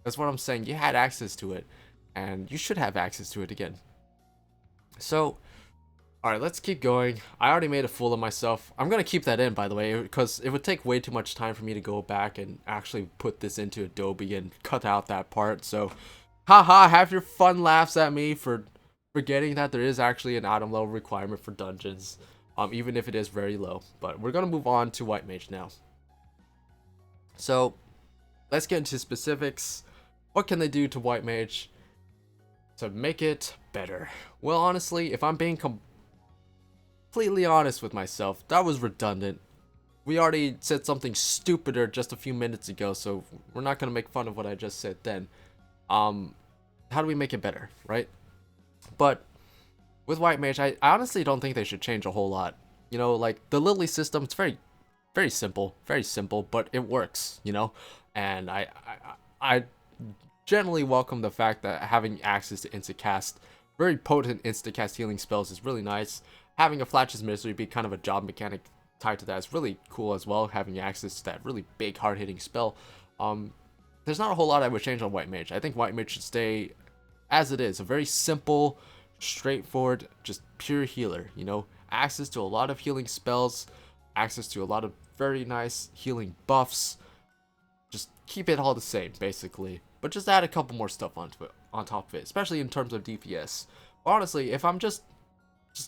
That's what I'm saying. You had access to it, and you should have access to it again. So, alright, let's keep going. I already made a fool of myself. I'm going to keep that in, by the way, because it would take way too much time for me to go back and actually put this into Adobe and cut out that part. So, haha, have your fun laughs at me for forgetting that there is actually an item level requirement for dungeons, even if it is very low. But we're going to move on to White Mage now. So, let's get into specifics. What can they do to White Mage to make it better? Well, honestly, if I'm being completely honest with myself, that was redundant. We already said something stupider just a few minutes ago, so we're not going to make fun of what I just said then. How do we make it better, right? But with White Mage, I honestly don't think they should change a whole lot. Like the Lily system, it's very simple, but it works, And I generally welcome the fact that having access to instacast, very potent instacast healing spells is really nice. Having a Flatch's Misery be kind of a job mechanic tied to that is really cool as well, having access to that really big hard-hitting spell. There's not a whole lot I would change on White Mage. I think White Mage should stay as it is, a very simple, straightforward, just pure healer, Access to a lot of healing spells, access to a lot of very nice healing buffs. Just keep it all the same, basically. But just add a couple more stuff onto it, on top of it, especially in terms of DPS. Honestly, if I'm just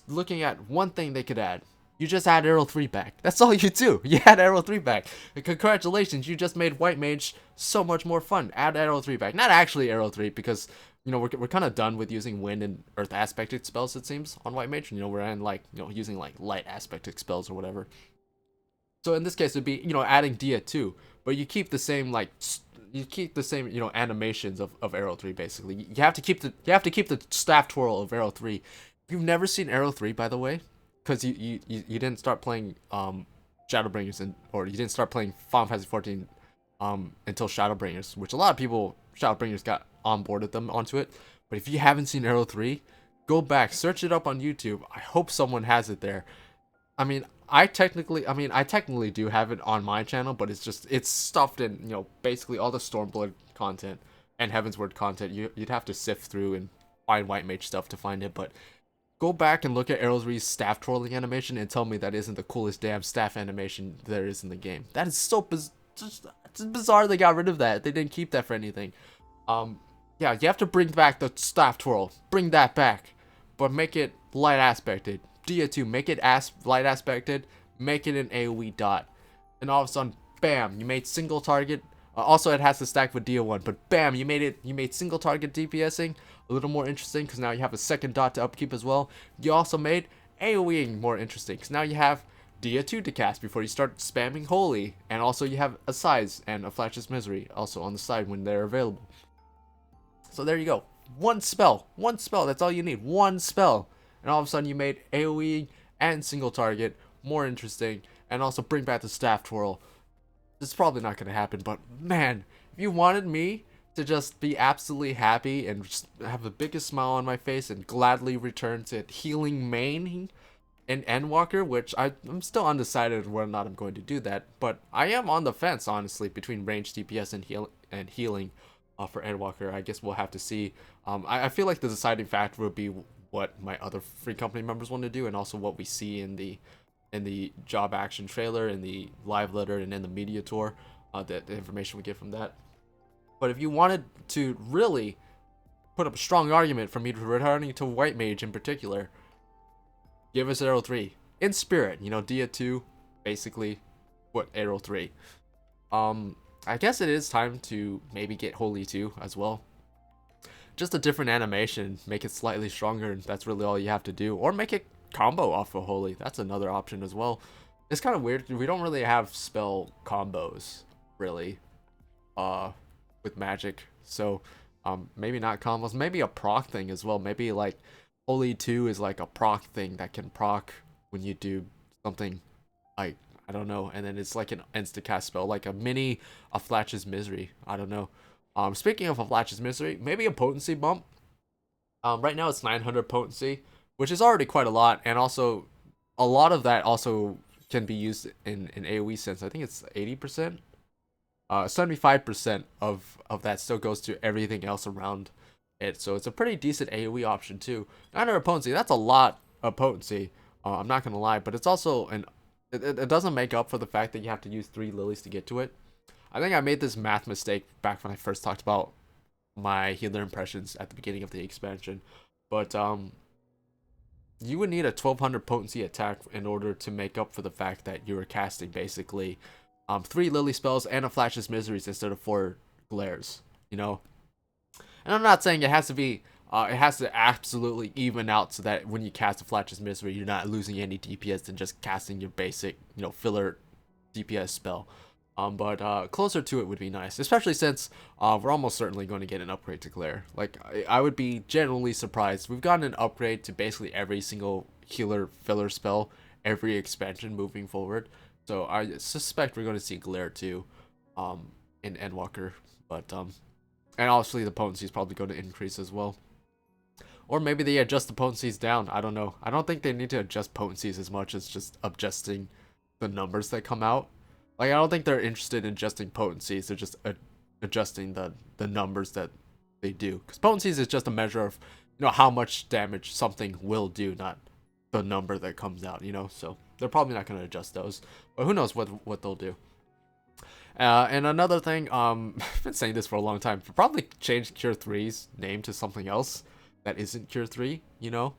looking at one thing they could add, you just add Arrow 3 back. That's all you do. You add Arrow 3 back. And congratulations, you just made White Mage so much more fun. Add Arrow 3 back. Not actually Arrow 3, because, we're kind of done with using Wind and Earth aspected spells, it seems, on White Mage. We're in, using, light aspected spells or whatever. So in this case, it'd be, adding Dia 2. But you keep the same, animations of Arrow 3, basically. You have to keep the staff twirl of Arrow 3. If you've never seen Arrow 3, by the way, because you didn't start playing Shadowbringers, or you didn't start playing Final Fantasy 14 until Shadowbringers, which a lot of people, Shadowbringers got onboarded them onto it. But if you haven't seen Arrow 3, go back, search it up on YouTube. I hope someone has it there. I technically do have it on my channel, but it's stuffed in, basically all the Stormblood content and Heavensward content. You'd have to sift through and find White Mage stuff to find it, but go back and look at Arrow 3's staff twirling animation and tell me that isn't the coolest damn staff animation there is in the game. That is so bizarre they got rid of that. They didn't keep that for anything. Yeah, you have to bring back the staff twirl. Bring that back, but make it light aspected. Dia 2, make it light aspected, make it an AoE dot, and all of a sudden, bam, you made single target. Also, it has to stack with Dia 1, but bam, you made single target DPSing a little more interesting, because now you have a second dot to upkeep as well. You also made AoEing more interesting, because now you have Dia 2 to cast before you start spamming Holy, and also you have a Size and a Flash's Misery also on the side when they're available. So there you go. One spell, that's all you need, one spell. And all of a sudden you made AoE and single target more interesting, and also bring back the staff twirl. This is probably not going to happen, but man, if you wanted me to just be absolutely happy and just have the biggest smile on my face and gladly return to healing main, an Endwalker, which I'm still undecided whether or not I'm going to do that, but I am on the fence, honestly, between range DPS and healing for Endwalker. I guess we'll have to see. I feel like the deciding factor would be what my other free company members want to do, and also what we see in the job action trailer, in the live letter, and in the media tour, the information we get from that. But if you wanted to really put up a strong argument for me returning to White Mage in particular, give us Arrow 3. In spirit, you know, Dia 2, basically, what, Arrow 3. I guess it is time to maybe get Holy 2 as well. Just a different animation, make it slightly stronger, and that's really all you have to do. Or make it combo off of Holy, that's another option as well. It's kind of weird, we don't really have spell combos, really, with magic. So, maybe not combos, maybe a proc thing as well. Maybe like Holy 2 is like a proc thing that can proc when you do something like, I don't know, and then it's like an insta-cast spell, like a Flatch's Misery. I don't know. Speaking of a Flatch's Misery, maybe a potency bump. Right now it's 900 potency, which is already quite a lot, and also a lot of that also can be used in AoE sense. I think it's 80%. 75% of that still goes to everything else around it, so it's a pretty decent AoE option too. 900 potency, that's a lot of potency. I'm not gonna lie, but it's also it doesn't make up for the fact that you have to use 3 lilies to get to it. I think I made this math mistake back when I first talked about my healer impressions at the beginning of the expansion, but you would need a 1200 potency attack in order to make up for the fact that you were casting basically 3 lily spells and a Flash's Miseries instead of 4 glares, you know. And I'm not saying it has to be, it has to absolutely even out so that when you cast a Flash's Misery, you're not losing any DPS than just casting your basic, you know, filler DPS spell. But closer to it would be nice, especially since we're almost certainly going to get an upgrade to Glare. Like, I would be genuinely surprised. We've gotten an upgrade to basically every single healer filler spell, every expansion moving forward. So I suspect we're going to see Glare too, in Endwalker. But and obviously the potency is probably going to increase as well. Or maybe they adjust the potencies down. I don't know. I don't think they need to adjust potencies as much as just adjusting the numbers that come out. Like, I don't think they're interested in adjusting potencies. They're just adjusting the numbers that they do. Because potencies is just a measure of, you know, how much damage something will do, not the number that comes out, you know. So they're probably not going to adjust those. But who knows what they'll do. And another thing, I've been saying this for a long time. Probably change Cure 3's name to something else that isn't Cure 3, you know.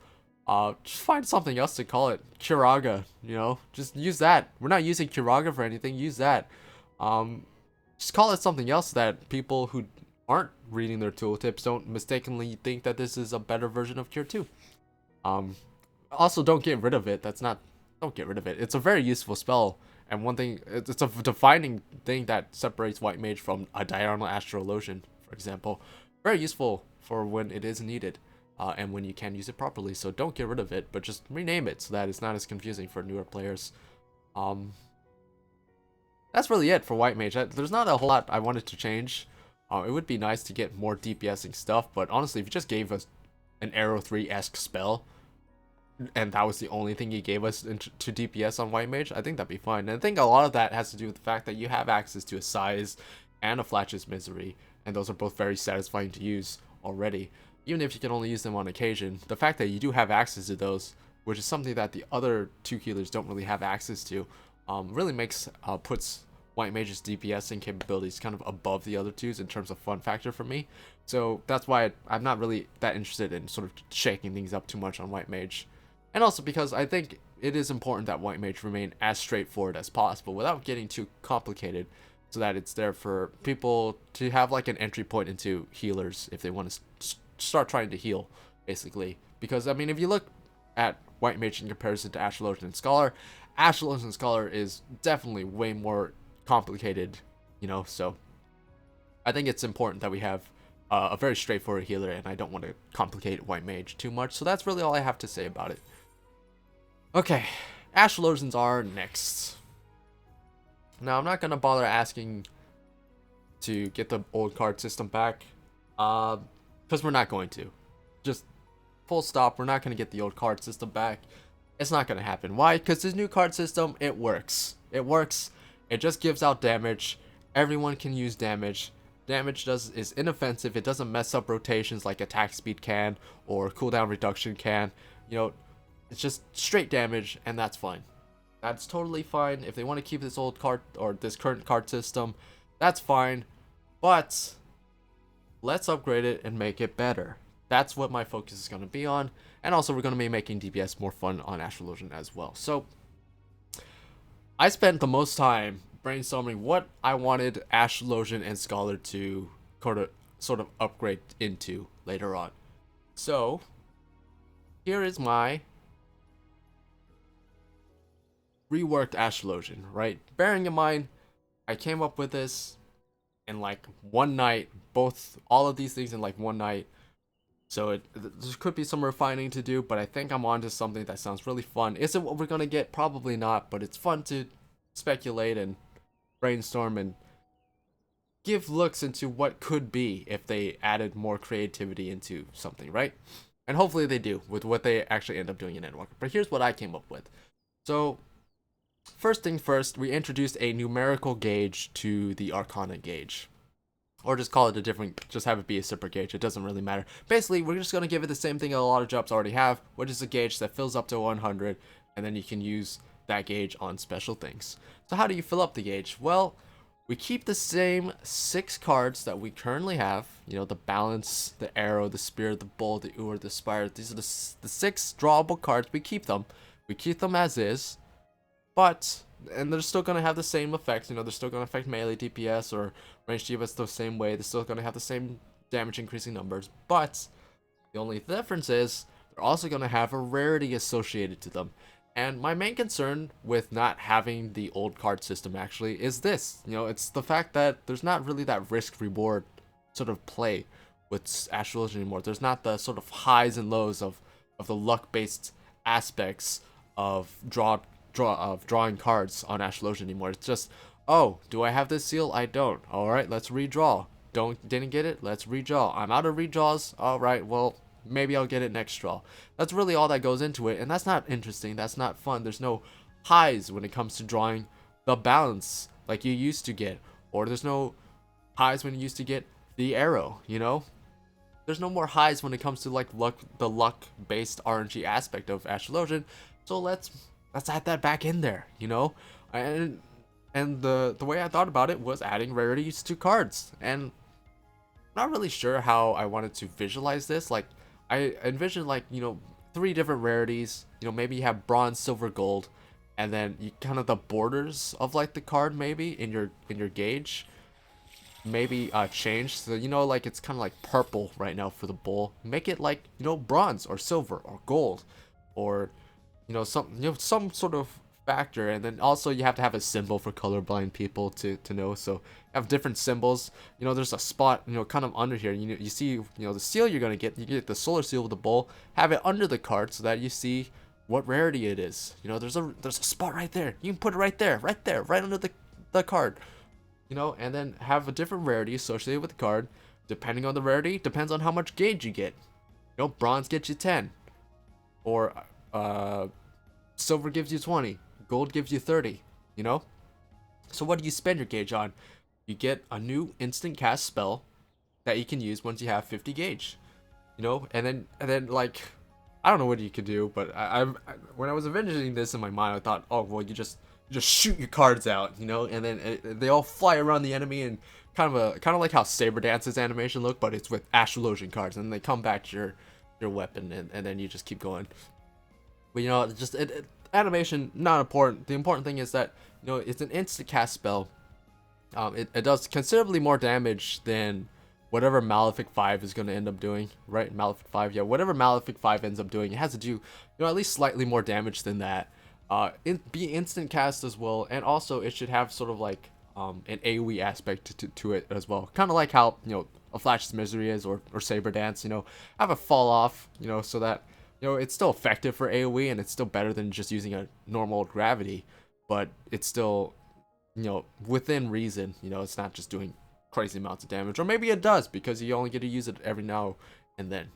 Just find something else to call it. Curaga, you know, just use that. We're not using Curaga for anything, use that. Just call it something else that people who aren't reading their tooltips don't mistakenly think that this is a better version of Cure 2. Also, don't get rid of it. Don't get rid of it. It's a very useful spell, and one thing, it's a defining thing that separates White Mage from a diurnal Astrologian, for example. Very useful for when it is needed. And when you can use it properly, so don't get rid of it, but just rename it so that it's not as confusing for newer players. That's really it for White Mage. There's not a whole lot I wanted to change. It would be nice to get more DPSing stuff, but honestly, if you just gave us an Arrow 3-esque spell, and that was the only thing you gave us to DPS on White Mage, I think that'd be fine. And I think a lot of that has to do with the fact that you have access to a Size and a Flatch's Misery, and those are both very satisfying to use already. Even if you can only use them on occasion, the fact that you do have access to those, which is something that the other 2 healers don't really have access to, really puts White Mage's DPSing capabilities kind of above the other 2s in terms of fun factor for me. So that's why I'm not really that interested in sort of shaking things up too much on White Mage. And also because I think it is important that White Mage remain as straightforward as possible without getting too complicated, so that it's there for people to have like an entry point into healers if they want to start trying to heal, basically. Because I mean, if you look at White Mage in comparison to Astrologian and Scholar, Astrologian and Scholar is definitely way more complicated, you know. So I think it's important that we have a very straightforward healer, and I don't want to complicate White Mage too much. So that's really all I have to say about it. Okay, Astrologians are next. Now, I'm not gonna bother asking to get the old card system back, because we're not going to. Just full stop, we're not going to get the old card system back. It's not gonna happen. Why? Because this new card system, it works. It works. It just gives out damage. Everyone can use damage. Damage is inoffensive. It doesn't mess up rotations like attack speed can or cooldown reduction can. You know, it's just straight damage, and that's fine. That's totally fine. If they want to keep this old card or this current card system, that's fine. But let's upgrade it and make it better. That's what my focus is going to be on. And also, we're going to be making DPS more fun on Astrologian as well. So, I spent the most time brainstorming what I wanted Astrologian and Scholar to sort of upgrade into later on. So, here is my reworked Astrologian, right? Bearing in mind, I came up with this in like one night, all of these things in like one night. So there could be some refining to do, but I think I'm onto something that sounds really fun. Is it what we're gonna get? Probably not, but it's fun to speculate and brainstorm and give looks into what could be if they added more creativity into something, right? And hopefully they do with what they actually end up doing in Endwalker. But here's what I came up with. So first thing first, we introduced a numerical gauge to the Arcana gauge. Or just call it a different, just have it be a separate gauge. It doesn't really matter. Basically, we're just going to give it the same thing a lot of jobs already have, which is a gauge that fills up to 100, and then you can use that gauge on special things. So how do you fill up the gauge? Well, we keep the same 6 cards that we currently have. You know, the Balance, the Arrow, the Spear, the Bow, the Ur, the Spire. These are the 6 drawable cards. We keep them. We keep them as is. But, and they're still going to have the same effects. You know, they're still going to affect melee DPS or range DPS the same way. They're still going to have the same damage increasing numbers. But the only difference is they're also going to have a rarity associated to them. And my main concern with not having the old card system actually is this. You know, it's the fact that there's not really that risk-reward sort of play with Astrologian anymore. There's not the sort of highs and lows of the luck-based aspects of drawing cards on Astrologian anymore. It's just, oh, do I have this seal? I don't. All right, let's redraw. Didn't get it? Let's redraw. I'm out of redraws. All right, well, maybe I'll get it next draw. That's really all that goes into it, and that's not interesting. That's not fun. There's no highs when it comes to drawing the Balance like you used to get, or there's no highs when you used to get the Arrow, you know? There's no more highs when it comes to like the luck-based RNG aspect of Astrologian. So let's add that back in there, you know? And the way I thought about it was adding rarities to cards. And I'm not really sure how I wanted to visualize this. Like, I envisioned like, you know, 3 different rarities. You know, maybe you have bronze, silver, gold, and then you kind of the borders of like the card maybe in your gauge maybe change. So, you know, like it's kind of like purple right now for the bull. Make it like, you know, bronze or silver or gold, or you know, some sort of factor. And then also you have to have a symbol for colorblind people to know. So have different symbols. You know, there's a spot, you know, kind of under here. You see, you know, the seal you're gonna get. You get the solar seal with the bull. Have it under the card so that you see what rarity it is. You know, there's a spot right there. You can put it right there, right under the card. You know, and then have a different rarity associated with the card. Depending on the rarity, depends on how much gauge you get. You know, bronze gets you 10, or silver gives you 20, gold gives you 30, you know? So what do you spend your gauge on? You get a new instant cast spell that you can use once you have 50 gauge, you know? And then like, I don't know what you could do, but when I was envisioning this in my mind, I thought, oh, well, you just shoot your cards out, you know? And then they all fly around the enemy, and kind of like how Saber Dance's animation looked, but it's with Astrologian cards, and they come back to your weapon, and then you just keep going. But you know, just animation not important. The important thing is that, you know, it's an instant cast spell. It does considerably more damage than whatever Malefic 5 is going to end up doing, right? Malefic 5, yeah, whatever Malefic 5 ends up doing, it has to do, you know, at least slightly more damage than that. Be instant cast as well, and also it should have sort of like an AoE aspect to it as well. Kind of like how, you know, a Flash's Misery is, or Saber Dance, you know, have a fall off, you know, so that, you know, it's still effective for AoE, and it's still better than just using a normal gravity, but it's still, you know, within reason. You know, it's not just doing crazy amounts of damage, or maybe it does because you only get to use it every now and then.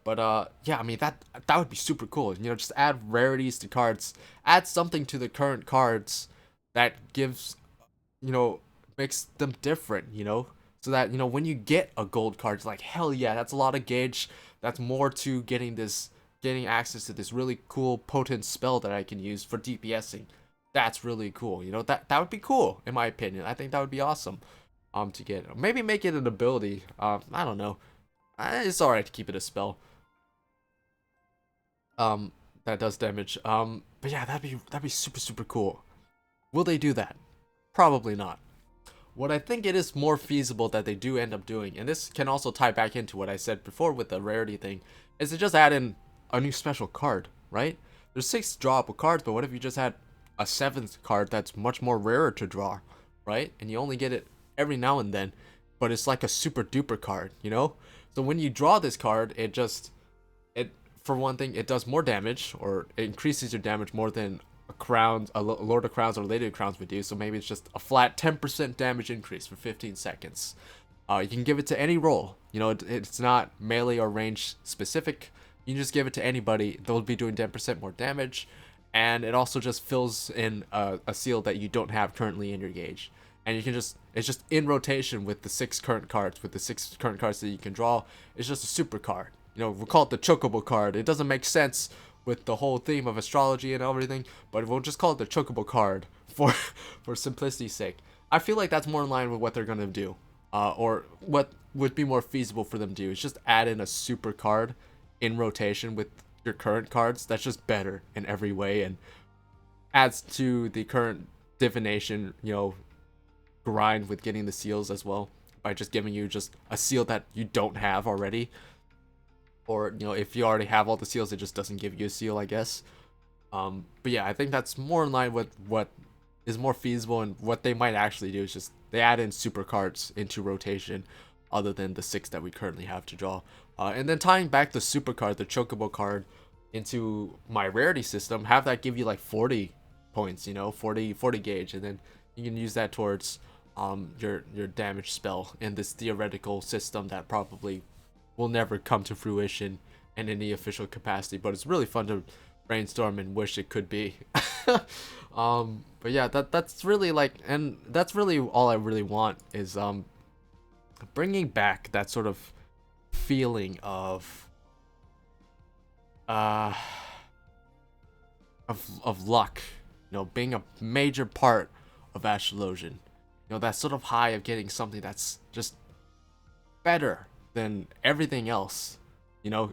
But yeah, I mean that would be super cool. You know, just add rarities to cards, add something to the current cards that gives, you know, makes them different. You know, so that you know when you get a gold card, it's like hell yeah, that's a lot of gauge. That's more to getting access to this really cool potent spell that I can use for DPSing. That's really cool. You know, that would be cool in my opinion. I think that would be awesome. To get maybe make it an ability. I don't know. It's alright to keep it a spell. That does damage. But yeah, that'd be super cool. Will they do that? Probably not. What I think it is more feasible that they do end up doing, and this can also tie back into what I said before with the rarity thing, is to just add in a new special card, right? There's 6 drawable cards, but what if you just had a 7th card that's much more rarer to draw, right? And you only get it every now and then, but it's like a super duper card, you know? So when you draw this card, it for one thing, it does more damage, or it increases your damage more than a Lord of Crowns or Lady of Crowns would do. So maybe it's just a flat 10% damage increase for 15 seconds. You can give it to any role. You know, it's not melee or range specific. You can just give it to anybody. They'll be doing 10% more damage. And it also just fills in a seal that you don't have currently in your gauge. And you can it's just in rotation with the 6 current cards. With the 6 current cards that you can draw, it's just a super card. You know, we'll call it the Chocobo card. It doesn't make sense with the whole theme of astrology and everything, but we'll just call it the Chocobo card for for simplicity's sake. I feel like that's more in line with what they're gonna do, or what would be more feasible for them to do. Is just add in a super card in rotation with your current cards. That's just better in every way and adds to the current divination, you know, grind with getting the seals as well by just giving you just a seal that you don't have already. Or, you know, if you already have all the seals, it just doesn't give you a seal, I guess. But yeah, I think that's more in line with what is more feasible, and what they might actually do is just they add in super cards into rotation other than the 6 that we currently have to draw. And then tying back the super card, the Chocobo card, into my rarity system, have that give you like 40 points, you know, 40 gauge, and then you can use that towards your damage spell in this theoretical system that probably will never come to fruition in any official capacity, but it's really fun to brainstorm and wish it could be. But yeah, that's really like, and that's really all I really want is bringing back that sort of feeling of luck, you know, being a major part of Astrologian. You know, that sort of high of getting something that's just better than everything else. You know,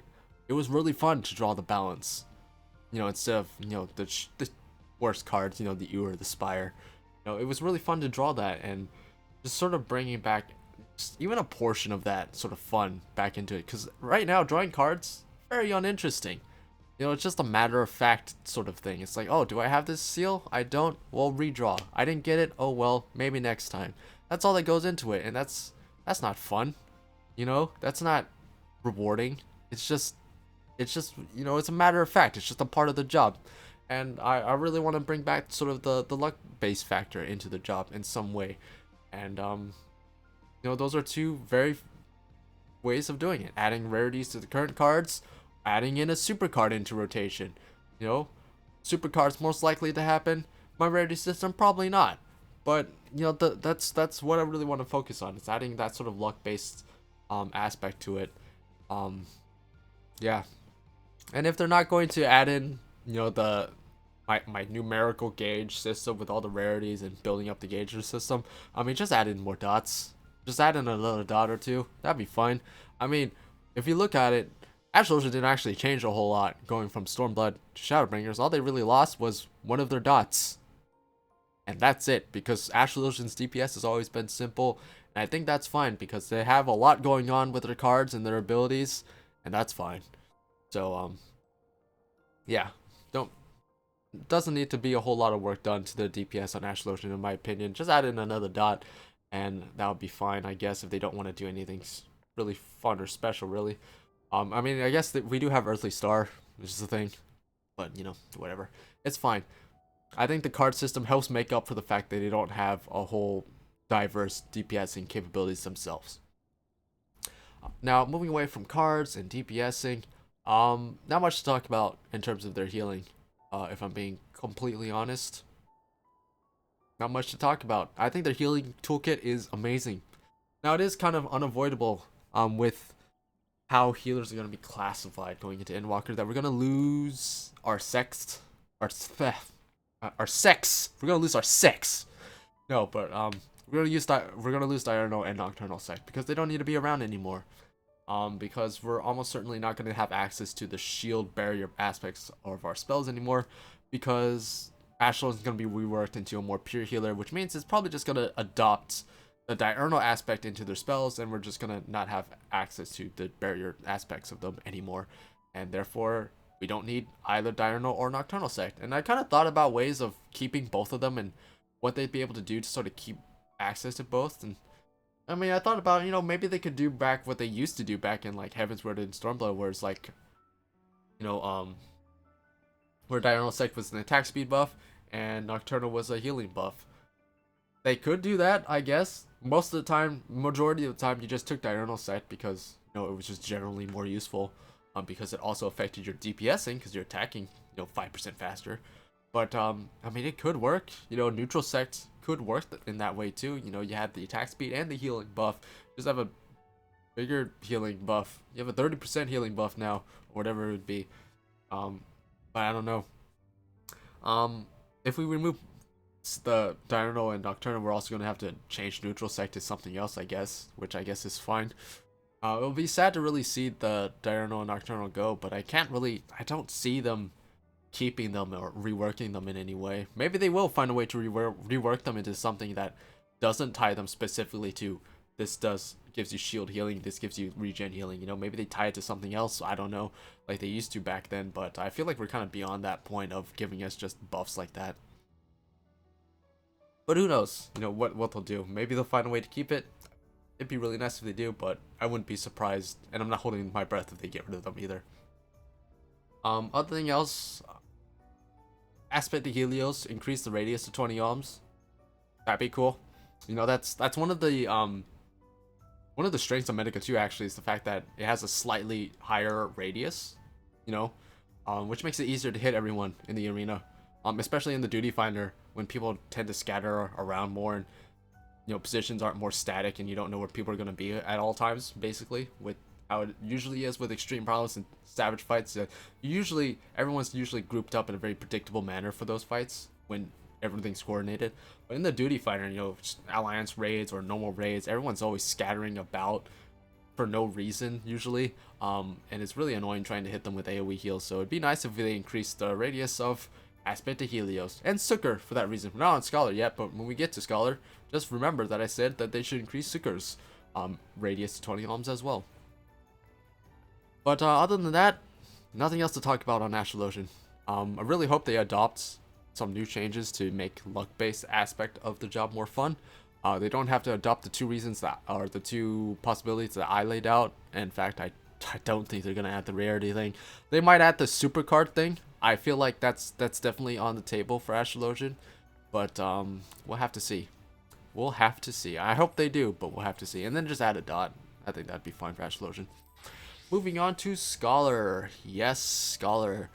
it was really fun to draw the balance. You know, instead of, you know, the worst cards, you know, the Ewer, the Spire. You know, it was really fun to draw that, and just sort of bringing back just even a portion of that sort of fun back into it. Because right now, drawing cards, very uninteresting. You know, it's just a matter of fact sort of thing. It's like, oh, do I have this seal? I don't. Well, redraw. I didn't get it. Oh well, maybe next time. That's all that goes into it, and that's not fun. You know, that's not rewarding. It's just, you know, it's a matter of fact. It's just a part of the job. And I really want to bring back sort of the luck-based factor into the job in some way. And, you know, those are 2 very ways of doing it. Adding rarities to the current cards, adding in a super card into rotation. You know, super cards most likely to happen. My rarity system, probably not. But, you know, that's what I really want to focus on. It's adding that sort of luck-based aspect to it. Yeah, and if they're not going to add in, you know, my numerical gauge system with all the rarities and building up the gauge system, I mean, just add in more dots. Just add in another dot or 2. That'd be fine. I mean, if you look at it, Astrologian didn't actually change a whole lot going from Stormblood to Shadowbringers. All they really lost was one of their dots. And that's it, because Astrologian's DPS has always been simple. And I think that's fine, because they have a lot going on with their cards and their abilities, and that's fine. So, yeah, doesn't need to be a whole lot of work done to the DPS on Astrologian, in my opinion. Just add in another dot, and that would be fine, I guess, if they don't want to do anything really fun or special, really. I mean, I guess that we do have Earthly Star, which is the thing, but, you know, whatever. It's fine. I think the card system helps make up for the fact that they don't have a whole diverse DPSing capabilities themselves. Now, moving away from cards and DPSing, Not much to talk about in terms of their healing. If I'm being completely honest, not much to talk about. I think their healing toolkit is amazing. Now it is kind of unavoidable, with how healers are going to be classified going into Endwalker, that we're going to lose our sex, our sex. We're going to lose our sex. No, but we're gonna lose Diurnal and Nocturnal Sect because they don't need to be around anymore. Because we're almost certainly not going to have access to the shield barrier aspects of our spells anymore, because Astrologian is going to be reworked into a more pure healer, which means it's probably just going to adopt the diurnal aspect into their spells, and we're just going to not have access to the barrier aspects of them anymore, and therefore we don't need either diurnal or nocturnal sect. And I kind of thought about ways of keeping both of them and what they'd be able to do to sort of keep access to both. And I mean, I thought about, maybe they could do back what they used to do back in like Heavensward and Stormblood, where it's like, where Diurnal Sect was an attack speed buff and Nocturnal was a healing buff. They could do that, I guess. Most of the time, majority of the time, you just took Diurnal Sect because, it was just generally more useful. Because it also affected your DPSing because you're attacking, 5% faster. But, I mean, it could work. Neutral Sect could work in that way too. You have the attack speed and the healing buff. Just have a bigger healing buff. You have a 30% healing buff now, or whatever it would be. But I don't know. If we remove the Diurnal and Nocturnal, we're also going to have to change Neutral Sect to something else, I guess, which I guess is fine. It'll be sad to really see the Diurnal and Nocturnal go, but I don't see them keeping them or reworking them in any way. Maybe they will find a way to rework them into something that doesn't tie them specifically to gives you shield healing, this gives you regen healing. Maybe they tie it to something else. I don't know, like they used to back then. But I feel like we're kind of beyond that point of giving us just buffs like that. But who knows? What they'll do. Maybe they'll find a way to keep it. It'd be really nice if they do, but I wouldn't be surprised, and I'm not holding my breath if they get rid of them either. Other thing else, Aspect to Helios, increase the radius to 20 ohms. That'd be cool. That's one of the strengths of Medica 2 actually, is the fact that it has a slightly higher radius, which makes it easier to hit everyone in the arena, especially in the Duty Finder when people tend to scatter around more and positions aren't more static and you don't know where people are going to be at all times, basically, with how it usually is with extreme prowess and savage fights. Everyone's usually grouped up in a very predictable manner for those fights when everything's coordinated. But in the Duty Fighter, alliance raids or normal raids, everyone's always scattering about for no reason usually, and it's really annoying trying to hit them with AoE heals. So it'd be nice if they increased the radius of Aspect to Helios and Sukkar for that reason. We're not on Scholar yet, but when we get to Scholar, just remember that I said that they should increase Sukkar's radius to 20 ohms as well. But other than that, nothing else to talk about on Astrologian. I really hope they adopt some new changes to make luck-based aspect of the job more fun. They don't have to adopt the the two possibilities that I laid out. In fact, I don't think they're gonna add the rarity thing. They might add the super card thing. I feel like that's definitely on the table for Astrologian, but we'll have to see. We'll have to see. I hope they do, but we'll have to see. And then just add a dot. I think that'd be fine for Astrologian. Moving on to Scholar. Yes, Scholar.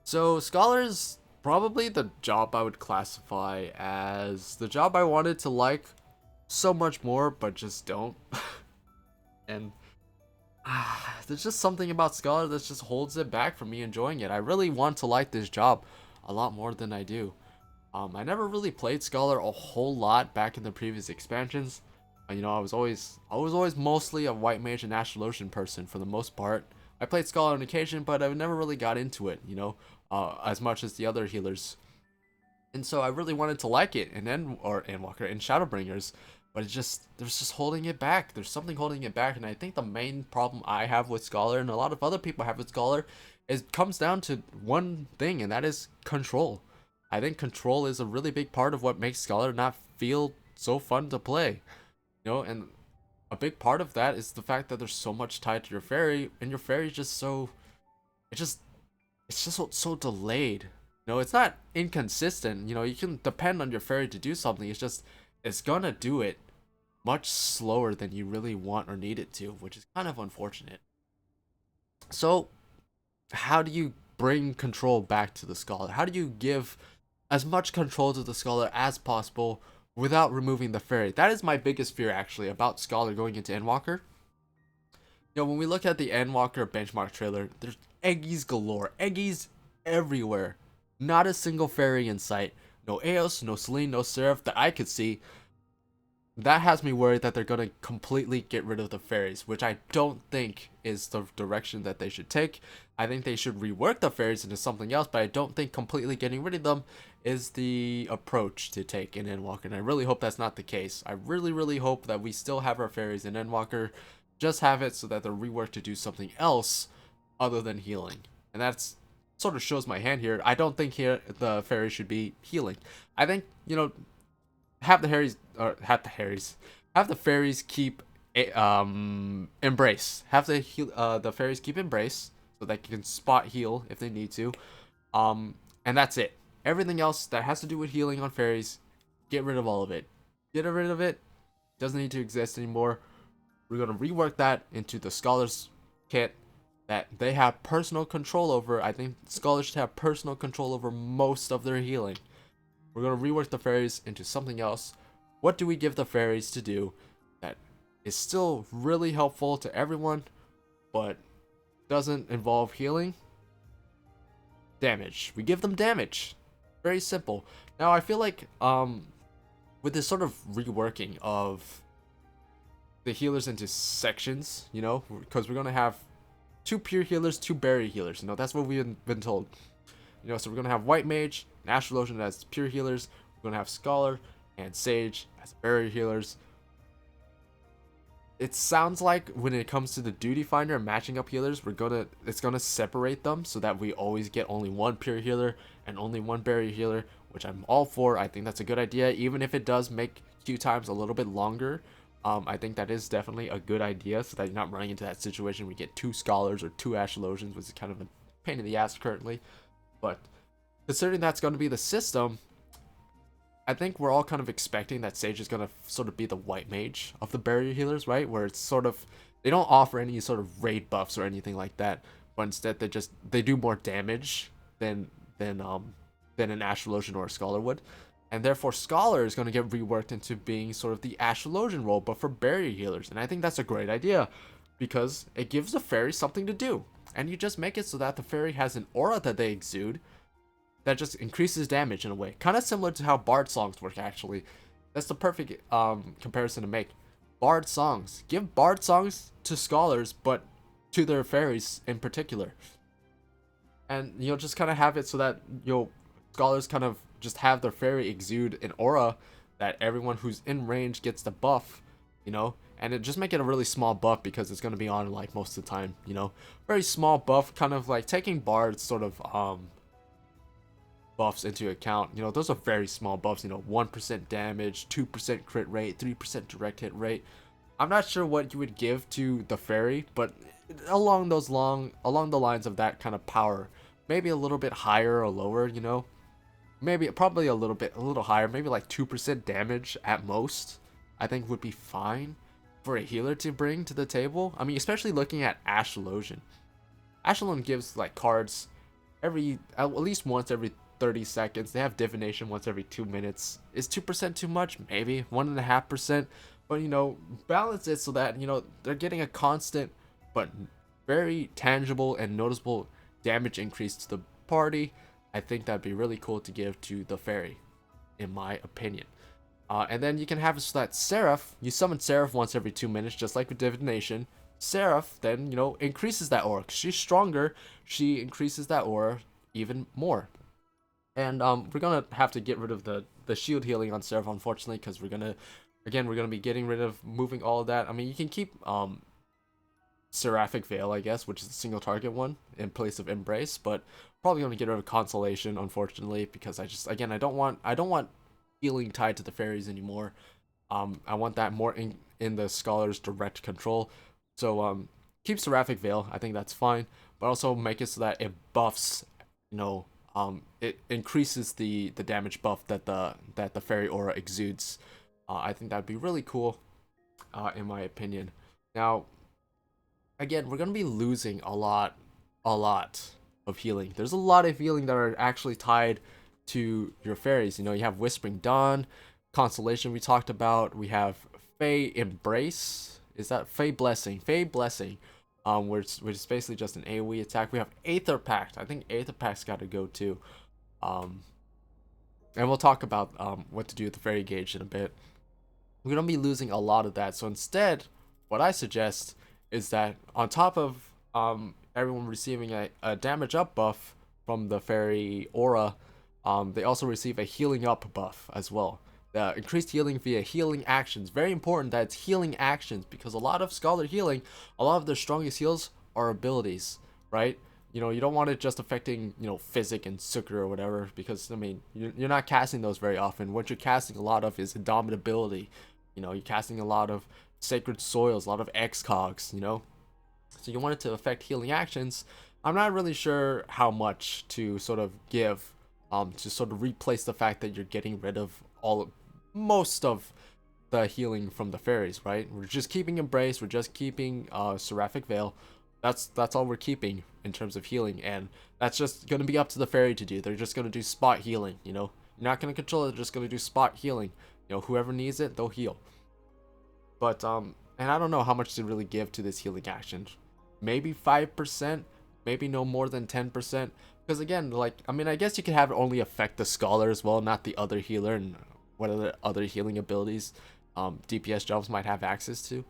So Scholar's probably the job I would classify as the job I wanted to like so much more, but just don't. And there's just something about Scholar that just holds it back from me enjoying it. I really want to like this job a lot more than I do. I never really played Scholar a whole lot back in the previous expansions. I was always mostly a White Mage and Astrologian person for the most part. I played Scholar on occasion, but I never really got into it, as much as the other healers. And so I really wanted to like it, and Endwalker and Shadowbringers, but there's just holding it back. There's something holding it back, and I think the main problem I have with Scholar, and a lot of other people have with Scholar, comes down to one thing, and that is control. I think control is a really big part of what makes Scholar not feel so fun to play. And a big part of that is the fact that there's so much tied to your Faerie, and your Faerie is just it's just so delayed. It's not inconsistent. You can depend on your Faerie to do something. It's gonna do it much slower than you really want or need it to, which is kind of unfortunate. So how do you bring control back to the scholar? How do you give as much control to the scholar as possible without removing the fairy? That is my biggest fear actually about scholar going into Endwalker. You know, when we look at the Endwalker benchmark trailer, there's eggies galore, eggies everywhere. Not a single fairy in sight. No Eos, no Celine, no Seraph that I could see. That has me worried that they're going to completely get rid of the fairies, which I don't think is the direction that they should take. I think they should rework the fairies into something else, but I don't think completely getting rid of them is the approach to take in Endwalker, and I really hope that's not the case. I really, really hope that we still have our fairies in Endwalker, just have it so that they're reworked to do something else other than healing. And that's sort of shows my hand here. I don't think here the fairies should be healing. I think, you know, have the Harrys or have the fairies keep embrace. Have the fairies keep embrace so they can spot heal if they need to. And that's it. Everything else that has to do with healing on fairies, get rid of all of it. Get rid of it. Doesn't need to exist anymore. We're gonna rework that into the scholars kit that they have personal control over. I think scholars should have personal control over most of their healing. We're going to rework the fairies into something else. What do we give the fairies to do that is still really helpful to everyone, but doesn't involve healing? Damage. We give them damage. Very simple. Now, I feel like with this sort of reworking of the healers into sections, you know, because we're going to have 2 pure healers, 2 berry healers. You know, that's what we've been told. You know, so we're going to have White Mage and Astrologian as pure healers. We're going to have Scholar and Sage as berry healers. It sounds like when it comes to the Duty Finder and matching up healers, it's gonna separate them so that we always get only 1 pure healer and only 1 berry healer, which I'm all for. I think that's a good idea, even if it does make queue times a little bit longer. I think that is definitely a good idea so that you're not running into that situation where we get 2 Scholars or 2 Astrologians, which is kind of a pain in the ass currently. But considering that's going to be the system, I think we're all kind of expecting that Sage is going to sort of be the white mage of the barrier healers, right? Where it's sort of, they don't offer any sort of raid buffs or anything like that, but instead they do more damage than an Astrologian or a Scholar would. And therefore Scholar is going to get reworked into being sort of the Astrologian role, but for barrier healers. And I think that's a great idea because it gives the fairy something to do. And you just make it so that the fairy has an aura that they exude that just increases damage in a way. Kind of similar to how Bard songs work, actually. That's the perfect comparison to make. Bard songs. Give Bard songs to scholars, but to their fairies in particular. And, you know, just kind of have it so that, you know, scholars kind of just have their fairy exude an aura that everyone who's in range gets the buff, you know? And it just make it a really small buff because it's going to be on, like, most of the time, you know? Very small buff, kind of like taking Bard's sort of, buffs into account. You know, those are very small buffs, you know, 1% damage, 2% crit rate, 3% direct hit rate. I'm not sure what you would give to the fairy, but along the lines of that kind of power, maybe a little bit higher or lower, you know? Maybe probably a little higher, maybe like 2% damage at most, I think would be fine for a healer to bring to the table. I mean, especially looking at Astrologian. Astrologian gives like cards at least once every 30 seconds. They have divination once every 2 minutes. Is 2% too much? Maybe 1.5%. But, you know, balance it so that, you know, they're getting a constant but very tangible and noticeable damage increase to the party. I think that'd be really cool to give to the fairy, in my opinion. And then you can have it so that Seraph, you summon Seraph once every 2 minutes, just like with divination. Seraph then, you know, increases that aura. She's stronger. She increases that aura even more. And we're gonna have to get rid of the shield healing on Seraph, unfortunately, because we're gonna be getting rid of moving all of that. I mean, you can keep Seraphic Veil, I guess, which is the single target one in place of Embrace, but probably gonna get rid of Consolation, unfortunately, because I don't want healing tied to the fairies anymore. I want that more in the scholar's direct control. So keep Seraphic Veil. I think that's fine, but also make it so that it buffs, you know, it increases the damage buff that the fairy aura exudes. I think that'd be really cool, in my opinion. Now, again, we're gonna be losing a lot of healing. There's a lot of healing that are actually tied to your fairies. You know, you have Whispering Dawn, Constellation we talked about. We have Fae Embrace. Is that Fae Blessing? Fae Blessing. Which is basically just an AoE attack. We have Aether Pact. I think Aether Pact's got to go too. And we'll talk about what to do with the Fairy Gauge in a bit. We're gonna be losing a lot of that. So instead, what I suggest is that on top of everyone receiving a damage up buff from the Fairy Aura, they also receive a healing up buff as well. The increased healing via healing actions. Very important that it's healing actions, because a lot of Scholar healing, a lot of their strongest heals are abilities, right? You know, you don't want it just affecting, you know, Physic and Sukkar or whatever, because, I mean, you're not casting those very often. What you're casting a lot of is Indomitability. You know, you're casting a lot of Sacred Soils, a lot of X-Cogs, you know? So you want it to affect healing actions. I'm not really sure how much to sort of give, to sort of replace the fact that you're getting rid of most of the healing from the fairies, right? We're just keeping Embrace, we're just keeping Seraphic Veil. That's all we're keeping in terms of healing, and that's just going to be up to the fairy to do. They're just going to do spot healing, you know? You're not going to control it, they're just going to do spot healing. You know, whoever needs it, they'll heal. But and I don't know how much to really give to this healing action. Maybe 5%, maybe no more than 10%. Because again, like, I mean, I guess you could have it only affect the Scholar as well, not the other healer, and what other healing abilities DPS jobs might have access to.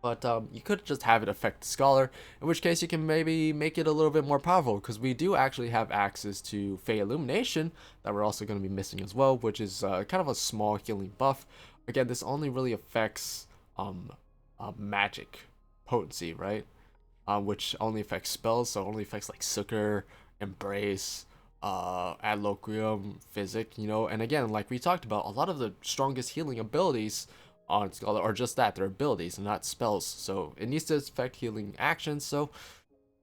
But you could just have it affect the Scholar, in which case you can maybe make it a little bit more powerful, because we do actually have access to Fey Illumination that we're also going to be missing as well, which is kind of a small healing buff. Again, this only really affects magic potency, right? Which only affects spells, so it only affects like Sukkar, Embrace, Adloquium, Physic, you know. And again, like we talked about, a lot of the strongest healing abilities on Scholar are just that, they're abilities and not spells. So it needs to affect healing actions, so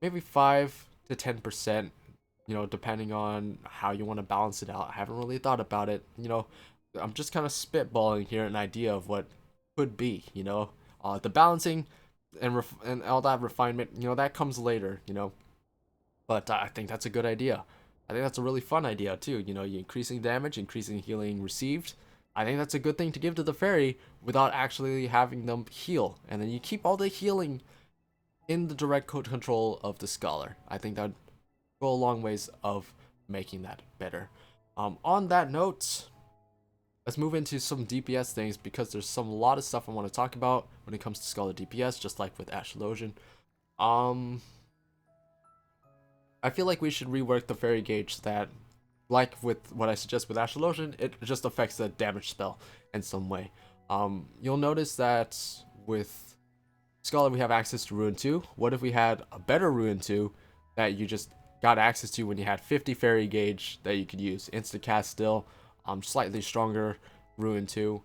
maybe 5 to 10%, you know, depending on how you want to balance it out. I haven't really thought about it, you know. I'm just kind of spitballing here an idea of what could be, you know. The balancing and all that refinement, you know, that comes later, you know. But I think that's a good idea. I think that's a really fun idea too. You know, you increasing damage, increasing healing received. I think that's a good thing to give to the fairy without actually having them heal. And then you keep all the healing in the direct control of the Scholar. I think that would go a long ways of making that better. On that note, let's move into some DPS things, because there's a lot of stuff I want to talk about when it comes to Scholar DPS, just like with Astrologian. I feel like we should rework the Fairy Gauge that, like with what I suggest with Astrologian, it just affects the damage spell in some way. You'll notice that with Scholar we have access to Ruin 2. What if we had a better Ruin 2 that you just got access to when you had 50 Fairy Gauge that you could use? Instacast still, slightly stronger Ruin 2,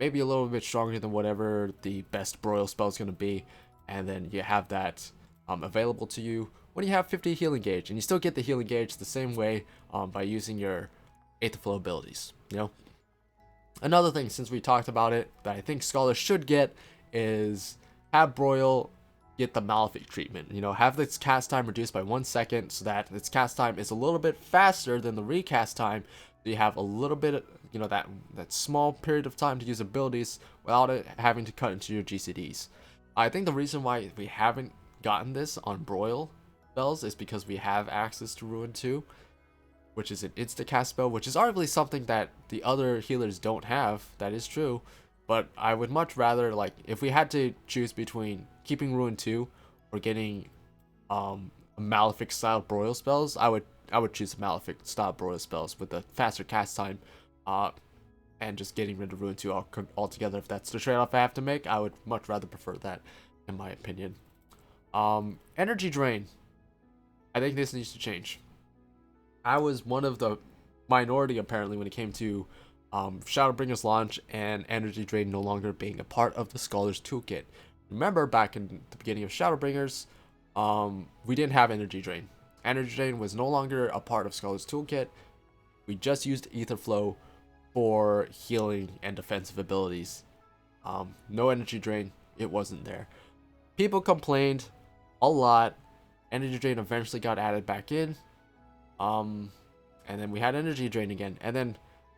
maybe a little bit stronger than whatever the best Broil spell is going to be, and then you have that available to you when you have 50 healing gauge, and you still get the healing gauge the same way by using your Aetherflow abilities, you know. Another thing, since we talked about it, that I think Scholar should get is have Broil get the Malefic treatment, you know, have its cast time reduced by 1 second so that its cast time is a little bit faster than the recast time. So you have a little bit of, you know, that small period of time to use abilities without it having to cut into your GCDs. I think the reason why we haven't gotten this on Broil spells is because we have access to Ruin 2, which is an insta-cast spell, which is arguably something that the other healers don't have. That is true, but I would much rather, like, if we had to choose between keeping Ruin 2 or getting Malefic style Broil spells, I would choose Malefic style Broil spells with a faster cast time, and just getting rid of Ruin 2 altogether. If that's the trade-off I have to make, I would much rather prefer that, in my opinion. Energy drain. I think this needs to change. I was one of the minority, apparently, when it came to Shadowbringers launch and Energy Drain no longer being a part of the Scholar's Toolkit. Remember, back in the beginning of Shadowbringers, we didn't have Energy Drain. Energy Drain was no longer a part of Scholar's Toolkit. We just used Aetherflow for healing and defensive abilities. No Energy Drain, it wasn't there. People complained a lot, Energy Drain eventually got added back in. And then we had Energy Drain again. And then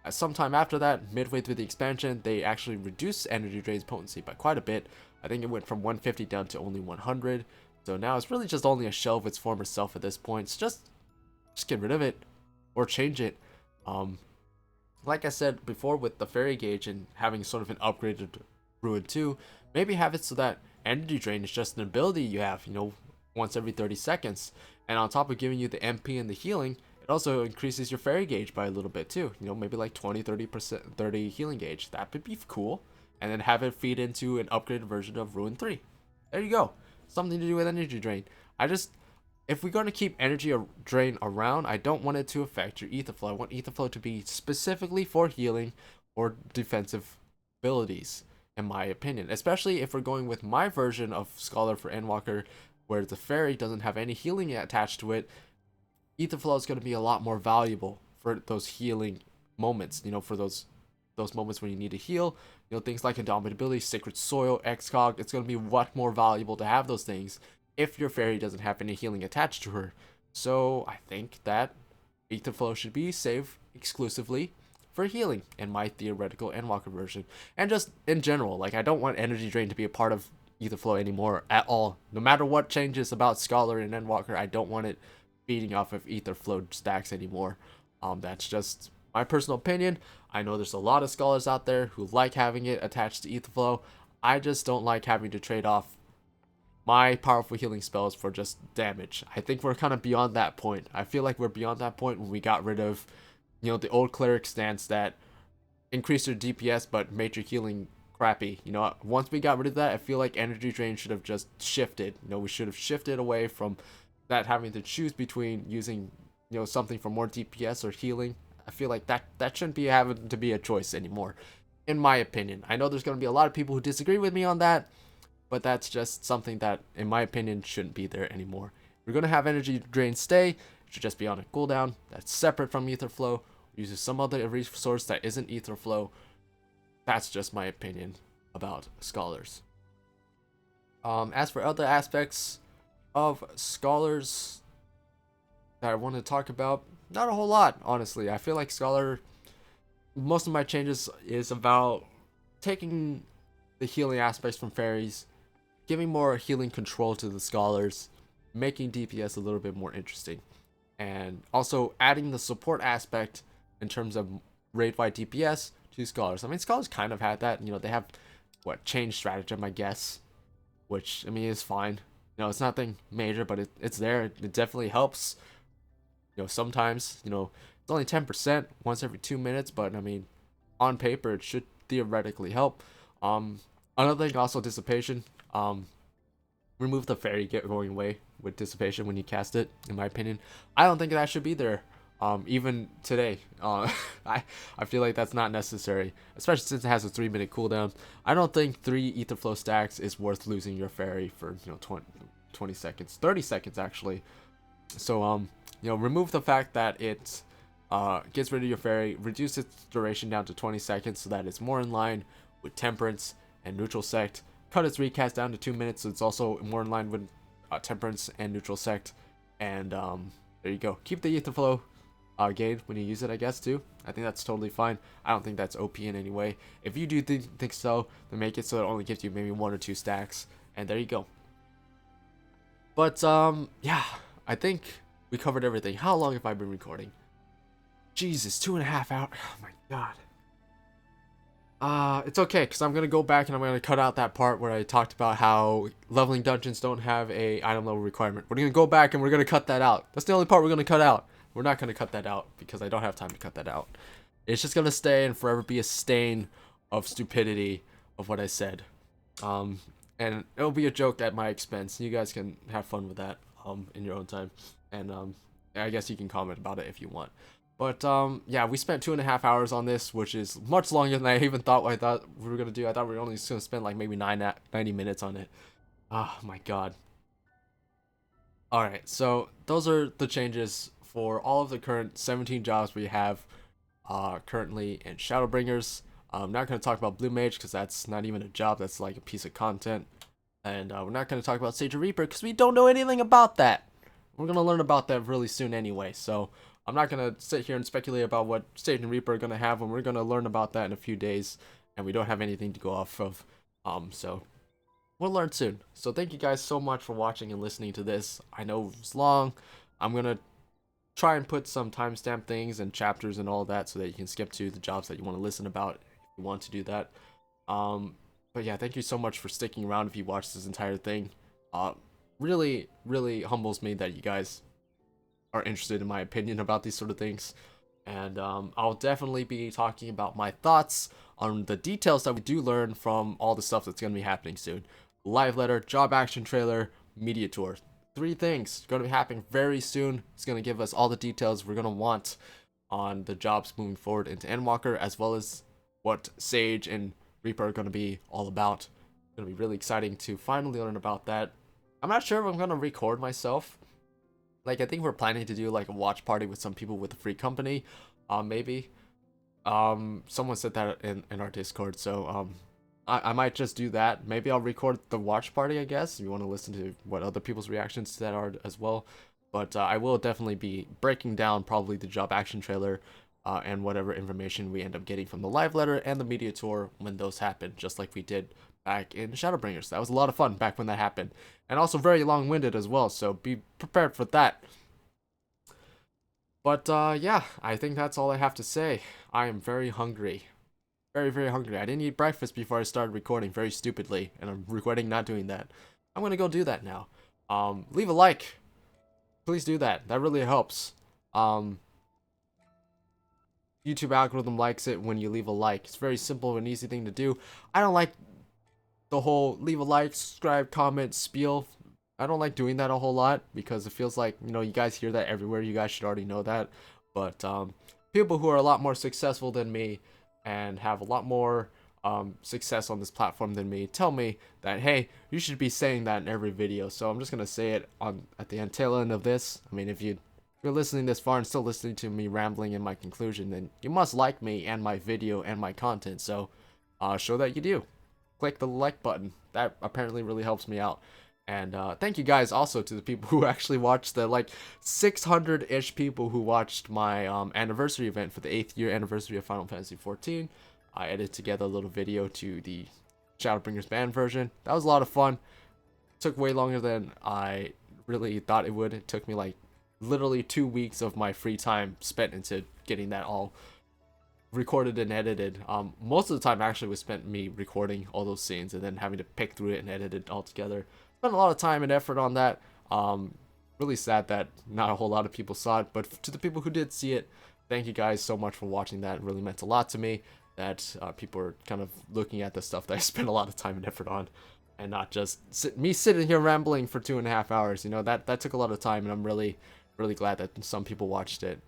sometime after that, midway through the expansion, they actually reduced Energy Drain's potency by quite a bit. I think it went from 150 down to only 100. So now it's really just only a shell of its former self at this point. So just get rid of it or change it. Like I said before with the Faerie gauge and having sort of an upgraded Ruin 2, maybe have it so that Energy Drain is just an ability you have, once every 30 seconds. And on top of giving you the MP and the healing, it also increases your Faerie gauge by a little bit too. Maybe like 20-30% healing gauge. That would be cool. And then have it feed into an upgraded version of Ruin 3. There you go. Something to do with Energy Drain. If we're going to keep Energy Drain around, I don't want it to affect your Ether Flow. I want Ether Flow to be specifically for healing or defensive abilities, in my opinion. Especially if we're going with my version of Scholar for Endwalker, where the Faerie doesn't have any healing attached to it. Ether Flow is going to be a lot more valuable for those healing moments, for those moments when you need to heal. Things like Indomitability, Sacred Soil, XCOG, it's going to be much more valuable to have those things if your Faerie doesn't have any healing attached to her. So I think that Ether Flow should be saved exclusively for healing in my theoretical Endwalker version. And just in general, I don't want Energy Drain to be a part of Ether Flow anymore at all. No matter what changes about Scholar and Endwalker, I don't want it feeding off of Ether Flow stacks anymore. That's just my personal opinion. I know there's a lot of scholars out there who like having it attached to Ether Flow. I just don't like having to trade off my powerful healing spells for just damage. I think we're kind of beyond that point. I feel like we're beyond that point when we got rid of, the old cleric stance that increased your DPS but made your healing crappy. Once we got rid of that, I feel like Energy Drain should have just shifted. We should have shifted away from that having to choose between using, something for more DPS or healing. I feel like that shouldn't be having to be a choice anymore, in my opinion. I know there's going to be a lot of people who disagree with me on that, but that's just something that, in my opinion, shouldn't be there anymore. We're going to have Energy Drain stay. It should just be on a cooldown that's separate from Ether Flow. Uses some other resource that isn't Ether Flow. That's just my opinion about Scholars. As for other aspects of Scholars that I want to talk about, not a whole lot, honestly. I feel like Scholar, most of my changes is about taking the healing aspects from Fairies, giving more healing control to the Scholars, making DPS a little bit more interesting, and also adding the support aspect in terms of raid-wide DPS to Scholars. I mean, Scholars kind of had that. They have, change stratagem, I guess, which, is fine. It's nothing major, but it's there. It definitely helps. Sometimes, it's only 10% once every 2 minutes, but on paper, it should theoretically help. Another thing, also Dissipation. Remove the Faerie going away with Dissipation when you cast it, in my opinion. I don't think that should be there. Even today, I feel like that's not necessary, especially since it has a 3-minute cooldown. I don't think 3 Ether Flow stacks is worth losing your Faerie for 20 seconds, 30 seconds actually. So remove the fact that it gets rid of your Faerie, reduce its duration down to 20 seconds so that it's more in line with Temperance and Neutral Sect. Cut its recast down to 2 minutes so it's also more in line with Temperance and Neutral Sect. And there you go. Keep the Ether Flow gain when you use it, I guess, too. I think that's totally fine. I don't think that's OP in any way. If you do think so, then make it so it only gives you maybe 1 or 2 stacks. And there you go. But, yeah, I think we covered everything. How long have I been recording? Jesus, 2.5 hours. Oh my god. It's okay, because I'm going to go back and I'm going to cut out that part where I talked about how leveling dungeons don't have a item level requirement. We're going to go back and we're going to cut that out. That's the only part we're going to cut out. We're not going to cut that out because I don't have time to cut that out. It's just going to stay and forever be a stain of stupidity of what I said. And it'll be a joke at my expense. You guys can have fun with that in your own time. And I guess you can comment about it if you want. But yeah, we spent 2.5 hours on this, which is much longer than I even thought we were going to do. I thought we were only going to spend like maybe 90 minutes on it. Oh my god. Alright, so those are the changes for all of the current 17 jobs we have currently in Shadowbringers. I'm not going to talk about Blue Mage because that's not even a job, that's like a piece of content. And we're not going to talk about Sage of Reaper because we don't know anything about that. we're gonna learn about that really soon anyway. So I'm not gonna sit here and speculate about what Sage and Reaper are gonna have when we're gonna learn about that in a few days, and we don't have anything to go off of. So we'll learn soon. So thank you guys so much for watching and listening to this. I know it's long. I'm gonna try and put some timestamp things and chapters and all that so that you can skip to the jobs that you want to listen about if you want to do that. But yeah, thank you so much for sticking around if you watched this entire thing. Really, really humbles me that you guys are interested in my opinion about these sort of things. And I'll definitely be talking about my thoughts on the details that we do learn from all the stuff that's going to be happening soon. Live letter, job action trailer, media tour. 3 things going to be happening very soon. It's going to give us all the details we're going to want on the jobs moving forward into Endwalker, as well as what Sage and Reaper are going to be all about. It's going to be really exciting to finally learn about that. I'm not sure if I'm going to record myself. Like, I think we're planning to do like a watch party with some people with a free company. Maybe. Someone said that in our Discord, so I might just do that. Maybe I'll record the watch party, I guess, if you want to listen to what other people's reactions to that are as well. But I will definitely be breaking down probably the job action trailer and whatever information we end up getting from the live letter and the media tour when those happen, just like we did back in Shadowbringers. That was a lot of fun back when that happened. And also very long-winded as well, so be prepared for that. But yeah, I think that's all I have to say. I am very hungry. Very, very hungry. I didn't eat breakfast before I started recording very stupidly, and I'm regretting not doing that. I'm gonna go do that now. Leave a like. Please do that. That really helps. YouTube algorithm likes it when you leave a like. It's a very simple and easy thing to do. I don't like the whole leave a like, subscribe, comment, spiel. I don't like doing that a whole lot because it feels like, you know, you guys hear that everywhere. You guys should already know that. But people who are a lot more successful than me and have a lot more success on this platform than me tell me that, hey, you should be saying that in every video. So I'm just gonna say it at the tail end of this. I mean, if you're listening this far and still listening to me rambling in my conclusion, then you must like me and my video and my content. So show that you do. Click the like button. That apparently really helps me out. And thank you guys also to the people who actually watched, the like 600-ish people who watched my anniversary event for the 8th year anniversary of Final Fantasy XIV. I edited together a little video to the Shadowbringers band version. That was a lot of fun. It took way longer than I really thought it would. It took me like literally 2 weeks of my free time spent into getting that all recorded and edited. Most of the time actually was spent me recording all those scenes and then having to pick through it and edit it all together. Spent a lot of time and effort on that. Really sad that not a whole lot of people saw it, but to the people who did see it, thank you guys so much for watching that. It really meant a lot to me that people are kind of looking at the stuff that I spent a lot of time and effort on, and not just me sitting here rambling for 2.5 hours. You know, that took a lot of time, and I'm really, really glad that some people watched it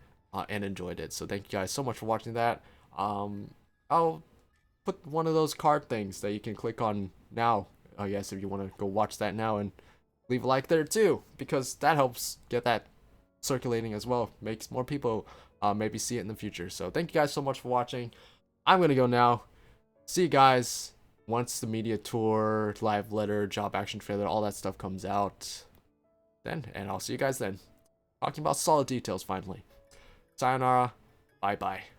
and enjoyed it. So thank you guys so much for watching that. I'll put one of those card things that you can click on now, I guess, if you want to go watch that now, and leave a like there too, because that helps get that circulating as well. Makes more people maybe see it in the future. So thank you guys so much for watching. I'm gonna go now. See you guys once the media tour, live letter, job action trailer, all that stuff comes out then, and I'll see you guys then, talking about solid details finally. Sayonara. Bye bye.